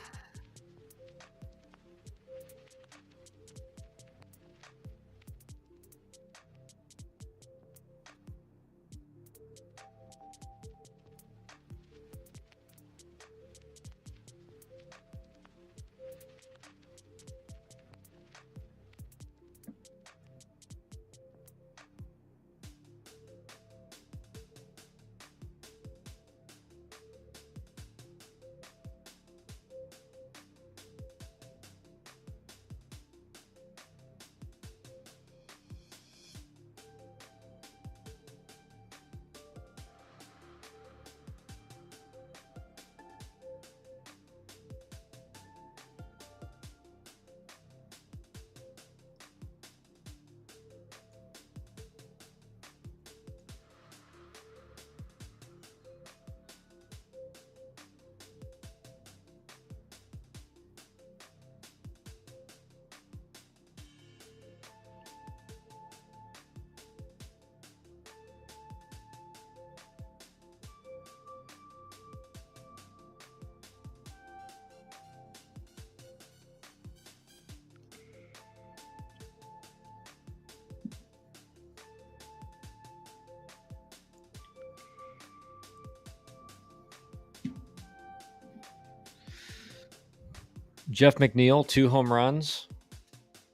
Jeff McNeil, 2 home runs.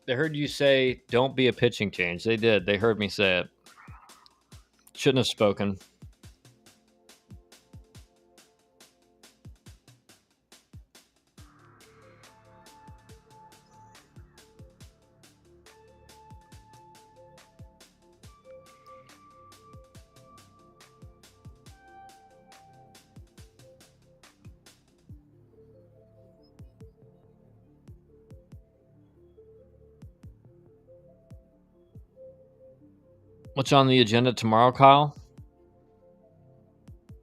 They heard you say, don't be a pitching change. They did. They heard me say it. Shouldn't have spoken. What's on the agenda tomorrow, Kyle?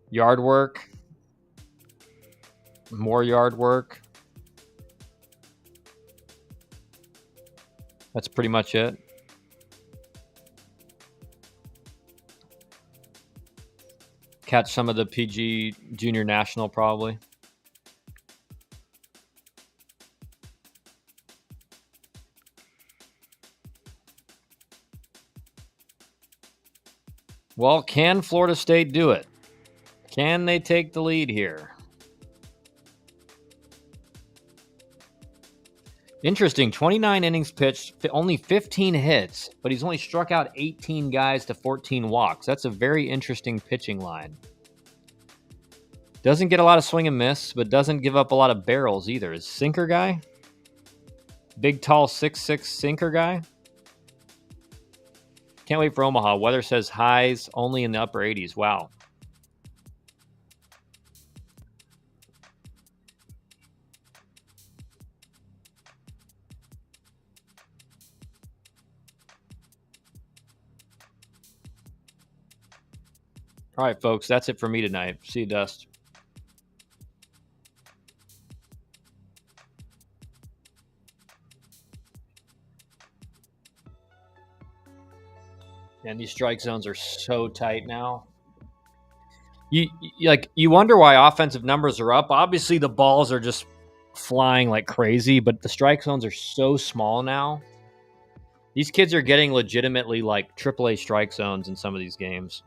Yard work. More yard work. That's pretty much it. Catch some of the PG Junior National probably. Well, can Florida State do it? Can they take the lead here? Interesting. 29 innings pitched, only 15 hits, but he's only struck out 18 guys to 14 walks. That's a very interesting pitching line. Doesn't get a lot of swing and miss, but doesn't give up a lot of barrels either. Is sinker guy? Big, tall, 6'6" sinker guy? Can't wait for Omaha. Weather says highs only in the upper 80s. Wow. All right, folks, that's it for me tonight. See you, Dust. And these strike zones are so tight now. You wonder why offensive numbers are up. Obviously, the balls are just flying like crazy, but the strike zones are so small now. These kids are getting legitimately like AAA strike zones in some of these games.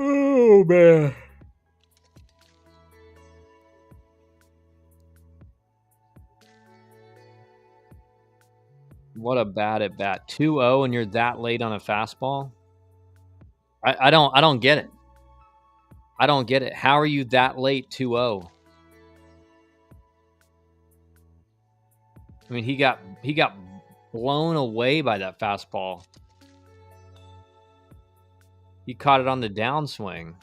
Oh, man. What a bad at bat. 2-0 and you're that late on a fastball? I don't get it. I don't get it. How are you that late 2-0? I mean, he got blown away by that fastball. He caught it on the downswing.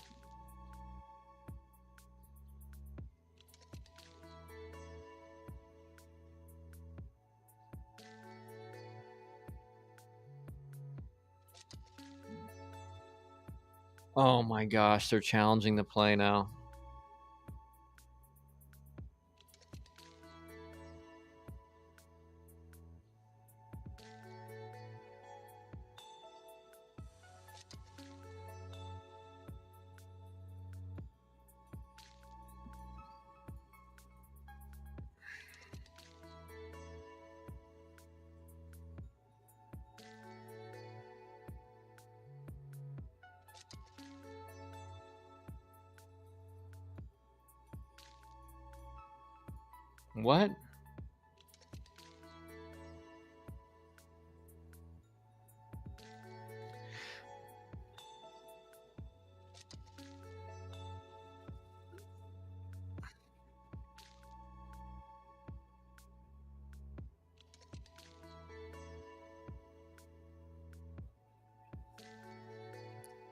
Oh my gosh, they're challenging the play now. What?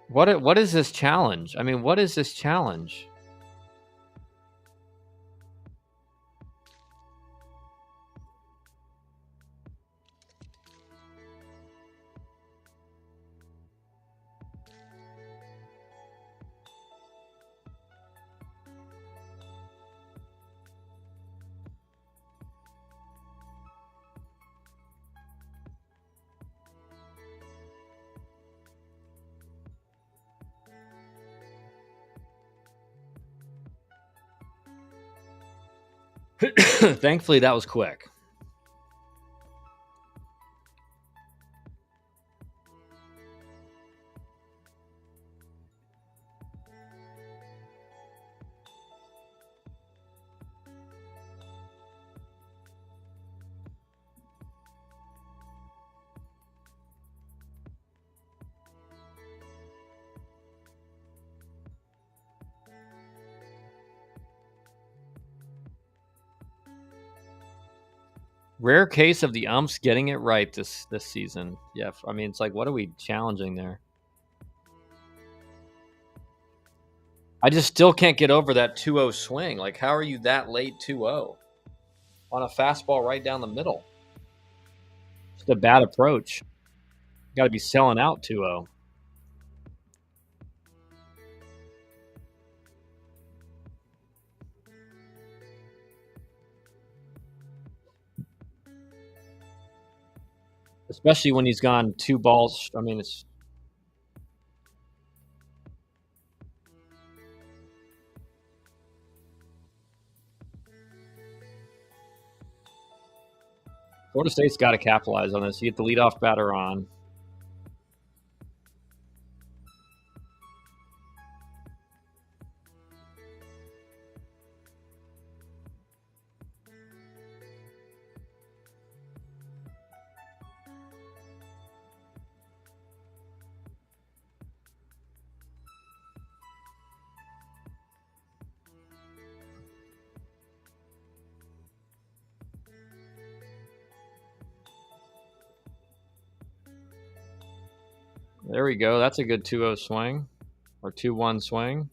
What is this challenge? I mean, what is this challenge? Thankfully, that was quick. Rare case of the umps getting it right this season. Yeah, I mean, it's like, what are we challenging there? I just still can't get over that 2-0 swing. Like, how are you that late 2-0 on a fastball right down the middle? Just a bad approach. Got to be selling out 2-0. Especially when he's gone 2 balls. I mean, it's Florida State's got to capitalize on this. You get the leadoff batter on. There we go. That's a good 2-0 swing or 2-1 swing.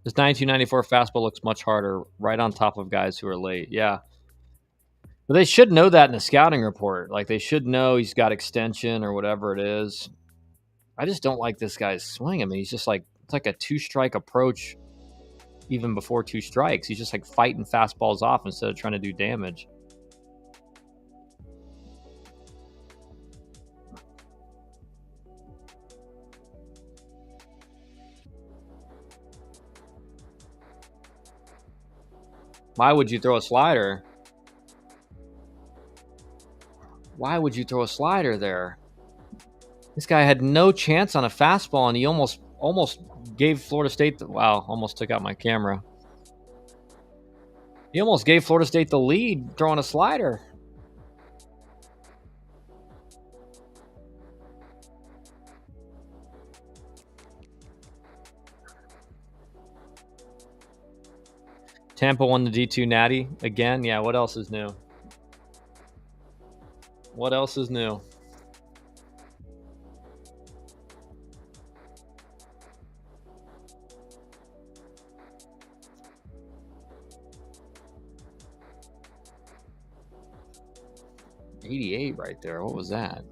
This 1994 fastball looks much harder, right on top of guys who are late. Yeah. But they should know that in the scouting report. Like, they should know he's got extension or whatever it is. I just don't like this guy's swing. I mean, he's just like, it's like a 2-strike approach even before 2 strikes. He's just like fighting fastballs off instead of trying to do damage. Why would you throw a slider? Why would you throw a slider there? This guy had no chance on a fastball, and he almost gave Florida State the, wow, almost took out my camera. He almost gave Florida State the lead throwing a slider. Tampa won the D2 Natty again. Yeah, what else is new? What else is new? $88 right there. What was that?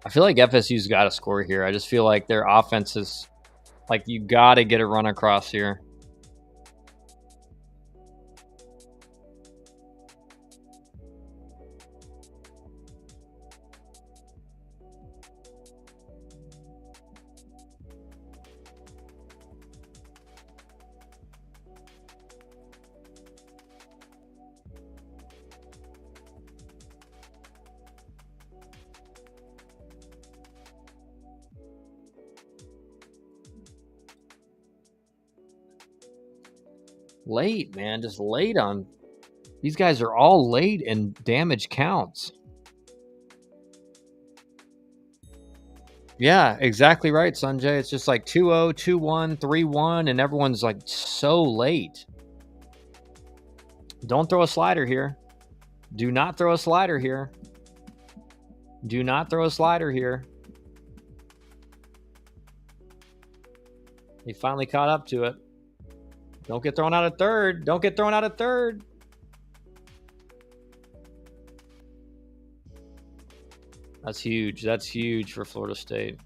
I feel like FSU's got to score here. I just feel like their offense is like, you got to get a run across here. Late, man. Just late on. These guys are all late in damage counts. Yeah, exactly right, Sanjay. It's just like 2-0, 2-1, 3-1, and everyone's like so late. Don't throw a slider here. Do not throw a slider here. Do not throw a slider here. He finally caught up to it. Don't get thrown out of third. Don't get thrown out of third. That's huge. That's huge for Florida State.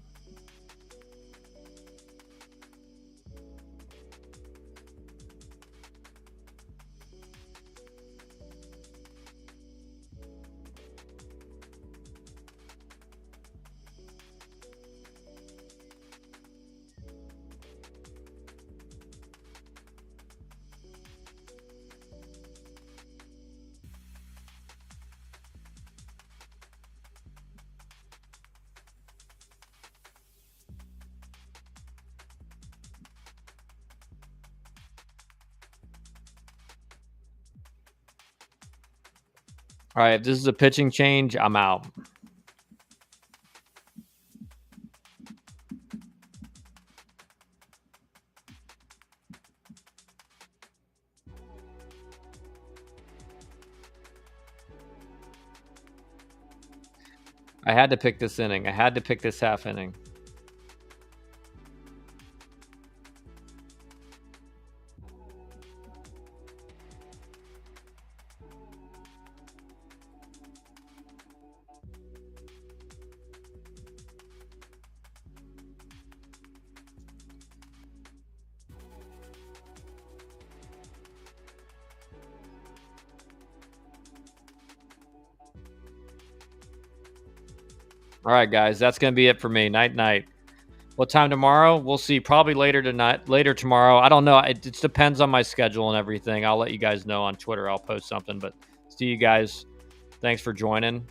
All right, if this is a pitching change, I'm out. I had to pick this inning. I had to pick this half inning. All right, guys, that's going to be it for me. Night, night. What time tomorrow? We'll see. Probably later tonight, later tomorrow. I don't know. It depends on my schedule and everything. I'll let you guys know on Twitter. I'll post something. But see you guys. Thanks for joining.